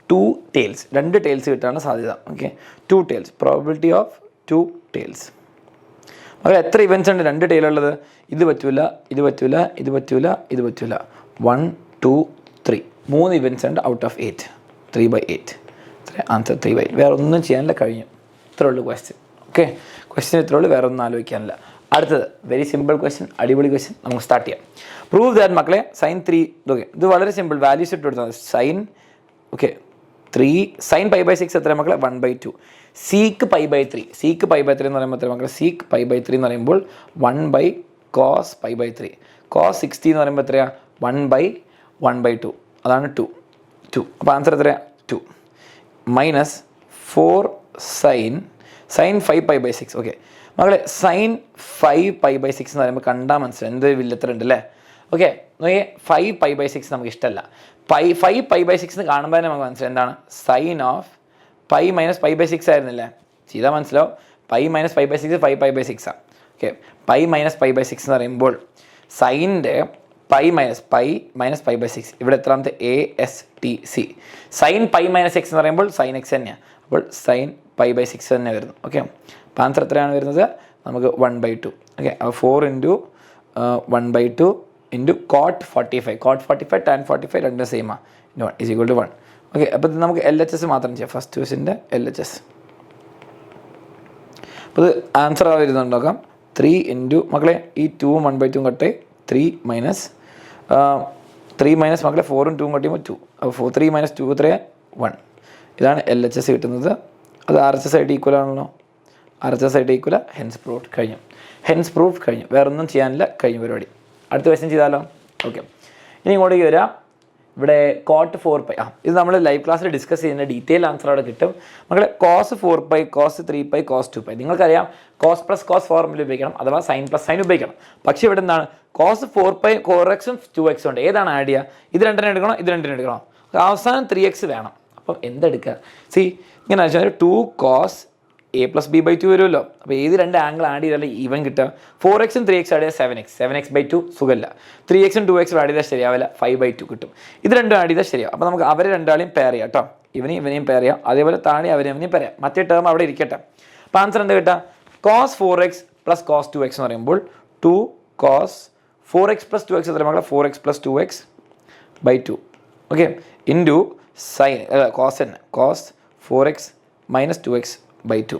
2 tails. 2 tails കിട്ടാനുള്ള സാധ്യത. Okay, 2 tails, probability of 2 tails. അപ്പോൾ എത്ര ഇവൻറ്റ്സ് ഉണ്ട് 2 tail ഉള്ളത്? ഇത് പറ്റൂല, 1 2 3 3 ഇവൻറ്റ്സ് ഉണ്ട് ഔട്ട് ഓഫ് 8. 3/8. ആൻസർ 3/8. വേറെ ഒന്നും ചെയ്യാനില്ല, കഴിഞ്ഞു. ഇത്രേ ഉള്ളൂ ക്വസ്റ്റ്യൻ. ഓക്കെ, ക്വസ്റ്റ്യൻ ഇത്രേ ഉള്ളൂ, വേറെ ഒന്നും ആലോചിക്കാനില്ല. അടുത്തത് വെരി സിമ്പിൾ ക്വസ്റ്റ്യൻ, അടിപൊളി ക്വസ്റ്റ്യൻ. നമുക്ക് സ്റ്റാർട്ട് ചെയ്യാം. പ്രൂവ് ദാറ്റ് മക്കളെ sin 3. ഓക്കെ, ഇത് വളരെ സിമ്പിൾ, വാല്യൂസ് ഇട്ട് കൊടുത്താൽ സൈൻ. ഓക്കെ, 3 sin π/6 എത്ര മക്കളെ? 1/2. സീക്ക് π/3. സീക്ക് π/3 എന്ന് പറയുമ്പോൾ എത്ര മക്കളെ? സീക്ക് π/3 എന്ന് പറയുമ്പോൾ 1/cos π/3. cos 60 എന്ന് പറയുമ്പോൾ എത്രയാണ്? 1/1/2. അതാണ് 2. അപ്പോൾ ആൻസർ എത്രയാണ്? 2 മൈനസ് 4 sin 5π/6. ഓക്കെ മക്കളെ, sin 5π/6 എന്ന് പറയുമ്പോൾ കണ്ടാൽ മനസ്സിലായി എന്ത് വില്ലത്ര ഉണ്ട് അല്ലേ? ഓക്കെ, നോക്കിയേ, 5π/6 നമുക്ക് ഇഷ്ടമല്ല. 5π/6 എന്ന് കാണുമ്പോൾ തന്നെ നമുക്ക് മനസ്സിലായി എന്താണ്? സൈൻ ഓഫ് പൈ മൈനസ് π/6 ആയിരുന്നില്ലേ? ചെയ്താൽ മനസ്സിലാവും. പൈ മൈനസ് π/6 5π/6 ആണ്. ഓക്കെ, പൈ മൈനസ് π/6 എന്ന് പറയുമ്പോൾ സൈൻ്റെ പൈ മൈനസ് π/6. ഇവിടെ എത്രാമത്തെ? ASTC. സൈൻ π-6 എന്ന് പറയുമ്പോൾ സൈൻ x തന്നെയാണ്. അപ്പോൾ സൈൻ π/6 തന്നെ വരുന്നു. ഓക്കെ, അപ്പോൾ ആൻസർ എത്രയാണ് വരുന്നത്? നമുക്ക് 1/2. ഓക്കെ, അപ്പോൾ 4 × 1/2 ഇൻറ്റു cot 45. cot 45 tan 45 രണ്ടും സെയിമാണ്. 1 = 1. ഓക്കെ, അപ്പോൾ നമുക്ക് LHS മാത്രം ചെയ്യാം. ഫസ്റ്റ് ക്വസ്റ്റിൻ്റെ LHS. അപ്പോൾ ഇത് ആൻസർ വരുന്നുണ്ട് നോക്കാം. 3 × മക്കളെ ഈ 2ഉം 1/2 കട്ടെ 3 മൈനസ് മക്കളെ 4ഉം 2ഉം കട്ടിയുമ്പോൾ 2. അപ്പോൾ 3 - 2 എത്രയാണ്? 1. ഇതാണ് LHS കിട്ടുന്നത്. അത് RHS ആയിട്ട് ഈക്വൽ ആണല്ലോ. RHS ആയിട്ട് ഈക്വൽ. ഹെൻസ് പ്രൂഫ് കഴിഞ്ഞു. വേറെ ഒന്നും ചെയ്യാനില്ല, കഴിഞ്ഞു പരിപാടി. അടുത്ത ക്വസ്റ്റ്യൻ ചെയ്താലോ? ഓക്കെ, ഇനി ഇങ്ങോട്ടേക്ക് വരാം. ഇവിടെ cot 4π. ഇത് നമ്മൾ ലൈവ് ക്ലാസ്സിൽ ഡിസ്കസ് ചെയ്യുന്ന ഡീറ്റെയിൽ ആൻസർ അവിടെ കിട്ടും. മക്കളെ cos 4π, cos 3π, cos 2π. നിങ്ങൾക്കറിയാം cos + cos ഫോർമുല ഉപയോഗിക്കണം, അഥവാ sin + sin ഉപയോഗിക്കണം. പക്ഷേ ഇവിടെ എന്താണ്? cos 4π 4x-ഉം 2x ഉണ്ട്. ഏതാണ് ആഡ് ചെയ്യുക? ഇത് രണ്ടിനും എടുക്കണോ? ഇത് രണ്ടിനും എടുക്കണോ? അവസാനം 3x വേണം. അപ്പം എന്തെടുക്കുക? ഇങ്ങനെ വെച്ചാൽ 2 cos a + b/2 വരുമല്ലോ. അപ്പോൾ ഏത് 2 ആംഗിൾ ആഡ് ചെയ്താലേ ഈവൻ കിട്ടുക? 4x-ഉം 3x ആഡ് ചെയ്താൽ 7x. 7x/2 സുഖമില്ല. 3x-ഉം 2x ആഡ് ചെയ്താൽ ശരിയാവില്ല, 5/2 കിട്ടും. ഇത് രണ്ടും ആഡ് ചെയ്താൽ ശരിയാവും. അപ്പോൾ നമുക്ക് അവരെ രണ്ടാളെയും പെയർ ചെയ്യാം കേട്ടോ. ഇവനെയും പെയർ ചെയ്യാം, അതേപോലെ താഴെ അവനെയും പെയർ ചെയ്യാം. മറ്റേ ടേം അവിടെ ഇരിക്കട്ടെ. അപ്പോൾ ആൻസർ എന്താ കിട്ടുക? cos 4x + cos 2x എന്ന് പറയുമ്പോൾ 2 cos 4x + 2x എത്ര മക്കളെ? 4x + 2x/2. Okay, into cos 4x - 2x/2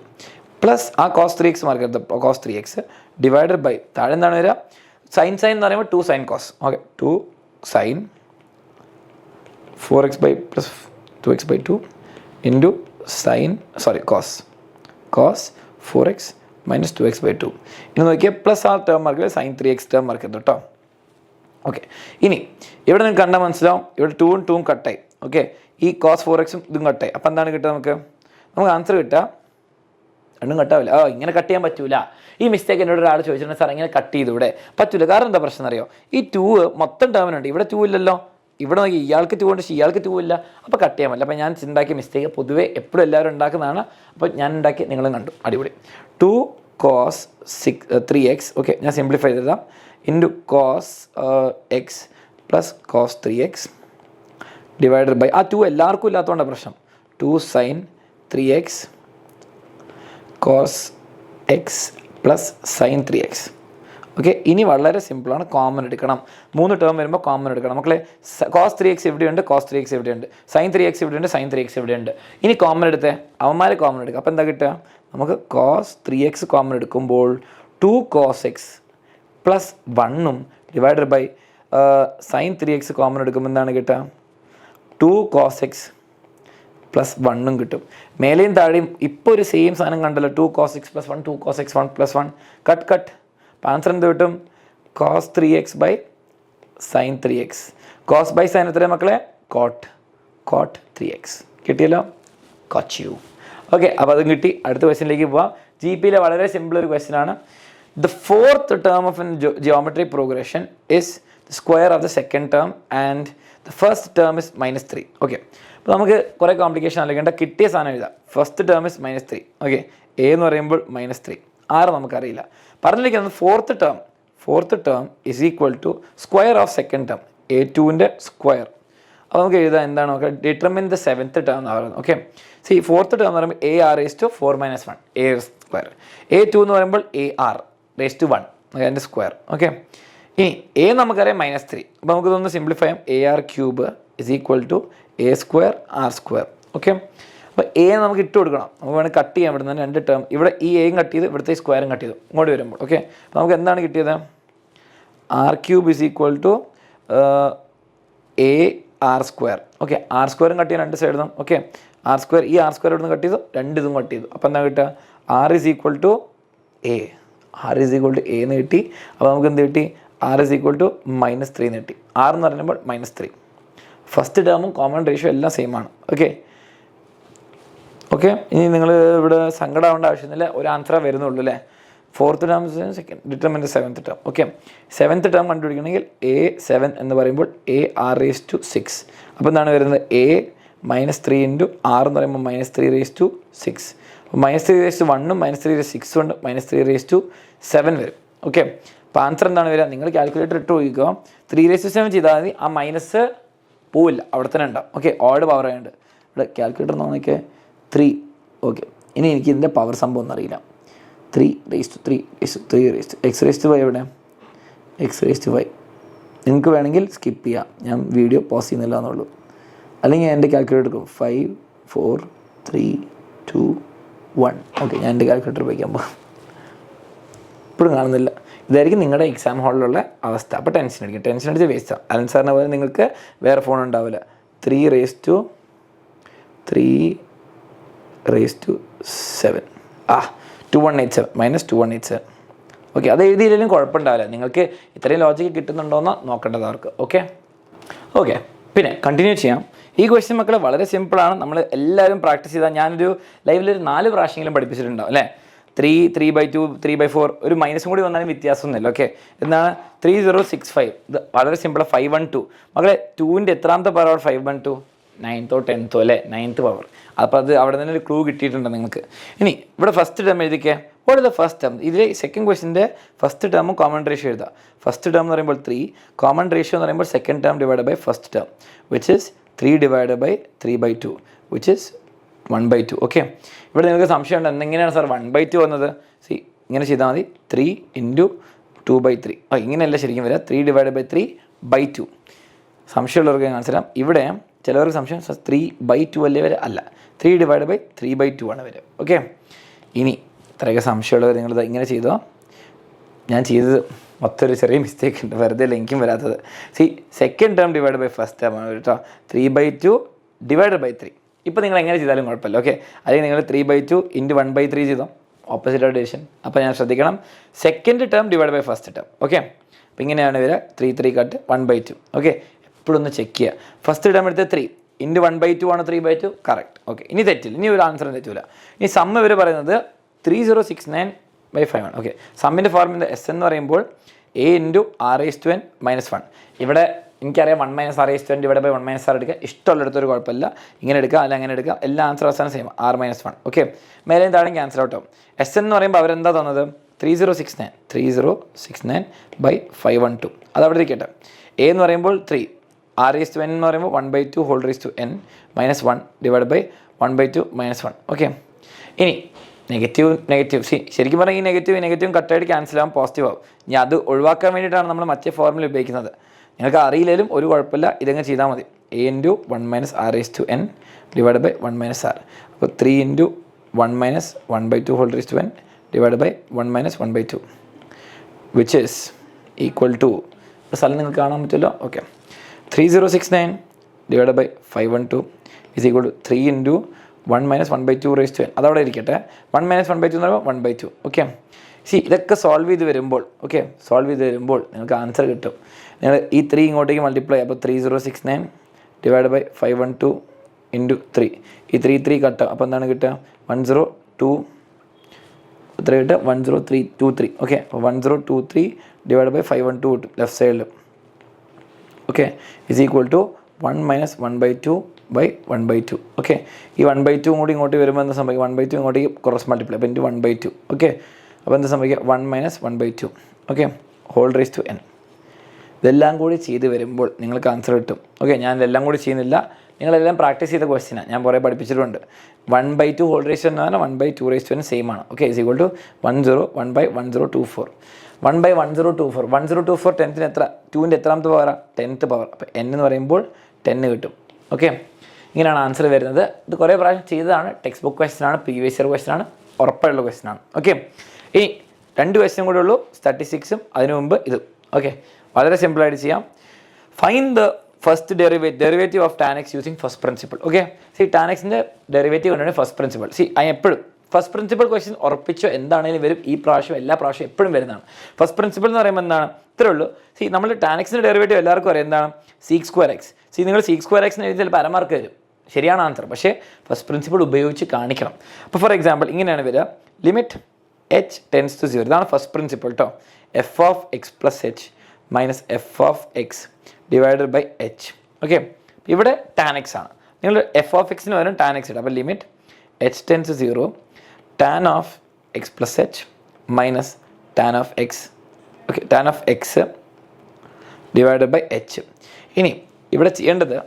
plus ആ cos 3x mark cos 3x divided by താഴെ എന്താണ് വരിക? sin എന്ന് പറയുമ്പോൾ 2 sin cos. Okay, 2 sin 4x + 2x/2 into cos 4x - 2x/2. ഇനി നോക്കിയാൽ പ്ലസ് ആ term mark sin 3x term mark കേട്ടോ. ഓക്കെ, ഇനി ഇവിടെ നിങ്ങൾക്ക് കണ്ടാൽ മനസ്സിലാവും, ഇവിടെ 2ഉം 2ഉം കട്ടായി. ഓക്കെ, ഈ cos 4x-ഉം ഇതും കട്ടായി. അപ്പോൾ എന്താണ് കിട്ടുക? നമുക്ക് ആൻസർ കിട്ടുക രണ്ടും കട്ടാവില്ല. ഇങ്ങനെ കട്ട് ചെയ്യാൻ പറ്റൂല. ഈ മിസ്റ്റേക്ക് എന്നോട് ഒരാൾ ചോദിച്ചിട്ടുണ്ട്, സാർ ഇങ്ങനെ കട്ട് ചെയ്തു ഇവിടെ പറ്റൂല. കാരണം എന്താ പ്രശ്നം അറിയോ? ഈ 2 മൊത്തം ടേമിനുണ്ട്, ഇവിടെ 2 ഇല്ലല്ലോ. ഇവിടെ നോക്കി ഇയാൾക്ക് 2 ഉണ്ട്, ഇയാൾക്ക് 2 ഇല്ല, അപ്പോൾ കട്ട് ചെയ്യാൻ പറ്റില്ല. അപ്പോൾ ഞാൻ ഉണ്ടാക്കിയ മിസ്റ്റേക്ക് പൊതുവേ എപ്പോഴും എല്ലാവരും ഉണ്ടാക്കുന്നതാണ്. അപ്പോൾ ഞാൻ ഉണ്ടാക്കി നിങ്ങളും കണ്ടു, അടിപൊളി. 2 cos 3x, ഓക്കെ, ഞാൻ സിംപ്ലിഫൈ ചെയ്തതാണ്, into cos x plus cos 3x divided by ആ 2 എല്ലാവർക്കും ഇല്ലാത്തതുകൊണ്ടാണ് പ്രശ്നം. 2 sin 3x cos x plus sin 3x. Okay, ഇനി വളരെ സിമ്പിളാണ്, കോമൺ എടുക്കണം. 3 ടേം വരുമ്പോൾ കോമൺ എടുക്കണം മക്കളെ. cos 3x ഇവിടെയുണ്ട്, cos 3x ഇവിടെയുണ്ട്, sin 3x ഇവിടെയുണ്ട്, sin 3x ഇവിടെയുണ്ട്. ഇനി കോമൺ എടുത്തേ, അവന്മാരെ കോമൺ എടുക്കുക. അപ്പോൾ എന്താ കിട്ടുക? നമുക്ക് cos 3x കോമൺ എടുക്കുമ്പോൾ 2 cos x plus 1 divided by sin 3x common എടുക്കുമ്പോൾ എന്താണ് കിട്ടുക? 2 cos x പ്ലസ് 1 കിട്ടും. മേലെയും താഴെയും ഇപ്പോൾ ഒരു സെയിം സാധനം കണ്ടല്ലോ. 2 cos x plus 1, 2 cos x 1 plus 1, cut. അപ്പോൾ ആൻസർ എന്ത് കിട്ടും? cos 3x by sin 3x. cos by sin എത്രയാണ് മക്കളെ? cot 3x. കിട്ടിയല്ലോ, cot you. ഓക്കെ, അപ്പോൾ അതും കിട്ടി. അടുത്ത ക്വസ്റ്റ്യനിലേക്ക് പോവാം. GP വളരെ സിമ്പിൾ ഒരു ക്വസ്റ്റ്യൻ ആണ്. The fourth term of a geometry progression is the square of the second term and the first term is -3. Okay, അപ്പോൾ നമുക്ക് കുറേ കോംപ്ലിക്കേഷൻ അല്ലെങ്കിൽ കിട്ടിയ സാധനം എഴുതാം. First term is -3. Okay, A എന്ന് പറയുമ്പോൾ -3, ആറ് നമുക്കറിയില്ല. പറഞ്ഞിരിക്കുന്നത് fourth term is equal to square of second term, A2ൻ്റെ സ്ക്വയർ. അപ്പോൾ നമുക്ക് എഴുതാം എന്താണ് നോക്കാം, ഡിറ്റർമിൻ ദ സെവൻത്ത് ടേം എന്ന് പറയുന്നത്. ഓക്കെ, സി ഫോർത്ത് ടേം എന്ന് പറയുമ്പോൾ AR⁴ - 1 A സ്ക്വയർ. A2 എന്ന് പറയുമ്പോൾ AR⁴ അതിൻ്റെ സ്ക്വയർ. ഓക്കെ, ഇനി എ നമുക്കറിയാം -3, അപ്പോൾ നമുക്ക് ഇതൊന്ന് സിംപ്ലിഫൈ ചെയ്യാം. AR³ is equal to A² R². Okay, അപ്പോൾ എ നമുക്ക് ഇട്ട് കൊടുക്കണം. നമുക്ക് വേണമെങ്കിൽ കട്ട് ചെയ്യാൻ പറ്റുന്ന 2 ടേം, ഇവിടെ ഈ എയും കട്ട് ചെയ്ത് ഇവിടുത്തെ ഈ സ്ക്വയറും കട്ട് ചെയ്തു ഇങ്ങോട്ട് വരുമ്പോൾ. ഓക്കെ, അപ്പോൾ നമുക്ക് എന്താണ് കിട്ടിയത്? R³ is equal to AR². Okay, R² cut ചെയ്യാൻ 2 സൈഡിൽ നിന്നും. ഓക്കെ, R², ഈ R² ഇവിടെ നിന്ന് കട്ട് ചെയ്തു, 2 ഇതും കട്ട് ചെയ്തു. അപ്പോൾ എന്താ കിട്ടുക? R is equal to A എന്ന് കിട്ടി. അപ്പോൾ നമുക്ക് എന്ത് കിട്ടി? R ഇസ് ഈക്വൽ ടു -3 എന്ന് കിട്ടി. R എന്ന് പറയുമ്പോൾ -3. ഫസ്റ്റ് ടേമും കോമൺ റേഷ്യോ എല്ലാം സെയിം ആണ്. ഓക്കെ, ഇനി നിങ്ങൾ ഇവിടെ സങ്കടമാവേണ്ട ആവശ്യമില്ല, ഒരു ആൻസറേ വരുന്നുള്ളൂ അല്ലേ. Fourth term second, determine seventh term. Okay, seventh term കണ്ടുപിടിക്കണമെങ്കിൽ A7 എന്ന് പറയുമ്പോൾ AR⁶. അപ്പോൾ എന്താണ് വരുന്നത്? A -3 ഇൻറ്റു R എന്ന് പറയുമ്പോൾ -3⁶. -3⁴ -3⁶ ഉണ്ട്, -3�7 വരും. ഓക്കെ, അപ്പോൾ ആൻസർ എന്താണ് വരിക? നിങ്ങൾ കാൽക്കുലേറ്റർ ഇട്ട് നോക്കിക്കോ. 3�7 ചെയ്താൽ മതി, ആ മൈനസ് പോവില്ല, അവിടെ തന്നെ ഉണ്ടാവും. ഓക്കെ, ഓഡ് പവർ ആയതുകൊണ്ട് ഇവിടെ കാൽക്കുലേറ്റർ നോക്കിയൊക്കെ 3. ഓക്കെ, ഇനി എനിക്ക് ഇതിൻ്റെ പവർ സംഭവം ഒന്നും അറിയില്ല. 3 x⁵ എവിടെ? x⁵. നിങ്ങൾക്ക് വേണമെങ്കിൽ സ്കിപ്പ് ചെയ്യാം, ഞാൻ വീഡിയോ പോസ് ചെയ്യുന്നില്ല എന്നുള്ളൂ. അല്ലെങ്കിൽ ഞാൻ എൻ്റെ കാൽക്കുലേറ്റർ എടുക്കും. 5 4 3 2 1. ഓക്കെ, ഞാൻ എൻ്റെ കാൽക്കുലേറ്റർ ഉപയോഗിക്കാൻ പോകും. ഇപ്പോഴും കാണുന്നില്ല. ഇതായിരിക്കും നിങ്ങളുടെ എക്സാം ഹാളിലുള്ള അവസ്ഥ. അപ്പോൾ ടെൻഷൻ അടിച്ച് വേസ്റ്റാണ്. അലൻ സാറിനെ പോലെ നിങ്ങൾക്ക് വേറെ ഫോൺ ഉണ്ടാവില്ല. 3⁻3⁻7 2187 -2187. ഓക്കെ, അത് എഴുതിയില്ലെങ്കിലും കുഴപ്പമുണ്ടാവില്ല. നിങ്ങൾക്ക് ഇത്രയും ലോജിക്ക് കിട്ടുന്നുണ്ടോയെന്ന് നോക്കേണ്ടത് അവർക്ക്. ഓക്കെ, പിന്നെ കണ്ടിന്യൂ ചെയ്യാം. ഈ ക്വസ്റ്റ്യൻ മക്കളെ വളരെ സിമ്പിളാണ്. നമ്മൾ എല്ലാവരും പ്രാക്ടീസ് ചെയ്താൽ ഞാനൊരു ലൈവിലൊരു 4 പ്രാവശ്യമെങ്കിലും പഠിപ്പിച്ചിട്ടുണ്ടാവും അല്ലേ. 3, 3/2, 3/4, ഒരു മൈനസും കൂടി വന്നാലും വ്യത്യാസമൊന്നുമില്ല. ഓക്കെ, എന്താണ് 3065? ഇത് വളരെ സിമ്പിൾ. 512 മക്കളെ, 2ൻ്റെ എത്രാമത്തെ പവർ 512? 9th or 10th അല്ലേ, 9th പവർ. അപ്പോൾ അത് അവിടെ തന്നെ ഒരു ക്ലൂ കിട്ടിയിട്ടുണ്ട് നിങ്ങൾക്ക്. ഇനി ഇവിടെ ഫസ്റ്റ് ടേം എഴുതിക്കുക. What is the first term? ഇതിൽ സെക്കൻഡ് ക്വസ്റ്റിൻ്റെ ഫസ്റ്റ് ടേമും കോമൺ റേഷ്യോ എഴുതുക. ഫസ്റ്റ് ടേം എന്ന് പറയുമ്പോൾ 3, കോമൺ റേഷ്യോ എന്ന് പറയുമ്പോൾ second term divide by first term, which is 3 divide by 3/2, which is 1/2. Okay, ഇവിടെ നിങ്ങൾക്ക് സംശയമുണ്ട് എന്തെങ്ങനെയാണ് സാർ 1/2 വന്നത്? ഇങ്ങനെ ചെയ്താൽ മതി. 3 × 2/3. ഇങ്ങനെയല്ല ശരിക്കും വരിക. 3 ഡിവൈഡ് ബൈ 3/2. സംശയമുള്ളവർക്ക് ഞാൻ കാണിച്ചു തരാം. ഇവിടെ ചിലവർക്ക് സംശയം 3/2 അല്ലേ വരെ? അല്ല, 3 ഡിവൈഡ് ബൈ 3/2 ആണ് വരിക. ഓക്കെ, ഇനി ഇത്രയൊക്കെ സംശയമുള്ളവർ നിങ്ങളിത് ഇങ്ങനെ ചെയ്തോ. ഞാൻ ചെയ്തത് മൊത്തം ഒരു ചെറിയ മിസ്റ്റേക്ക് ഉണ്ട്, വെറുതെ എനിക്കും വരാത്തത്. Second term divide by first term ആണ് കേട്ടോ. 3/2 ഡിവൈഡ് ബൈ 3. ഇപ്പോൾ നിങ്ങൾ എങ്ങനെ ചെയ്താലും കുഴപ്പമില്ല. ഓക്കെ, അല്ലെങ്കിൽ നിങ്ങൾ 3/2 × 1/3 ചെയ്തോ, ഓപ്പോസിറ്റ് ഡിവിഷൻ. അപ്പോൾ ഞാൻ ശ്രദ്ധിക്കണം, second term divide by first term. Okay, അപ്പോൾ ഇങ്ങനെയാണ് വരിക. 3 കട്ട് 1/2. ഓക്കെ, എപ്പോഴും ഒന്ന് ചെക്ക് ചെയ്യുക. ഫസ്റ്റ് ടേം എടുത്ത് 3 × 1/2 ആണ് 3/2. കറക്റ്റ്. ഓക്കെ, ഇനി തെറ്റില്ല, ഇനി ഒരു ആൻസറും തെറ്റില്ല. ഇനി സമ്മ് ഇവർ പറയുന്നത് 3069/5 ആണ്. ഓക്കെ, സമ്മിൻ്റെ ഫോർമുല S എന്ന് പറയുമ്പോൾ A × R⁻n - 1. ഇവിടെ എനിക്കറിയാം 1 - r⁻² ഇവിടെ ബൈ 1 - r എടുക്കുക, ഇഷ്ടമുള്ളിടത്തൊരു കുഴപ്പമില്ല, ഇങ്ങനെ എടുക്കുക അല്ല അങ്ങനെ എടുക്കുക, എല്ലാ ആൻസർ അവസാനം സെയിം r-1. ഓക്കെ, മേലെയും താഴെയും ക്യാൻസൽ ഔട്ട് ആവും. എസ് എന്ന് പറയുമ്പോൾ അവരെന്താ തന്നത് 3069 ബൈ 512, അതവിടെ ഇരിക്കട്ടെ. എ എന്ന് പറയുമ്പോൾ 3, r⁻n എന്ന് പറയുമ്പോൾ 1/2 whole raise to n - 1 divide by 1/2 - 1. Okay, ഇനി നെഗറ്റീവ് ശരിക്കും പറഞ്ഞാൽ ഈ നെഗറ്റീവും കട്ടായിട്ട് ക്യാൻസൽ ആകും, പോസിറ്റീവ് ആവും. ഇനി അത് ഒഴിവാക്കാൻ വേണ്ടിയിട്ടാണ് നമ്മൾ മറ്റേ ഫോർമുല ഉപയോഗിക്കുന്നത്. നിങ്ങൾക്ക് അറിയില്ലെങ്കിലും ഒരു കുഴപ്പമില്ല, ഇതങ്ങ് ചെയ്താൽ മതി. a × 1 - r⁻n divide by 1 - r. അപ്പോൾ 3 × 1 - 1/2 whole raise to n divide by 1 - 1/2 which is equal to, സ്ഥലം നിങ്ങൾക്ക് കാണാൻ പറ്റുമല്ലോ. Okay, 3069 divide by 512 is equal to 3 × 1 - 1/2 raise to n, അതവിടെ ഇരിക്കട്ടെ. 1 - 1/2 എന്ന് പറയുമ്പോൾ 1/2. ഓക്കെ, ഇതൊക്കെ സോൾവ് ചെയ്ത് വരുമ്പോൾ നിങ്ങൾക്ക് ആൻസർ കിട്ടും. നിങ്ങൾ ഈ 3 ഇങ്ങോട്ടേക്ക് മൾട്ടിപ്ലൈ, അപ്പോൾ 3069 ഡിവൈഡ് ബൈ 512 ഇൻറ്റു 3, ഈ 3 കട്ടാം. അപ്പോൾ എന്താണ് കിട്ടുക 102 എത്ര കിട്ടുക 10323. ഓക്കെ, അപ്പോൾ 1023 ഡിവൈഡ് ബൈ 512 കിട്ടും ലെഫ്റ്റ് സൈഡിൽ. Okay, is equal to 1 - 1/2 by 1/2. Okay, ഈ 1/2 കൂടി ഇങ്ങോട്ട് വരുമ്പോൾ എന്താ സംഭവിക്കുക, 1/2 ഇങ്ങോട്ടേക്ക് ക്രോസ് മൾട്ടിപ്ലൈ, അപ്പോൾ ഇൻറ്റു 1/2. ഓക്കെ, അപ്പോൾ എന്താ സംഭവിക്കുക 1 - 1/2. Okay, whole raise to n. ഇതെല്ലാം കൂടി ചെയ്ത് വരുമ്പോൾ നിങ്ങൾക്ക് ആൻസർ കിട്ടും. ഓക്കെ, ഞാൻ ഇതെല്ലാം കൂടി ചെയ്യുന്നില്ല, നിങ്ങളെല്ലാം പ്രാക്ടീസ് ചെയ്ത ക്വസ്റ്റ്യനാണ്, ഞാൻ കുറേ പഠിപ്പിച്ചിട്ടുണ്ട്. 1/2 ഹോൾ റേസ് ടു n എന്ന് പറഞ്ഞാൽ 1/2 റേസ് ടു n സെയിം ആണ്. Okay, is equal to 101/1024. 1/1024 1024 10th എത്ര, 2ൻ്റെ എത്രാമത്തെ പവറാണ് 10th പവർ. അപ്പോൾ n എന്ന് പറയുമ്പോൾ 10 കിട്ടും. ഓക്കെ, ഇങ്ങനെയാണ് ആൻസർ വരുന്നത്. ഇത് കുറേ പ്രാവശ്യം ചെയ്തതാണ്, ടെക്സ്റ്റ് ബുക്ക് ക്വസ്റ്റ്യനാണ്, പ്രീവിയസ് ഇയർ ക്വസ്റ്റ്യനാണ്, ഉറപ്പായുള്ള ക്വസ്റ്റ്യനാണ്. ഓക്കെ, ഈ 2 ക്വസ്റ്റ്യൻ കൂടെ ഉള്ളൂ, സ്റ്റാറ്റിസ്റ്റിക്സും അതിനു മുമ്പ് ഇതും. ഓക്കെ, വളരെ സിമ്പിളായിട്ട് ചെയ്യാം. Find the first derivative of tan x using first principle. Okay, tan xൻ്റെ ഡെറിവേറ്റീവ് കൊണ്ടാണ് ഫസ്റ്റ് പ്രിൻസിപ്പിൾ. എപ്പോഴും ഫസ്റ്റ് പ്രിൻസിപ്പിൾ ക്വസ്റ്റ്യൻ ഉറപ്പിച്ചോ എന്താണെങ്കിലും വരും, ഈ പ്രാവശ്യം എല്ലാ പ്രാവശ്യം എപ്പോഴും വരുന്നതാണ്. ഫസ്റ്റ് പ്രിൻസിപ്പിൾ എന്ന് പറയുമ്പോൾ എന്താണ്, ഇത്രേ ഉള്ളൂ. നമ്മൾ tan xൻ്റെ ഡെറിവേറ്റീവ് എല്ലാവർക്കും അറിയാം, എന്താണ് sec²x. നിങ്ങൾ sec²x എഴുതി ചിലപ്പോൾ അരമാർക്ക് വരും, ശരിയാണ് ആൻസർ, പക്ഷേ ഫസ്റ്റ് പ്രിൻസിപ്പിൾ ഉപയോഗിച്ച് കാണിക്കണം. അപ്പോൾ ഫോർ എക്സാമ്പിൾ ഇങ്ങനെയാണ് വരിക, ലിമിറ്റ് h ടെൻസ് ടു 0, ഇതാണ് ഫസ്റ്റ് പ്രിൻസിപ്പിൾ കേട്ടോ. f(x + h - f(x) divided by h. Okay, ഇവിടെ tan x ആണ്, നിങ്ങൾ f(x)ന് വരും tan x ഇടും. അപ്പോൾ limit h tends to 0 tan of x + h minus tan of x. Okay, tan of x divided by h. ഇനി ഇവിടെ ചെയ്യേണ്ടത്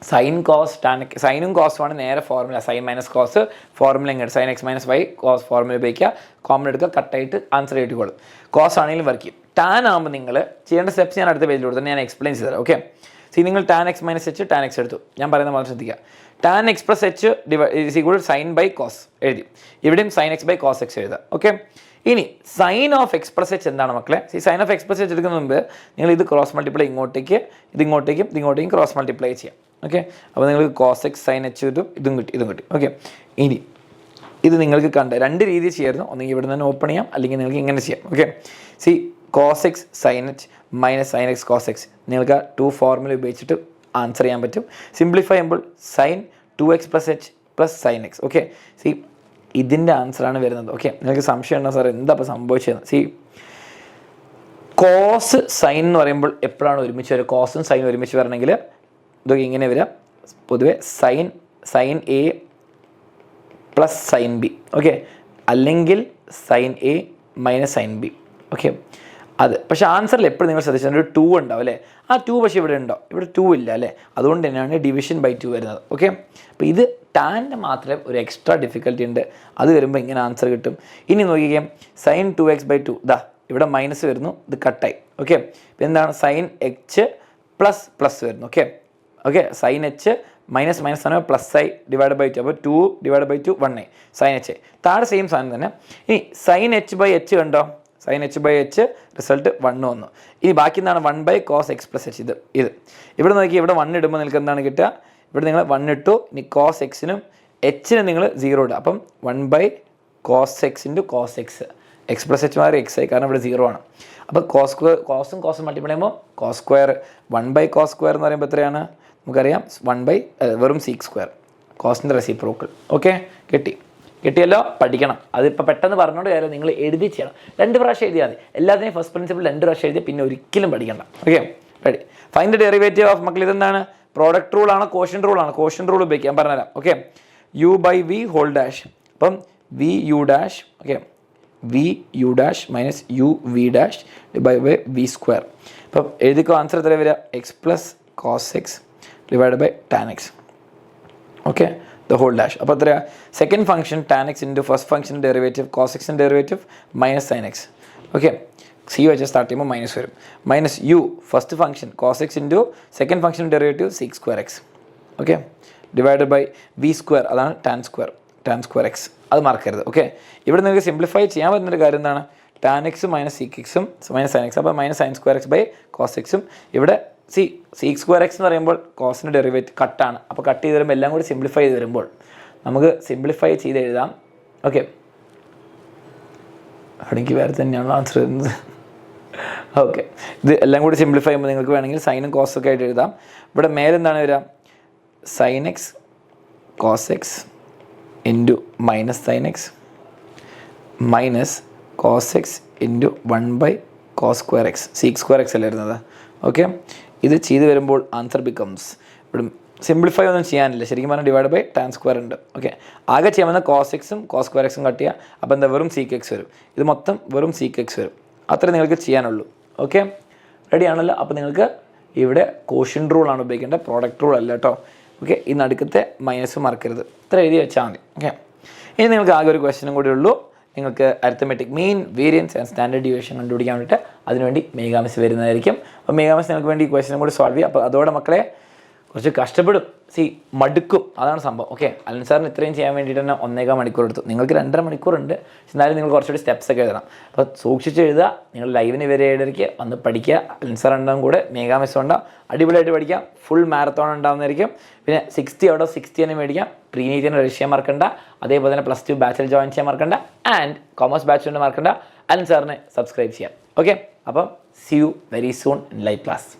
സൈൻ കോസ് ടാൻ, സൈനും കോസുമാണ് നേരെ formula, sine minus cos formula ഇങ്ങോട്ട് sin x - y cos formula ഉപയോഗിക്കുക, common എടുക്കുക, കട്ടായിട്ട് ആൻസർ എഴുതിക്കോളും. കോസ് ആണെങ്കിലും വർക്ക് ചെയ്യും. ടാൻ ആകുമ്പോൾ നിങ്ങൾ ചെയ്യേണ്ട സ്റ്റെപ്സ് ഞാൻ അടുത്ത പേജിൽ കൊടുത്തു, ഞാൻ എക്സ്പ്ലെയിൻ ചെയ്തു തരാം. ഓക്കെ, നിങ്ങൾ tan x - h tan x എടുത്തു, ഞാൻ പറയുന്നത് മാത്രം ശ്രദ്ധിക്കുക. tan x + h is equal sine by cos എഴുതി, ഇവിടെയും sin x / cos x എഴുതാം. ഓക്കെ, ഇനി സൈൻ ഓഫ് x + h എന്താണ് മക്കളെ, സൈൻ ഓഫ് x + h എടുക്കുന്ന മുമ്പ് നിങ്ങൾ ഇത് ക്രോസ് മൾട്ടിപ്ലൈ ഇങ്ങോട്ടേക്കും ഇങ്ങോട്ടേക്കും ക്രോസ് മൾട്ടിപ്ലൈ ചെയ്യാം. ഓക്കെ, അപ്പോൾ നിങ്ങൾക്ക് cos x sin h കിട്ടും, ഇതും കിട്ടി. ഓക്കെ, ഇനി ഇത് നിങ്ങൾക്ക് കണ്ട 2 രീതി ചെയ്യായിരുന്നു, ഒന്നെങ്കിൽ ഇവിടെ നിന്ന് ഓപ്പൺ ചെയ്യാം, അല്ലെങ്കിൽ നിങ്ങൾക്ക് ഇങ്ങനെ ചെയ്യാം. Okay, cos x sin h - sin x cos x നിങ്ങൾക്ക് 2 ഫോർമുല ഉപയോഗിച്ചിട്ട് ആൻസർ ചെയ്യാൻ പറ്റും. സിംപ്ലിഫൈ ചെയ്യുമ്പോൾ sin 2x + h + sin x. Okay, ഇതിൻ്റെ ആൻസറാണ് വരുന്നത്. ഓക്കെ, നിങ്ങൾക്ക് സംശയം ഉണ്ടോ സാർ എന്താ ഇപ്പോൾ സംഭവിച്ചത്? കോസ് സൈൻ എന്ന് പറയുമ്പോൾ എപ്പോഴാണ് ഒരുമിച്ച് വരിക, കോസും സൈനും ഒരുമിച്ച് വരണമെങ്കിൽ ഇതൊക്കെ ഇങ്ങനെ വരിക, പൊതുവെ sin a + sin b. Okay, അല്ലെങ്കിൽ sin a - sin b. Okay, അത് പക്ഷേ ആൻസറിൽ എപ്പോഴും നിങ്ങൾ ശ്രദ്ധിച്ചാൽ ഒരു 2 ഉണ്ടാവും അല്ലേ, ആ 2 പക്ഷേ ഇവിടെ ഉണ്ടോ, ഇവിടെ 2 ഇല്ല അല്ലേ, അതുകൊണ്ട് തന്നെയാണ് ഡിവിഷൻ ബൈ 2 വരുന്നത്. ഓക്കെ, അപ്പോൾ ഇത് ടാൻ്റെ മാത്രമേ ഒരു എക്സ്ട്രാ ഡിഫിക്കൽട്ടി ഉണ്ട്, അത് വരുമ്പോൾ ഇങ്ങനെ ആൻസർ കിട്ടും. ഇനി നോക്കിക്കാം, sin 2x/2 ഇതാ ഇവിടെ മൈനസ് വരുന്നു, ഇത് കട്ടായി. ഓക്കെ, ഇപ്പോൾ എന്താണ് sin h പ്ലസ് വരുന്നു. ഓക്കെ, sin h മൈനസ് ആണ് പ്ലസ് ആയി ഡിവൈഡ് ബൈ 2, അപ്പോൾ 2 / 2 1 ആയി sin h. താഴെ സെയിം സാധനം തന്നെ. ഇനി sin h/h കണ്ടോ, sin h/h റിസൾട്ട് 1 വന്നു. ഇനി ബാക്കി എന്താണ് 1/cos x + h. ഇത് ഇവിടെ നോക്കി, ഇവിടെ 1 ഇടുമ്പോൾ നിങ്ങൾക്ക് എന്താണ് കിട്ടുക, ഇവിടെ നിങ്ങൾ 1 ഇട്ടു, ഇനി cos x-നും h-നും നിങ്ങൾ 0 ഇടുക, അപ്പം 1/cos x × cos x. x + h മാറി x ആയി, കാരണം ഇവിടെ 0 ആണ്. അപ്പോൾ കോസും മൾട്ടിപ്ലൈ ചെയ്യുമ്പോൾ cos², 1/cos² എന്ന് പറയുമ്പോൾ എത്രയാണ് നമുക്കറിയാം, വെറും sec², കോസിൻ്റെ റെസിപ്രോക്കൽ. ഓക്കെ, കിട്ടിയല്ലോ, പഠിക്കണം. അതിപ്പോൾ പെട്ടെന്ന് പറഞ്ഞുകൊണ്ട് കാര്യം നിങ്ങൾ എഴുതി ചെയ്യണം, 2 പ്രാവശ്യം എഴുതിയാൽ മതി. എല്ലാത്തിനെയും ഫസ്റ്റ് പ്രിൻസിപ്പിൾ 2 പ്രാവശ്യം എഴുതിയാൽ പിന്നെ ഒരിക്കലും പഠിക്കണ്ട. Okay, ready. Find the derivative of മക്കൾ ഇതെന്താണ്? പ്രോഡക്റ്റ് റൂൾ ആണ്, കോഷ്യൻ റൂൾ ആണ്. കോഷ്യൻ റൂൾ ഉപയോഗിക്കാം, പറഞ്ഞുതരാം. Okay, U by V whole dash. അപ്പം V U dash, okay, V U dash minus U V dash divide by V square. അപ്പം എഴുതിക്കോ, answer എത്ര വരിക? X plus cos x divide by tan x. Okay, the whole dash. അപ്പോൾ എത്ര? Second function tan x into first function derivative cos എക്സിൻ്റെ derivative minus sine x. Okay, C വെച്ച് start ചെയ്യുമ്പോൾ minus വരും. Minus u first function cos x into second function derivative six square x. Okay, divided by V square, അതാണ് tan square x. അത് മറക്കരുത്. Okay, ഇവിടെ നിങ്ങൾക്ക് simplify ചെയ്യാൻ പറ്റുന്നൊരു കാര്യം എന്താണ്? ടാൻ എക്സ് മൈനസ് സീക്ക് എക്സും മൈനസ് സൈൻ എക്സ്. അപ്പോൾ minus sine square x by cos എക്സും. ഇവിടെ സീക്ക് സ്ക്വയർ എക്സ് എന്ന് പറയുമ്പോൾ കോസിൻ്റെ ഡെറിവേറ്റീവ് കട്ടാണ്. അപ്പോൾ കട്ട് ചെയ്ത് വരുമ്പോൾ എല്ലാം കൂടി സിംപ്ലിഫൈ ചെയ്ത് വരുമ്പോൾ നമുക്ക് സിംപ്ലിഫൈ ചെയ്ത് എഴുതാം. ഓക്കെ, എനിക്ക് വേറെ തന്നെയാണ് ആൻസർ വരുന്നത്. ഓക്കെ, ഇത് എല്ലാം കൂടി സിംപ്ലിഫൈ ചെയ്യുമ്പോൾ നിങ്ങൾക്ക് വേണമെങ്കിൽ സൈനും കോസൊക്കെ ആയിട്ട് എഴുതാം. ഇവിടെ മേലെന്താണ് വരിക? Sine x cos x into minus sine x minus cos x into 1 cos square x. Sec square x അല്ലേ വരുന്നത്? ഓക്കെ, ഇത് ചെയ്ത് വരുമ്പോൾ ആൻസർ ബിക്കംസ്, ഇവിടെ സിംപ്ലിഫൈ ഒന്നും ചെയ്യാനില്ല, ശരിക്കും പറഞ്ഞാൽ ഡിവൈഡ് ബൈ ടാൻ സ്ക്വയർ ഉണ്ട്. ഓക്കെ, ആകെ ചെയ്യാൻ വന്ന കോസ് എക്സും കോസ് സ്ക്വയർ എക്സും കട്ട് ചെയ്യുക. അപ്പോൾ എന്താ? വെറും സീക്ക് എക്സ് വരും. ഇത് മൊത്തം വെറും സീക്ക് എക്സ് വരും. അത്രേ നിങ്ങൾക്ക് ചെയ്യാനുള്ളൂ. ഓക്കെ, റെഡി ആണല്ലോ? അപ്പോൾ നിങ്ങൾക്ക് ഇവിടെ കോഷ്യൻ റൂളാണ് ഉപയോഗിക്കേണ്ടത്, പ്രോഡക്റ്റ് റൂൾ അല്ല കേട്ടോ. ഓക്കെ, ഈ നടുക്കത്തെ മൈനസ് മറക്കരുത്. ഇത്ര എഴുതി വെച്ചാൽ മതി. ഓക്കെ, ഇനി നിങ്ങൾക്ക് ആകെ ഒരു ക്വസ്റ്റ്യനും കൂടി ഉള്ളൂ. നിങ്ങൾക്ക് arithmetic mean, variance and standard deviation കണ്ടുപിടിക്കാൻ വേണ്ടിയിട്ട് അതിനുവേണ്ടി മെഗാമിസ് വരുന്നതായിരിക്കും. അപ്പോൾ മെഗാമിസ് നിങ്ങൾക്ക് വേണ്ടി ഈ ക്വസ്റ്റ്യനും കൂടി സോൾവ് ചെയ്യും. അപ്പോൾ അതോടെ മക്കളെ കുറച്ച് കഷ്ടപ്പെടും, മടുക്കും, അതാണ് സംഭവം. ഓക്കെ, അലൻ സാറിന് ഇത്രയും ചെയ്യാൻ വേണ്ടിയിട്ട് തന്നെ 1.25 മണിക്കൂർ എടുത്തു. നിങ്ങൾക്ക് 2.5 മണിക്കൂറുണ്ട്. എന്നാലും നിങ്ങൾ കുറച്ചുകൂടി സ്റ്റെപ്സ് ഒക്കെ എഴുതണം. അപ്പോൾ സൂക്ഷിച്ച് എഴുതുക. നിങ്ങൾ ലൈവിന് വരെ 7:30 വന്ന് പഠിക്കുക. അലൻ സാർ ഉണ്ടാകും കൂടെ, മെഗാമിസ് ഉണ്ടാവും, അടിപൊളിയായിട്ട് പഠിക്കാം. ഫുൾ മാരത്തോൺ ഉണ്ടാകുന്നതായിരിക്കും. പിന്നെ 60 ഔട്ട് ഓഫ് 60 തന്നെ മേടിക്കാം. പ്രീനീറ്റിന് രജിസ്റ്റർ ചെയ്യാൻ മറക്കണ്ട. അതേപോലെ തന്നെ +2 ബാച്ചിൽ ജോയിൻ ചെയ്യാൻ മറക്കണ്ട. ആൻഡ് കോമേഴ്സ് ബാച്ച് കൊണ്ട് മറക്കണ്ട. അലൻ സാറിനെ സബ്സ്ക്രൈബ് ചെയ്യാം. ഓക്കെ, അപ്പം C you very soon in live class.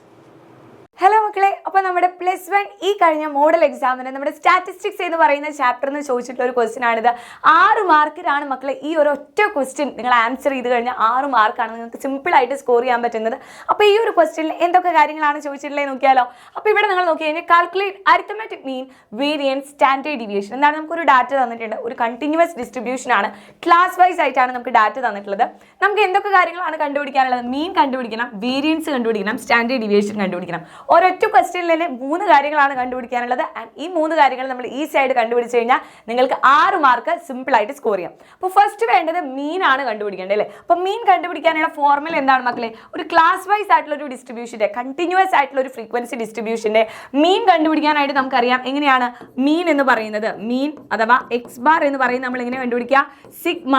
Hello മക്കളെ, അപ്പോൾ നമ്മുടെ +1 ഈ കഴിഞ്ഞ മോഡൽ എക്സാമിന് നമ്മുടെ സ്റ്റാറ്റിസ്റ്റിക്സ് എന്ന് പറയുന്ന ചാപ്റ്ററിൽ നിന്ന് ചോദിച്ചിട്ടുള്ള ഒരു ക്വസ്റ്റ്യൻ ആണിത്. 6 മാർക്കിനാണ് മക്കളെ ഈ ഒരു ഒറ്റ ക്വസ്റ്റ്യൻ നിങ്ങൾ ആൻസർ ചെയ്ത് കഴിഞ്ഞാൽ 6 മാർക്കാണ് നിങ്ങൾക്ക് സിമ്പിളായിട്ട് സ്കോർ ചെയ്യാൻ പറ്റുന്നത്. അപ്പോൾ ഈ ഒരു ക്വസ്റ്റ്യനിൽ എന്തൊക്കെ കാര്യങ്ങളാണ് ചോദിച്ചിട്ടുള്ളത് നോക്കിയാലോ. അപ്പോൾ ഇവിടെ നിങ്ങൾ നോക്കി കഴിഞ്ഞാൽ calculate arithmetic mean, variance, standard deviation. എന്താണ്? നമുക്കൊരു ഡാറ്റ തന്നിട്ടുണ്ട്. ഒരു കണ്ടിന്യൂസ് ഡിസ്ട്രിബ്യൂഷൻ ആണ്, ക്ലാസ് വൈസ് ആയിട്ടാണ് നമുക്ക് ഡാറ്റ തന്നിട്ടുള്ളത്. നമുക്ക് എന്തൊക്കെ കാര്യങ്ങളാണ് കണ്ടുപിടിക്കാനുള്ളത്? മീൻ കണ്ടുപിടിക്കണം, വേരിയൻസ് കണ്ടുപിടിക്കണം, സ്റ്റാൻഡേർഡ് ഡീവിയേഷൻ കണ്ടുപിടിക്കണം. ഒരൊറ്റ ക്വസ്റ്റ്യനിൽ തന്നെ 3 കാര്യങ്ങളാണ് കണ്ടുപിടിക്കാനുള്ളത്. ആൻഡ് ഈ 3 കാര്യങ്ങൾ നമ്മൾ ഈസി ആയിട്ട് കണ്ടുപിടിച്ച് കഴിഞ്ഞാൽ നിങ്ങൾക്ക് 6 മാർക്ക് സിമ്പിൾ ആയിട്ട് സ്കോർ ചെയ്യാം. അപ്പോൾ ഫസ്റ്റ് വേണ്ടത് മീൻ ആണ് കണ്ടുപിടിക്കേണ്ടത് അല്ലേ. അപ്പോൾ മീൻ കണ്ടുപിടിക്കാനുള്ള ഫോർമുല എന്താണ് മക്കളെ? ഒരു ക്ലാസ് വൈസ് ആയിട്ടുള്ള ഒരു ഡിസ്ട്രിബ്യൂഷൻ്റെ, കണ്ടിന്യൂസ് ആയിട്ടുള്ള ഒരു ഫ്രീക്വൻസി ഡിസ്ട്രിബ്യൂഷൻ്റെ മീൻ കണ്ടുപിടിക്കാനായിട്ട് നമുക്കറിയാം. എങ്ങനെയാണ് മീൻ എന്ന് പറയുന്നത്? മീൻ അഥവാ എക്സ് ബാർ എന്ന് പറയുന്നത് നമ്മൾ എങ്ങനെ കണ്ടുപിടിക്കുക? സിഗ്മ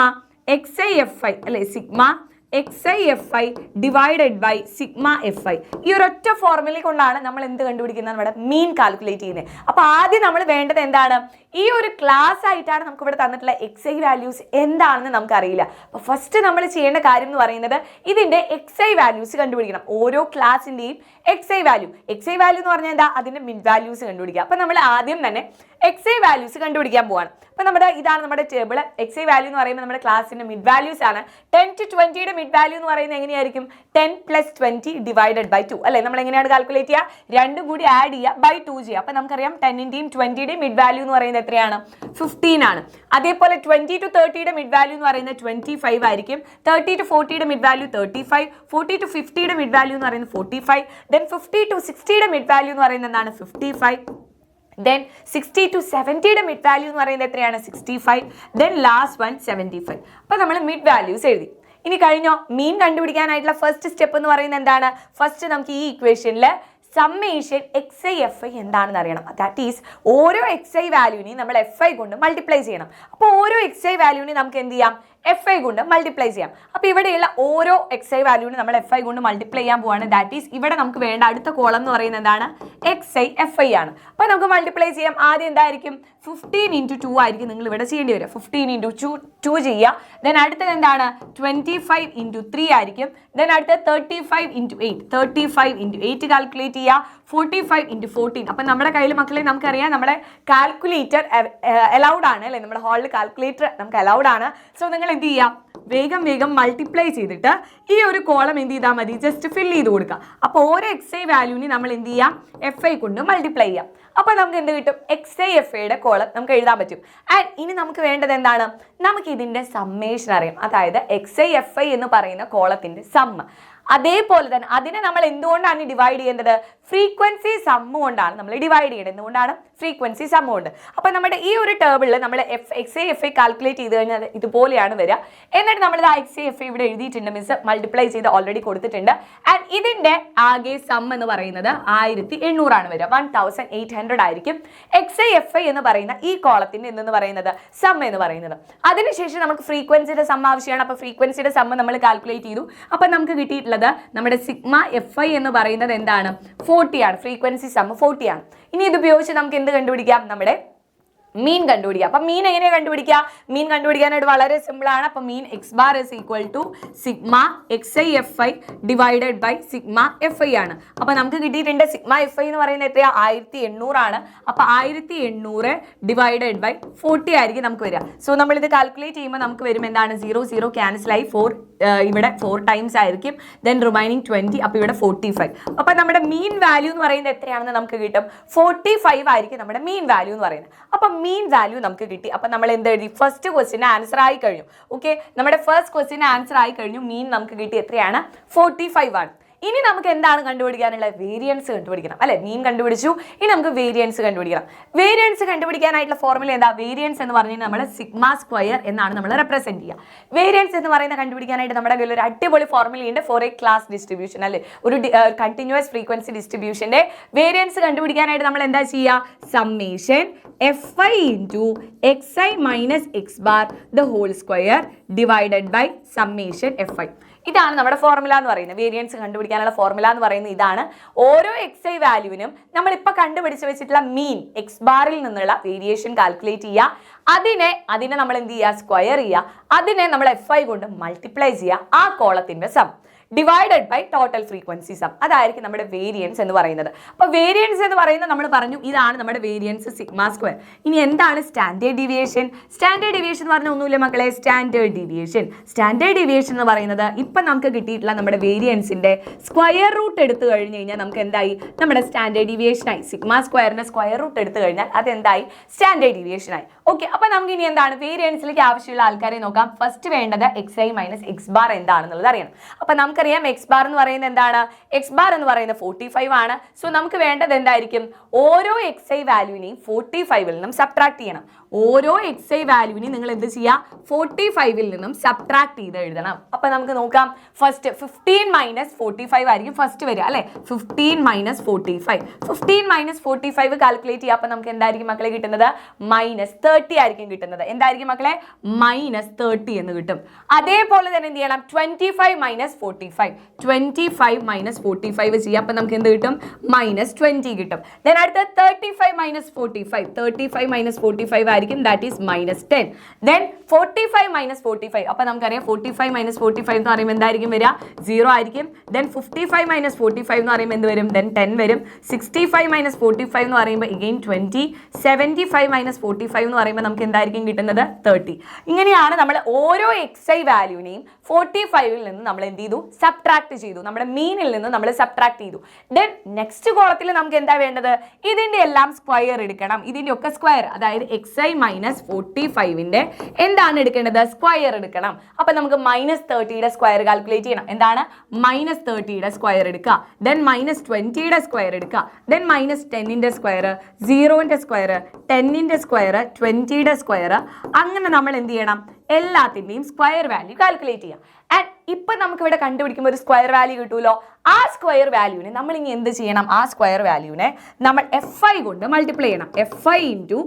XIFI അല്ലേ, sigma XIFI divided by sigma FI. ഈ ഒരൊറ്റ ഫോർമുല കൊണ്ടാണ് നമ്മൾ എന്ത് കണ്ടുപിടിക്കുന്നത്? നമ്മുടെ മീൻ കാൽക്കുലേറ്റ് ചെയ്യുന്നത്. അപ്പോൾ ആദ്യം നമ്മൾ വേണ്ടത് എന്താണ്? ഈ ഒരു ക്ലാസ് ആയിട്ടാണ് നമുക്ക് ഇവിടെ തന്നിട്ടുള്ള XI വാല്യൂസ് എന്താണെന്ന് നമുക്കറിയില്ല. അപ്പോൾ ഫസ്റ്റ് നമ്മൾ ചെയ്യേണ്ട കാര്യം എന്ന് പറയുന്നത് ഇതിൻ്റെ XI വാല്യൂസ് കണ്ടുപിടിക്കണം. ഓരോ ക്ലാസിൻ്റെയും XI വാല്യൂ എന്ന് പറഞ്ഞാൽ എന്താ? അതിൻ്റെ മിഡ് വാല്യൂസ് കണ്ടുപിടിക്കുക. അപ്പോൾ നമ്മൾ ആദ്യം തന്നെ XI വാല്യൂസ് കണ്ടുപിടിക്കാൻ പോവാണ്. അപ്പോൾ ഇതാണ് നമ്മുടെ ടേബിൾ. XI വാല്യൂ എന്ന് പറയുമ്പോൾ നമ്മുടെ ക്ലാസിൻ്റെ മിഡ് വാല്യൂസ് ആണ്. 10 to 20യുടെ മിഡ് വാല്യൂ എന്ന് പറയുന്നത് എങ്ങനെയായിരിക്കും? 10 + 20 ഡിവൈഡഡ് ബൈ 2 അല്ലേ. നമ്മൾ എങ്ങനെയാണ് കാൽക്കുലേറ്റ് ചെയ്യുക? രണ്ടും കൂടി ആഡ് ചെയ്യുക, ബൈ 2 ചെയ്യുക. അപ്പോൾ നമുക്കറിയാം 10ൻ്റെയും 20യുടെയും മിഡ് വാല്യൂ എന്ന് പറയുന്നത് എത്രയാണ്? 15 ആണ്. അതേപോലെ 20 to 30യുടെ മിഡ് വാല്യൂ എന്ന് പറയുന്നത് 25 ആയിരിക്കും. 30 to 40യുടെ മിഡ് വാല്യൂ 35, 40 to 50യുടെ മിഡ് വാല്യൂ എന്ന് പറയുന്നത് 45, ദെൻ 50 to 60യുടെ മിഡ് വാല്യൂ എന്ന് പറയുന്നത് എന്താണ്? 55, ദെൻ 60 to 70യുടെ മിഡ് വാല്യൂ എന്ന് പറയുന്നത് എത്രയാണ്? 65, ദെൻ ലാസ്റ്റ് വൺ 75. അപ്പോൾ നമ്മൾ മിഡ് വാല്യൂസ് എഴുതി. ഇനി കഴിഞ്ഞോ? മീൻ കണ്ടുപിടിക്കാനായിട്ടുള്ള ഫസ്റ്റ് സ്റ്റെപ്പ് എന്ന് പറയുന്നത് എന്താണ്? ഫസ്റ്റ് നമുക്ക് ഈ ഇക്വേഷനിൽ സമ്മേഷൻ XIFI എന്താണെന്ന് അറിയണം. ദാറ്റ് ഈസ് ഓരോ XI വാല്യൂവിനെയും നമ്മൾ FI കൊണ്ട് മൾട്ടിപ്ലൈ ചെയ്യണം. അപ്പോൾ ഓരോ XI വാല്യൂവിനെയും നമുക്ക് എന്ത് ചെയ്യാം? FI കൊണ്ട് മൾട്ടിപ്ലൈ ചെയ്യാം. അപ്പോൾ ഇവിടെയുള്ള ഓരോ XI വാല്യൂവിനെ നമ്മൾ FI കൊണ്ട് മൾട്ടിപ്ലൈ ചെയ്യാൻ പോവാണ്. ദാറ്റ് ഈസ് ഇവിടെ നമുക്ക് വേണ്ട അടുത്ത കോളം എന്ന് പറയുന്നത് എന്താണ്? XIFI ആണ്. അപ്പോൾ നമുക്ക് മൾട്ടിപ്ലൈ ചെയ്യാം. ആദ്യം എന്തായിരിക്കും? 15 ഇൻറ്റു 2 ആയിരിക്കും നിങ്ങൾ ഇവിടെ ചെയ്യേണ്ടി വരിക. 15 ഇൻറ്റു 2 ചെയ്യുക. ദെൻ അടുത്തത് എന്താണ് 25 ഇൻറ്റു 3 ആയിരിക്കും. ദെൻ അടുത്തത് 35 ഇൻറ്റു 8, 35 ഇൻറ്റു 8 കാൽക്കുലേറ്റ് ചെയ്യുക. 45 ഇൻറ്റു 14. അപ്പം നമ്മുടെ കയ്യിൽ മക്കളെ നമുക്കറിയാം നമ്മുടെ കാൽക്കുലേറ്റർ അലൗഡ് ആണ് അല്ലേ, നമ്മുടെ ഹാളിൽ കാൽക്കുലേറ്റർ നമുക്ക് അലൗഡ് ആണ്. സോ നിങ്ങൾ എന്ത് ചെയ്യാം, വേഗം മൾട്ടിപ്ലൈ ചെയ്തിട്ട് ഈ ഒരു കോളം എന്ത് ചെയ്താൽ മതി, ജസ്റ്റ് ഫിൽ ചെയ്ത് കൊടുക്കുക. അപ്പോൾ ഓരോ XI വാല്യൂവിന് നമ്മൾ എന്ത് ചെയ്യാം, FI കൊണ്ട് മൾട്ടിപ്ലൈ ചെയ്യാം. അപ്പോൾ നമുക്ക് എന്ത് കിട്ടും, XI FIയുടെ കോളം നമുക്ക് എഴുതാൻ പറ്റും. ആൻഡ് ഇനി നമുക്ക് വേണ്ടത് എന്താണ്, നമുക്ക് ഇതിൻ്റെ സമ്മേഷൻ അറിയാം. അതായത് XI FI എന്ന് പറയുന്ന കോളത്തിൻ്റെ സമ്മ്. അതേപോലെ തന്നെ അതിനെ നമ്മൾ എന്തുകൊണ്ടാണ് ഡിവൈഡ് ചെയ്യുന്നത്, ഫ്രീക്വൻസി സമ്മ് കൊണ്ടാണ് നമ്മൾ ഡിവൈഡ് ചെയ്യുന്നത്. എന്തുകൊണ്ടാണ്, ഫ്രീക്വൻസി സമ്മ് കൊണ്ട്. അപ്പോൾ നമ്മുടെ ഈ ഒരു ടേബിളിൽ നമ്മൾ XI FI കാൽക്കുലേറ്റ് ചെയ്ത് കഴിഞ്ഞാൽ ഇതുപോലെയാണ് വരിക. എന്നിട്ട് നമ്മൾ XI FI ഇവിടെ എഴുതിയിട്ടുണ്ട്, മിസ് മൾട്ടിപ്ലൈ ചെയ്ത് ഓൾറെഡി കൊടുത്തിട്ടുണ്ട്. ആൻഡ് ഇതിൻ്റെ ആകെ സം എന്ന് പറയുന്നത് 1700 ആണ് വരിക, 1800 ആയിരിക്കും XI FI എന്ന് പറയുന്ന ഈ കോളത്തിൻ്റെ എന്തെന്ന് പറയുന്നത്, സം എന്ന് പറയുന്നത്. അതിനുശേഷം നമുക്ക് ഫ്രീക്വൻസിയുടെ സം ആവശ്യമാണ്. അപ്പോൾ ഫ്രീക്വൻസിയുടെ സം നമ്മൾ കാൽക്കുലേറ്റ് ചെയ്തു. അപ്പോൾ നമുക്ക് കിട്ടിയിട്ടുള്ളത് നമ്മുടെ സിഗ്മ FI എന്ന് പറയുന്നത് എന്താണ്, 40 ആണ്. ഫ്രീക്വൻസി സം 40 ആണ്. ഇനി ഇത് ഉപയോഗിച്ച് നമുക്ക് എന്ത് കണ്ടുപിടിക്കാം, നമ്മുടെ മീൻ കണ്ടുപിടിക്കുക. അപ്പം മീൻ എങ്ങനെയാണ് കണ്ടുപിടിക്കുക, മീൻ കണ്ടുപിടിക്കാനായിട്ട് വളരെ സിമ്പിൾ ആണ്. അപ്പം mean X bar is equal to sigma XI FI divided by sigma FI ആണ്. അപ്പം നമുക്ക് കിട്ടിയിട്ടുണ്ട് സിഗ്മ FI എന്ന് പറയുന്നത് എത്രയാണ്, 1800 ആണ്. അപ്പം 1800 ഡിവൈഡഡ് ബൈ 40 ആയിരിക്കും നമുക്ക് വരിക. സോ നമ്മളിത് കാൽക്കുലേറ്റ് ചെയ്യുമ്പോൾ നമുക്ക് വരും എന്താണ്, 0 ക്യാൻസൽ ആയി 4 ഇവിടെ 4 ടൈംസ് ആയിരിക്കും. ദെൻ റിമൈനിങ് 20, അപ്പോൾ ഇവിടെ 45. അപ്പം നമ്മുടെ മീൻ വാല്യൂ എന്ന് പറയുന്നത് എത്രയാണെന്ന് നമുക്ക് കിട്ടും, 45 ആയിരിക്കും നമ്മുടെ മീൻ വാല്യൂ എന്ന് പറയുന്നത്. അപ്പം മീൻ വാല്യൂ നമുക്ക് കിട്ടി. അപ്പം നമ്മൾ എന്ത് എഴുതി, ഫസ്റ്റ് ക്വസ്റ്റിന് ആൻസർ ആയി കഴിഞ്ഞു. ഓക്കെ, നമ്മുടെ ഫസ്റ്റ് ക്വസ്റ്റിന് ആൻസർ ആയി കഴിഞ്ഞു. മീൻ നമുക്ക് കിട്ടി എത്രയാണ്, 45 ആണ്. ഇനി നമുക്ക് എന്താണ് കണ്ടുപിടിക്കാനുള്ളത്, വേരിയൻസ് കണ്ടുപിടിക്കണം അല്ലെ. മീൻ കണ്ടുപിടിച്ചു, ഇനി നമുക്ക് വേരിയൻസ് കണ്ടുപിടിക്കണം. വേരിയൻസ് കണ്ടുപിടിക്കാനായിട്ടുള്ള ഫോർമുല എന്താ, വേരിയൻസ് എന്ന് പറഞ്ഞാൽ നമ്മൾ സിഗ്മ സ്ക്വയർ എന്നാണ് നമ്മൾ റെപ്രസെന്റ് ചെയ്യുക. വേരിയൻസ് എന്ന് പറയുന്ന കണ്ടുപിടിക്കാനായിട്ട് നമ്മുടെ കയ്യിൽ ഒരു അടിപൊളി ഫോർമുലയുണ്ട്, ഫോർ എ ക്ലാസ് ഡിസ്ട്രിബ്യൂഷൻ അല്ലെ, ഒരു കണ്ടിന്യൂസ് ഫ്രീക്വൻസി ഡിസ്ട്രിബ്യൂഷന്റെ വേരിയൻസ് കണ്ടുപിടിക്കാനായിട്ട് നമ്മൾ എന്താ ചെയ്യുക, summation FI into XI minus X bar the whole square divided by summation FI. ഇതാണ് നമ്മുടെ ഫോർമുല എന്ന് പറയുന്നത്. വേരിയൻസ് കണ്ടുപിടിക്കാനുള്ള ഫോർമുല എന്ന് പറയുന്നത് ഇതാണ്. ഓരോ XI വാല്യൂവിനും നമ്മളിപ്പോൾ കണ്ടുപിടിച്ച് വെച്ചിട്ടുള്ള മീൻ X ബാറിൽ നിന്നുള്ള വേരിയേഷൻ കാൽക്കുലേറ്റ് ചെയ്യുക. അതിനെ നമ്മൾ എന്ത് ചെയ്യുക, സ്ക്വയർ ചെയ്യുക. അതിനെ നമ്മൾ FI കൊണ്ട് മൾട്ടിപ്ലൈ ചെയ്യുക. ആ കോളത്തിൻ്റെ sum divided by total frequency sum, അതായിരിക്കും നമ്മുടെ വേരിയൻസ് എന്ന് പറയുന്നത്. അപ്പോൾ വേരിയൻസ് എന്ന് പറയുന്നത് നമ്മൾ പറഞ്ഞു ഇതാണ് നമ്മുടെ വേരിയൻസ് സിഗ്മ സ്ക്വയർ. ഇനി എന്താണ് സ്റ്റാൻഡേർഡ് ഡീവിയേഷൻ? സ്റ്റാൻഡേർഡ് ഡീവിയേഷൻ എന്ന് പറഞ്ഞാൽ ഒന്നുമില്ല മക്കളെ, സ്റ്റാൻഡേർഡ് ഡീവിയേഷൻ എന്ന് പറയുന്നത് ഇപ്പം നമുക്ക് കിട്ടിയിട്ടുള്ള നമ്മുടെ വേരിയൻസിന്റെ സ്ക്വയർ റൂട്ട് എടുത്തു കഴിഞ്ഞ് കഴിഞ്ഞാൽ നമുക്ക് എന്തായി, നമ്മുടെ സ്റ്റാൻഡേർഡ് ഡീവിയേഷനായി. സിഗ്മ സ്ക്വയറിന്റെ സ്ക്വയർ റൂട്ട് എടുത്തു കഴിഞ്ഞാൽ അതെന്തായി, സ്റ്റാൻഡേർഡ് ഡീവിയേഷനായി. ഓക്കെ, അപ്പോൾ നമുക്ക് ഇനി എന്താണ് വേരിയൻസിലേക്ക് ആവശ്യമുള്ള ആൾക്കാരെ നോക്കാം. ഫസ്റ്റ് വേണ്ടത് XI മൈനസ് X ബാർ എന്താണെന്നുള്ളത് അറിയണം. അപ്പോൾ നമുക്കറിയാം X ബാർ എന്ന് പറയുന്നത് എന്താണ്, X ബാർ എന്ന് പറയുന്നത് 45 ആണ്. സോ നമുക്ക് വേണ്ടത് എന്തായിരിക്കും, ഓരോ XI വാല്യൂവിനെയും 45ൽ നിന്നും സബ്ട്രാക്ട് ചെയ്യണം. ഓരോ XI വാല്യൂവിനെയും നിങ്ങൾ എന്ത് ചെയ്യുക, 45ൽ നിന്നും സബ്ട്രാക്ട് ചെയ്ത് എഴുതണം. അപ്പോൾ നമുക്ക് നോക്കാം, ഫസ്റ്റ് 15 മൈനസ് 45 ആയിരിക്കും ഫസ്റ്റ് വരിക അല്ലേ. 15 മൈനസ് 45 കാൽക്കുലേറ്റ് ചെയ്യുക. അപ്പോൾ നമുക്ക് എന്തായിരിക്കും മക്കളെ കിട്ടുന്നത്, -30 ആയിരിക്കും കിട്ടുന്നത്. എന്തായിരിക്കും മക്കളെ, -30 എന്ന് കിട്ടും. അതേപോലെ തന്നെ എന്ത് ചെയ്യണം, 25 മൈനസ് 45 ചെയ്യുക. അപ്പോൾ നമുക്ക് എന്ത് കിട്ടും, -20 കിട്ടും. ദെൻ അടുത്ത 35 മൈനസ് 45 ആയിരിക്കും, ദാറ്റ് ഈസ് -10. ദെൻ 45 മൈനസ് 45, അപ്പോൾ നമുക്കറിയാം 45 മൈനസ് 45 എന്ന് പറയുമ്പോൾ എന്തായിരിക്കും വരിക, 0 ആയിരിക്കും. ദെൻ 55 മൈനസ് 45 എന്ന് പറയുമ്പോൾ എന്ത് വരും, ദെൻ 10 വരും. 65 മൈനസ് 45 എന്ന് പറയുമ്പോൾ again 20. 75 മൈനസ് 45 എന്ന് പറയുമ്പോൾ നമുക്ക് എന്തായിരിക്കും കിട്ടുന്നത്, 30. ഇങ്ങനെയാണ് നമ്മൾ ഓരോ XI വാല്യൂവിനെയും 45ൽ നിന്ന് നമ്മൾ എന്ത് ചെയ്തു, സബ്ട്രാക്ട് ചെയ്തു. നമ്മുടെ മീനിൽ നിന്ന് നമ്മൾ സബ്ട്രാക്ട് ചെയ്തു. ദെൻ നെക്സ്റ്റ് കോളത്തിൽ നമുക്ക് എന്താ വേണ്ടത്, ഇതിന്റെ എല്ലാം സ്ക്വയർ എടുക്കണം. ഇതിന്റെ ഒക്കെ സ്ക്വയർ, അതായത് XI മൈനസ് 45ന്റെ എന്താണ് എടുക്കേണ്ടത്, സ്ക്വയർ എടുക്കണം. അപ്പൊ നമുക്ക് -30യുടെ സ്ക്വയർ കാൽക്കുലേറ്റ് ചെയ്യണം. എന്താണ്, -30യുടെ സ്ക്വയർ എടുക്കുക. ദെൻ -20യുടെ സ്ക്വയർ എടുക്കുക. ദെൻ -10ന്റെ സ്ക്വയർ, 0ന്റെ സ്ക്വയർ, 10ന്റെ സ്ക്വയർ, 20യുടെ സ്ക്വയർ. അങ്ങനെ നമ്മൾ എന്ത് ചെയ്യണം, എല്ലാത്തിൻ്റെയും സ്ക്വയർ വാല്യൂ കാൽക്കുലേറ്റ് ചെയ്യാം. ആൻഡ് ഇപ്പൊ നമുക്ക് ഇവിടെ കണ്ടുപിടിക്കുമ്പോൾ ഒരു സ്ക്വയർ വാല്യൂ കിട്ടുമല്ലോ. ആ സ്ക്വയർ വാല്യൂവിനെ നമ്മൾ ഇനി എന്ത് ചെയ്യണം? ആ സ്ക്വയർ വാല്യൂവിനെ നമ്മൾ FI കൊണ്ട് മൾട്ടിപ്ലൈ ചെയ്യണം. FI into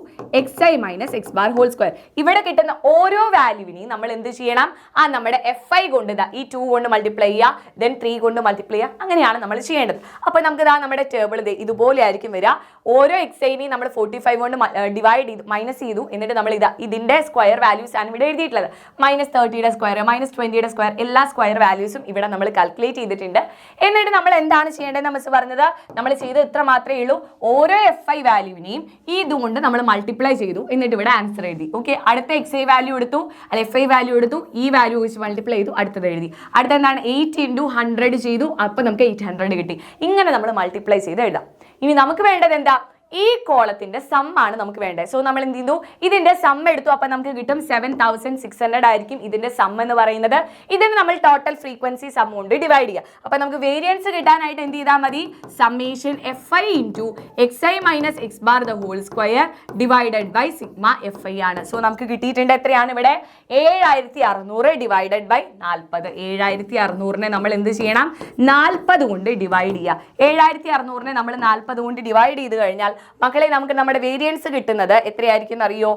XI minus X bar whole square. ഇവിടെ കിട്ടുന്ന ഓരോ വാല്യൂവിനെയും നമ്മൾ എന്ത് ചെയ്യണം? നമ്മുടെ FI കൊണ്ട് ഈ 2 കൊണ്ട് മൾട്ടിപ്ലൈ ചെയ്യുക, ദെൻ 3 കൊണ്ട് മൾട്ടിപ്ലൈ ചെയ്യുക. അങ്ങനെയാണ് നമ്മൾ ചെയ്യേണ്ടത്. അപ്പോൾ നമുക്ക് നമ്മുടെ ടേബിൾ ഇതുപോലെ ആയിരിക്കും വരിക. ഓരോ XIനെയും നമ്മൾ 45 കൊണ്ട് ഡിവൈഡ് ചെയ്തു, മൈനസ് ചെയ്തു. എന്നിട്ട് നമ്മൾ ഇതിന്റെ സ്ക്വയർ വാല്യൂസ് ആണ് ഇവിടെ എഴുതിയിട്ടുള്ളത്. -30യുടെ സ്ക്വയർ, -20യുടെ സ്ക്വയർ, എല്ലാ സ്ക്വയർ വാല്യൂസും ഇവിടെ നമ്മൾ കാൽക്കുലേറ്റ് ചെയ്തിട്ടുണ്ട്. എന്നിട്ട് നമ്മൾ എന്താണ് ചെയ്യേണ്ടത്? നമ്മൾ പറഞ്ഞത് നമ്മൾ ചെയ്ത് ഇത്ര മാത്രമേ ഉള്ളൂ. ഓരോ FI വാല്യൂവിനെയും ഇതുകൊണ്ട് നമ്മൾ മൾട്ടിപ്ലൈ ചെയ്തു. എന്നിട്ട് ഇവിടെ ആൻസർ എഴുതി. ഓക്കെ, അടുത്ത XI വാല്യൂ എടുത്തു, അല്ല FI വാല്യൂ എടുത്തു, ഈ വാല്യൂ വെച്ച് മൾട്ടിപ്ലൈ ചെയ്തു, അടുത്തത് എഴുതി. അടുത്ത എന്താണ്? 8 ഇൻറ്റു 100 ചെയ്തു, അപ്പോൾ നമുക്ക് 800 കിട്ടി. ഇങ്ങനെ നമ്മൾ മൾട്ടിപ്ലൈ ചെയ്ത് എഴുതാം. ഇനി നമുക്ക് വേണ്ടത് എന്താ? ഈ കോളത്തിന്റെ സം ആണ് നമുക്ക് വേണ്ടത്. സോ നമ്മൾ എന്ത് ചെയ്തു? ഇതിന്റെ സം എടുത്തു. അപ്പൊ നമുക്ക് കിട്ടും 7600 ആയിരിക്കും ഇതിന്റെ സം എന്ന് പറയുന്നത്. ഇതിന് നമ്മൾ ടോട്ടൽ ഫ്രീക്വൻസി സം കൊണ്ട് ഡിവൈഡ് ചെയ്യുക. അപ്പൊ നമുക്ക് വേരിയൻസ് കിട്ടാനായിട്ട് എന്ത് ചെയ്താൽ മതി? Summation FI into XI minus X bar the whole square divided by sigma FI ആണ്. സോ നമുക്ക് കിട്ടിയിട്ടുണ്ട് എത്രയാണ് ഇവിടെ? 7600 ഡിവൈഡഡ് ബൈ 40. 7600നെ നമ്മൾ എന്ത് ചെയ്യണം? 40 കൊണ്ട് ഡിവൈഡ് ചെയ്യുക. 7600നെ നമ്മൾ 40 കൊണ്ട് ഡിവൈഡ് ചെയ്ത് കഴിഞ്ഞാൽ മക്കളെ നമുക്ക് നമ്മുടെ വേരിയൻസ് കിട്ടുന്നത് എത്രയായിരിക്കും അറിയോ?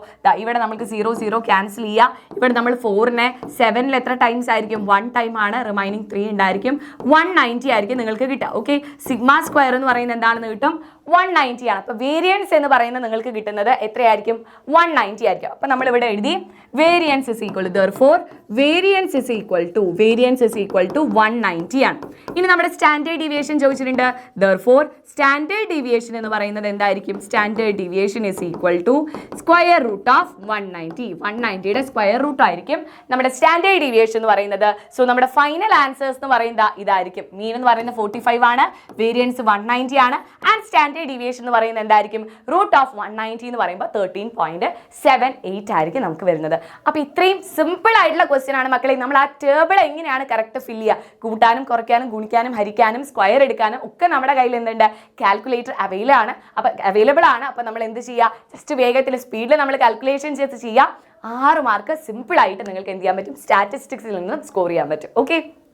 ഇവിടെ നമുക്ക് 0 0 ക്യാൻസൽ ചെയ്യാം. ഇവിടെ നമ്മൾ 4നെ 7ൽ എത്ര ടൈംസ് ആയിരിക്കും? 1 ടൈം ആണ്. റിമൈനിങ് 3 ഉണ്ടായിരിക്കും. 190 ആയിരിക്കും നിങ്ങൾക്ക് കിട്ടുക. ഓക്കെ, സിഗ്മ സ്ക്വയർ എന്ന് പറയുന്നത് എന്താണെന്ന് കിട്ടും? 190 ആണ്. അപ്പോൾ വേരിയൻസ് എന്ന് പറയുന്നത് നിങ്ങൾക്ക് കിട്ടുന്നത് എത്രയായിരിക്കും? 190 ആയിരിക്കും. അപ്പോൾ നമ്മൾ ഇവിടെ എഴുതി variance is equal to variance is equal to 190 ആണ്. ഇനി നമ്മുടെ സ്റ്റാൻഡേർഡ് ഡീവിയേഷൻ ചോദിച്ചിട്ടുണ്ട്. സ്റ്റാൻഡേർഡ് ഡീവിയേഷൻ എന്ന് പറയുന്നത് എന്തായിരിക്കും? Standard deviation is equal to square root of 190. 190യുടെ സ്ക്വയർ റൂട്ട് ആയിരിക്കും നമ്മുടെ സ്റ്റാൻഡേർഡ് ഡീവിയേഷൻ എന്ന് പറയുന്നത്. സോ നമ്മുടെ ഫൈനൽ ആൻസേഴ്സ് എന്ന് പറയുന്നത് ഇതായിരിക്കും. മീൻ എന്ന് പറയുന്നത് 45 ആണ്, വേരിയൻസ് 190 ആണ്, ആൻഡ് സ്റ്റാൻഡേർഡ് ഡീവിയേഷൻ എന്ന് പറയുന്നത് എന്തായിരിക്കും? റൂട്ട് ഓഫ് 190 എന്ന് പറയുമ്പോൾ 13.78 ആയിരിക്കും നമുക്ക് വരുന്നത്. അപ്പോൾ ഇത്രയും സിമ്പിൾ ആയിട്ടുള്ള ക്വസ്റ്റ്യൻ ആണ് മക്കളെ. നമ്മൾ ആ ടേബിൾ എങ്ങനെയാണ് കറക്റ്റ് ഫില്ല് ചെയ്യുക? കൂട്ടാനും കുറയ്ക്കാനും ഗുണിക്കാനും ഹരിക്കാനും സ്ക്വയർ എടുക്കാനും ഒക്കെ നമ്മുടെ കയ്യിൽ എന്തുണ്ട്? കാൽക്കുലേറ്റർ അവൈലബിൾ ആണ്. അപ്പോൾ നമ്മൾ എന്ത് ചെയ്യുക? ജസ്റ്റ് വേഗത്തിൽ സ്പീഡിൽ നമ്മൾ കാൽക്കുലേഷൻ ചെയ്ത് ചെയ്യുക. 6 മാർക്ക് സിമ്പിൾ ആയിട്ട് നിങ്ങൾക്ക് എന്ത് ചെയ്യാൻ പറ്റും? സ്റ്റാറ്റിസ്റ്റിക്സിൽ നിന്ന് സ്കോർ ചെയ്യാൻ പറ്റും. ഓക്കെ.